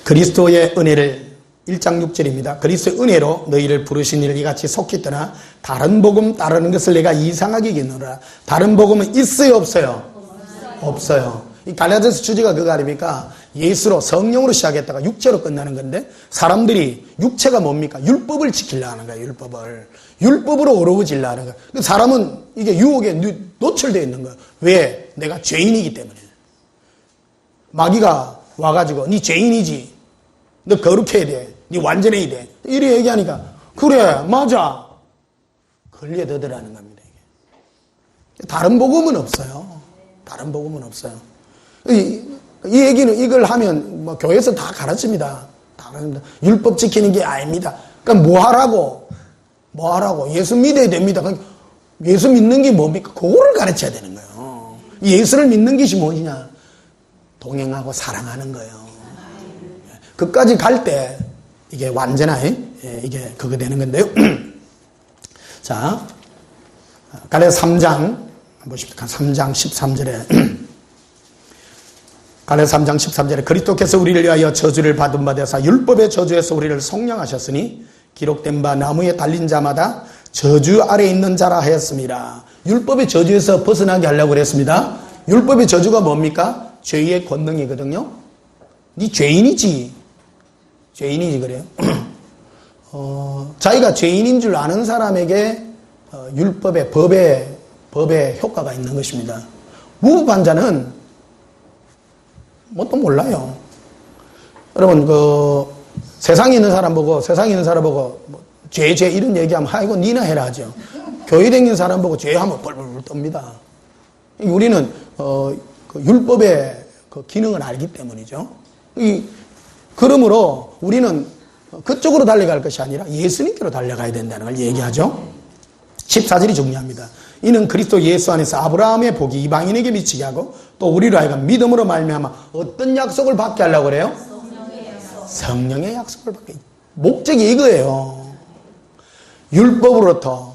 그리스도의 은혜를 1장 6절입니다. 그리스도의 은혜로 너희를 부르신 이를 이같이 속히 떠나 다른 복음 따르는 것을 내가 이상하게 여기노라. 다른 복음은 있어요 없어요? 없어요. 이 갈라디아서 주제가 그거 아닙니까? 예수로 성령으로 시작했다가 육체로 끝나는 건데 사람들이 육체가 뭡니까? 율법을 지키려 하는 거예요. 율법으로 어려워지려 하는 거예요. 사람은 이게 유혹에 노출되어 있는 거예요. 왜? 내가 죄인이기 때문에. 마귀가 와가지고 네 죄인이지. 너 거룩해야 돼. 네 완전해야 돼. 이렇게 얘기하니까 그래 맞아. 걸려들더라는 겁니다. 이게. 다른 복음은 없어요. 다른 복음은 없어요. 이 얘기는 이걸 하면 뭐 교회에서 다 가르칩니다. 다 가르칩니다. 율법 지키는 게 아닙니다. 그러니까 뭐 하라고 예수 믿어야 됩니다. 예수 믿는 게 뭡니까? 그거를 가르쳐야 되는 거예요. 예수를 믿는 것이 뭐냐? 동행하고 사랑하는 거예요. 그까지 갈 때 이게 완전한 이게 그거 되는 건데요. 자, 갈라디아서 3장 보십시오. 3장 13절에 갈라디아서 3장 13절에 그리스도께서 우리를 위하여 저주를 받은 바 되사 율법의 저주에서 우리를 속량하셨으니 기록된 바 나무에 달린 자마다 저주 아래 있는 자라 하였습니다. 율법의 저주에서 벗어나게 하려고 그랬습니다. 율법의 저주가 뭡니까? 죄의 권능이거든요. 네 죄인이지 그래요. 자기가 죄인인 줄 아는 사람에게 율법의 법의 효과가 있는 것입니다. 무법한 뭣도 몰라요. 여러분 세상에 있는 사람 보고 죄 이런 얘기하면 아이고 니나 해라 하죠. 교회 다니는 사람 보고 죄하면 벌벌 떱니다. 우리는 율법의 기능을 알기 때문이죠. 그러므로 우리는 그쪽으로 달려갈 것이 아니라 예수님께로 달려가야 된다는 걸 얘기하죠. 14절이 중요합니다. 이는 그리스도 예수 안에서 아브라함의 복이 이방인에게 미치게 하고 또 우리로 하여금 믿음으로 말미암아 어떤 약속을 받게 하려고 그래요? 성령의 약속을 받게. 목적이 이거예요. 율법으로부터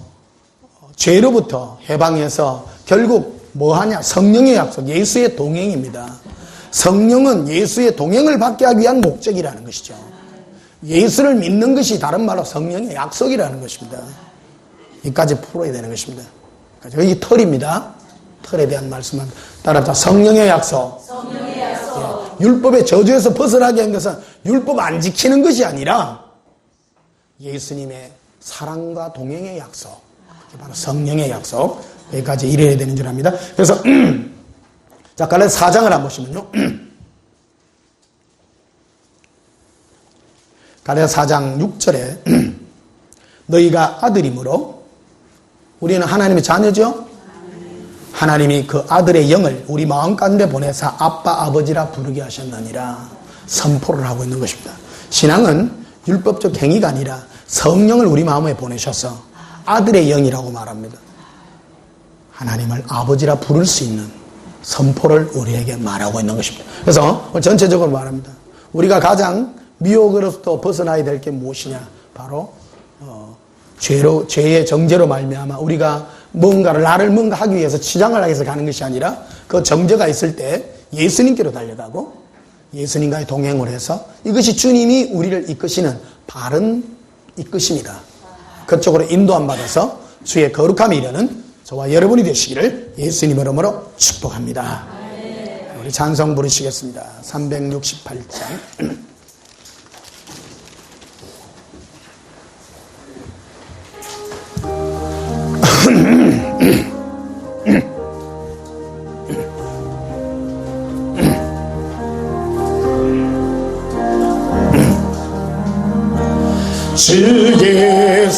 죄로부터 해방해서 결국 뭐하냐? 성령의 약속, 예수의 동행입니다. 성령은 예수의 동행을 받게 하기 위한 목적이라는 것이죠. 예수를 믿는 것이 다른 말로 성령의 약속이라는 것입니다. 이까지 풀어야 되는 것입니다. 여기 털입니다. 털에 대한 말씀은 따라서 성령의 약속. 예, 율법의 저주에서 벗어나게 한 것은 율법 안 지키는 것이 아니라 예수님의 사랑과 동행의 약속. 그게 바로 성령의 약속. 여기까지 이래야 되는 줄 압니다. 그래서 자, 갈라디아서 4장을 한번 보시면요. 갈라디아서 4장 6절에 너희가 아들이므로 우리는 하나님의 자녀죠. 하나님이 그 아들의 영을 우리 마음 가운데 보내사 아빠 아버지라 부르게 하셨느니라 선포를 하고 있는 것입니다. 신앙은 율법적 행위가 아니라 성령을 우리 마음에 보내셔서 아들의 영이라고 말합니다. 하나님을 아버지라 부를 수 있는 선포를 우리에게 말하고 있는 것입니다. 그래서 전체적으로 말합니다. 우리가 가장 미혹으로부터 벗어나야 될 게 무엇이냐? 바로 죄의 정죄로 말미암아 우리가 나를 뭔가 하기 위해서 치장을 하기 위해서 가는 것이 아니라 그 정죄가 있을 때 예수님께로 달려가고 예수님과의 동행을 해서 이것이 주님이 우리를 이끄시는 바른 이끄심이다. 그쪽으로 인도함 받아서 주의 거룩함에 이르는 저와 여러분이 되시기를 예수님 이름으로 축복합니다. 우리 찬송 부르시겠습니다. 368장.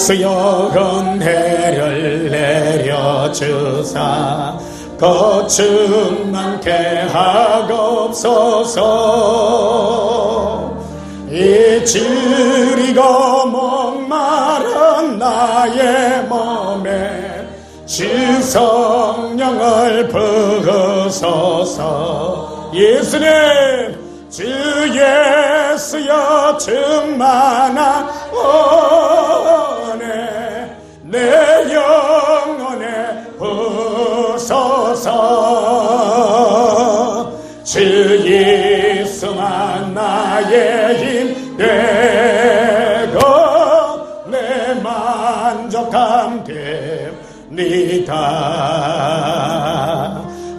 예수여 은혜를 내려주사 거듭 많게 하옵소서. 잊으리고 목마른 나의 몸에 주 성령을 부으소서. 예수님 주 예수여 충만한 은혜 내 영혼에 부소서. 주 예수만 나의 힘 되고 내 만족함 됩니다.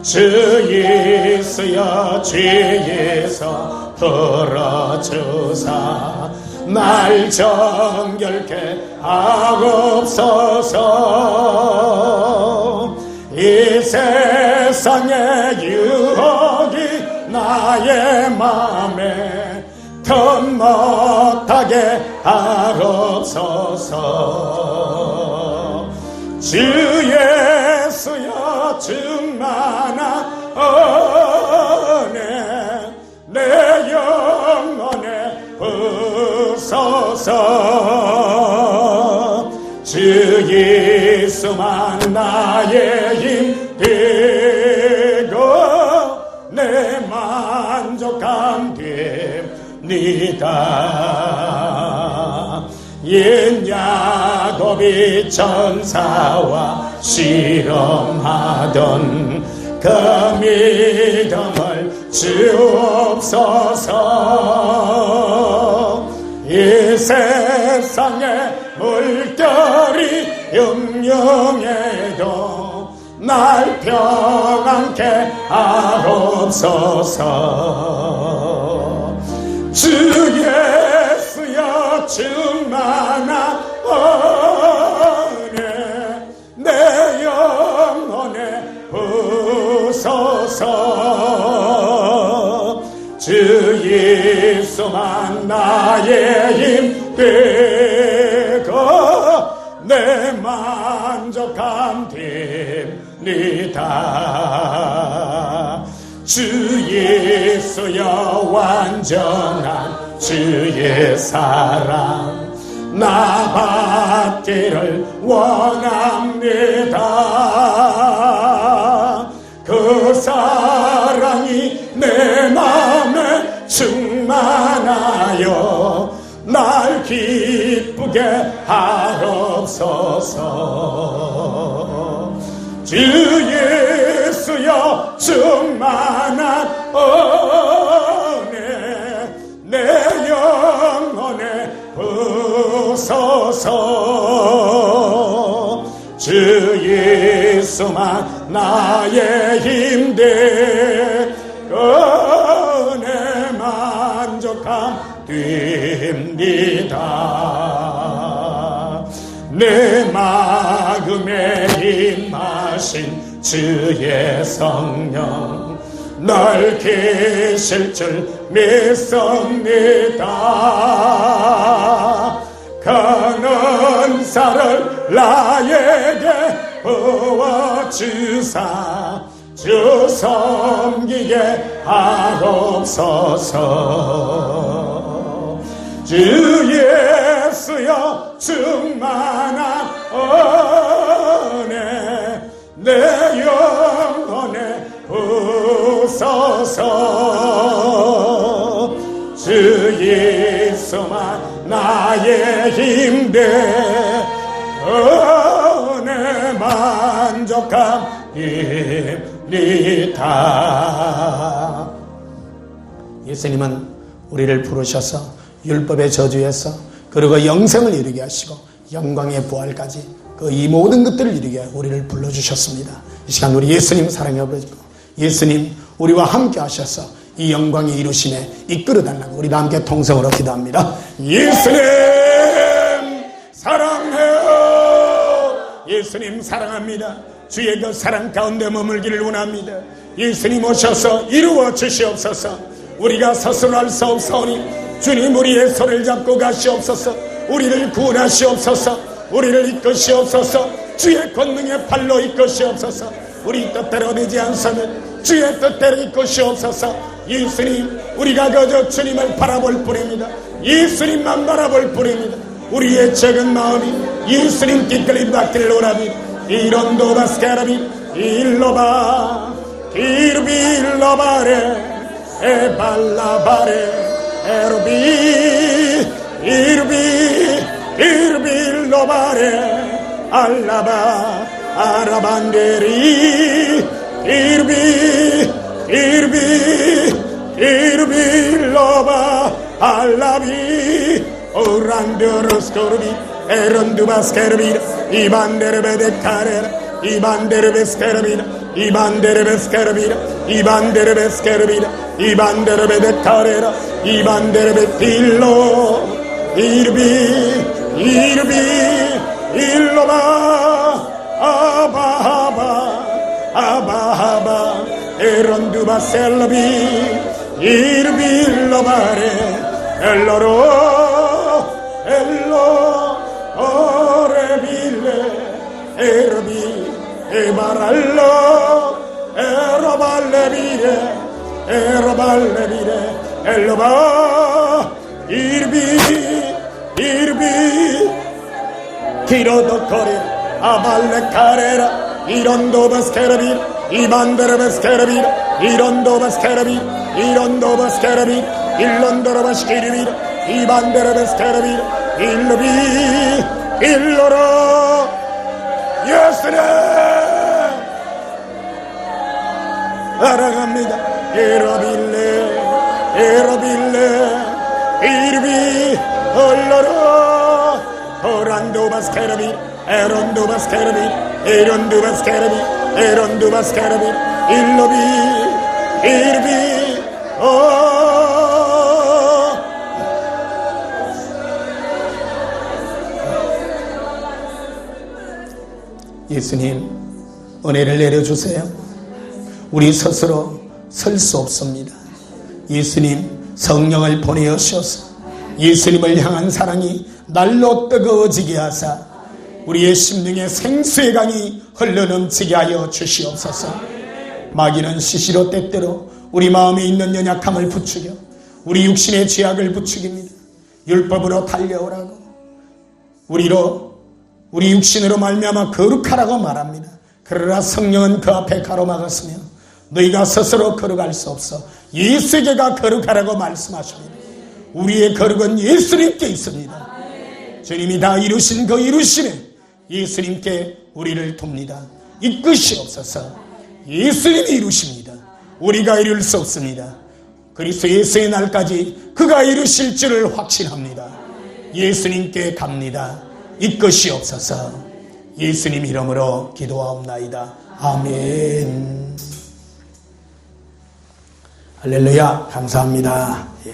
주 예수여 죄에서 풀어주사 날 정결케 하옵소서. 이 세상의 유혹이 나의 맘에 턴 못하게 하옵소서. 주 예수여 충만한 은혜 내 영혼에 부소서. 주 예수만 나의 힘 되고 내 만족함 됩니다. 옛 야곱이 천사와 실험하던 그 믿음을 주옵소서. 이 세상의 물결이 흉흉해도 날 평안케 하옵소서. 주 예수여 충만한 은혜 내 영혼에 부소서. 주 예수만 나의 힘 되고 내 만족함 됩니다. 주 예수여 완전한 주의 사랑 나 받기를 원합니다. 그 사랑이 내 맘에 충만하여 날 기쁘게 하옵소서. 주 예수여 충만한 은혜 내 영혼에 부소서. 주 예수만 나의 힘 되고 내 만족함 됩니다. 내 마음에 임하신 주의 성령 널 계실 줄 믿습니다. 그 은사를 나에게 부어주사 주 섬기게 하옵소서. 주 예수여 충만한 은혜 내 영혼에 부소서. 주 예수만 나의 힘 되고 내 만족함 됩니다. 예수님은 우리를 부르셔서 율법의 저주에서 그리고 영생을 이루게 하시고 영광의 부활까지 그 이 모든 것들을 이루게 우리를 불러주셨습니다. 이 시간 우리 예수님 사랑해버리고 예수님 우리와 함께 하셔서 이 영광의 이루심에 이끌어달라고 우리 다 함께 통성으로 기도합니다. 예수님 사랑해요. 예수님 사랑합니다. 주의 그 사랑 가운데 머물기를 원합니다. 예수님 오셔서 이루어 주시옵소서. 우리가 스스로 할 수 없사오니 주님 우리의 손을 잡고 가시옵소서. 우리를 구원하시옵소서. 우리를 이끄시옵소서. 주의 권능의 팔로 이끄시옵소서. 우리 뜻대로 되지 않으면 주의 뜻대로 이끄시옵소서. 예수님, 우리가 그저 주님을 바라볼 뿐입니다. 예수님만 바라볼 뿐입니다. 우리의 적은 마음이 예수님께 이끌림 받기를 원합니다. 이런도 바스케라비 일로바 이르비 일로바레 에발라바레 에르비 이르비 이르비 일로바레 알라바 아라반데리 이르비 이르비 이르비 일로바 알라비 오란드로스코르비 에런두바스케르비 이반데르베데카레라 이반데르베스케르비라 이반데르베스케르비라 이반데르베스케르비라 이반데르베데카레라 이반데르베딜로 이르비 이르비 일로바 아바하바 아바하바 에런두바셀라비 이르비 일로바레 엘로로 엘로 오레빌레 에르비 에바랄로 에로발레비레 에로발레비레 엘로바 이르비 이르비 기로도코레 아발레카레라 이론도바스케르비 이반데르베스케르비 이론도바스케르비 이론도바스케르비 일론도로바스케르비 이반데르베스케르비 일루비 일로로 예수님 알아갑니다. 에로빌레 에로빌레 이르비 올로로 오란도바스케르비 에론도바스케르비 에론도바스케르비 에론도바스케르비 일루비 이르비 오 예수님, 은혜를 내려주세요. 우리 스스로 설 수 없습니다. 예수님, 성령을 보내어셔서 예수님을 향한 사랑이 날로 뜨거워지게 하사 우리의 심령에 생수의 강이 흘러넘치게 하여 주시옵소서. 마귀는 시시로 때때로 우리 마음에 있는 연약함을 부추겨 우리 육신의 죄악을 부추깁니다. 율법으로 달려오라고 우리 육신으로 말미암아 거룩하라고 말합니다. 그러나 성령은 그 앞에 가로막았으며 너희가 스스로 거룩할 수 없어 예수에게가 거룩하라고 말씀하십니다. 우리의 거룩은 예수님께 있습니다. 주님이 다 이루신 그 이루심에 예수님께 우리를 둡니다. 이끄시옵소서. 예수님이 이루십니다. 우리가 이룰 수 없습니다. 그리스도 예수의 날까지 그가 이루실 줄을 확신합니다. 예수님께 갑니다. 이끄시옵소서. 예수님 이름으로 기도하옵나이다. 아멘. 할렐루야. 감사합니다. 예.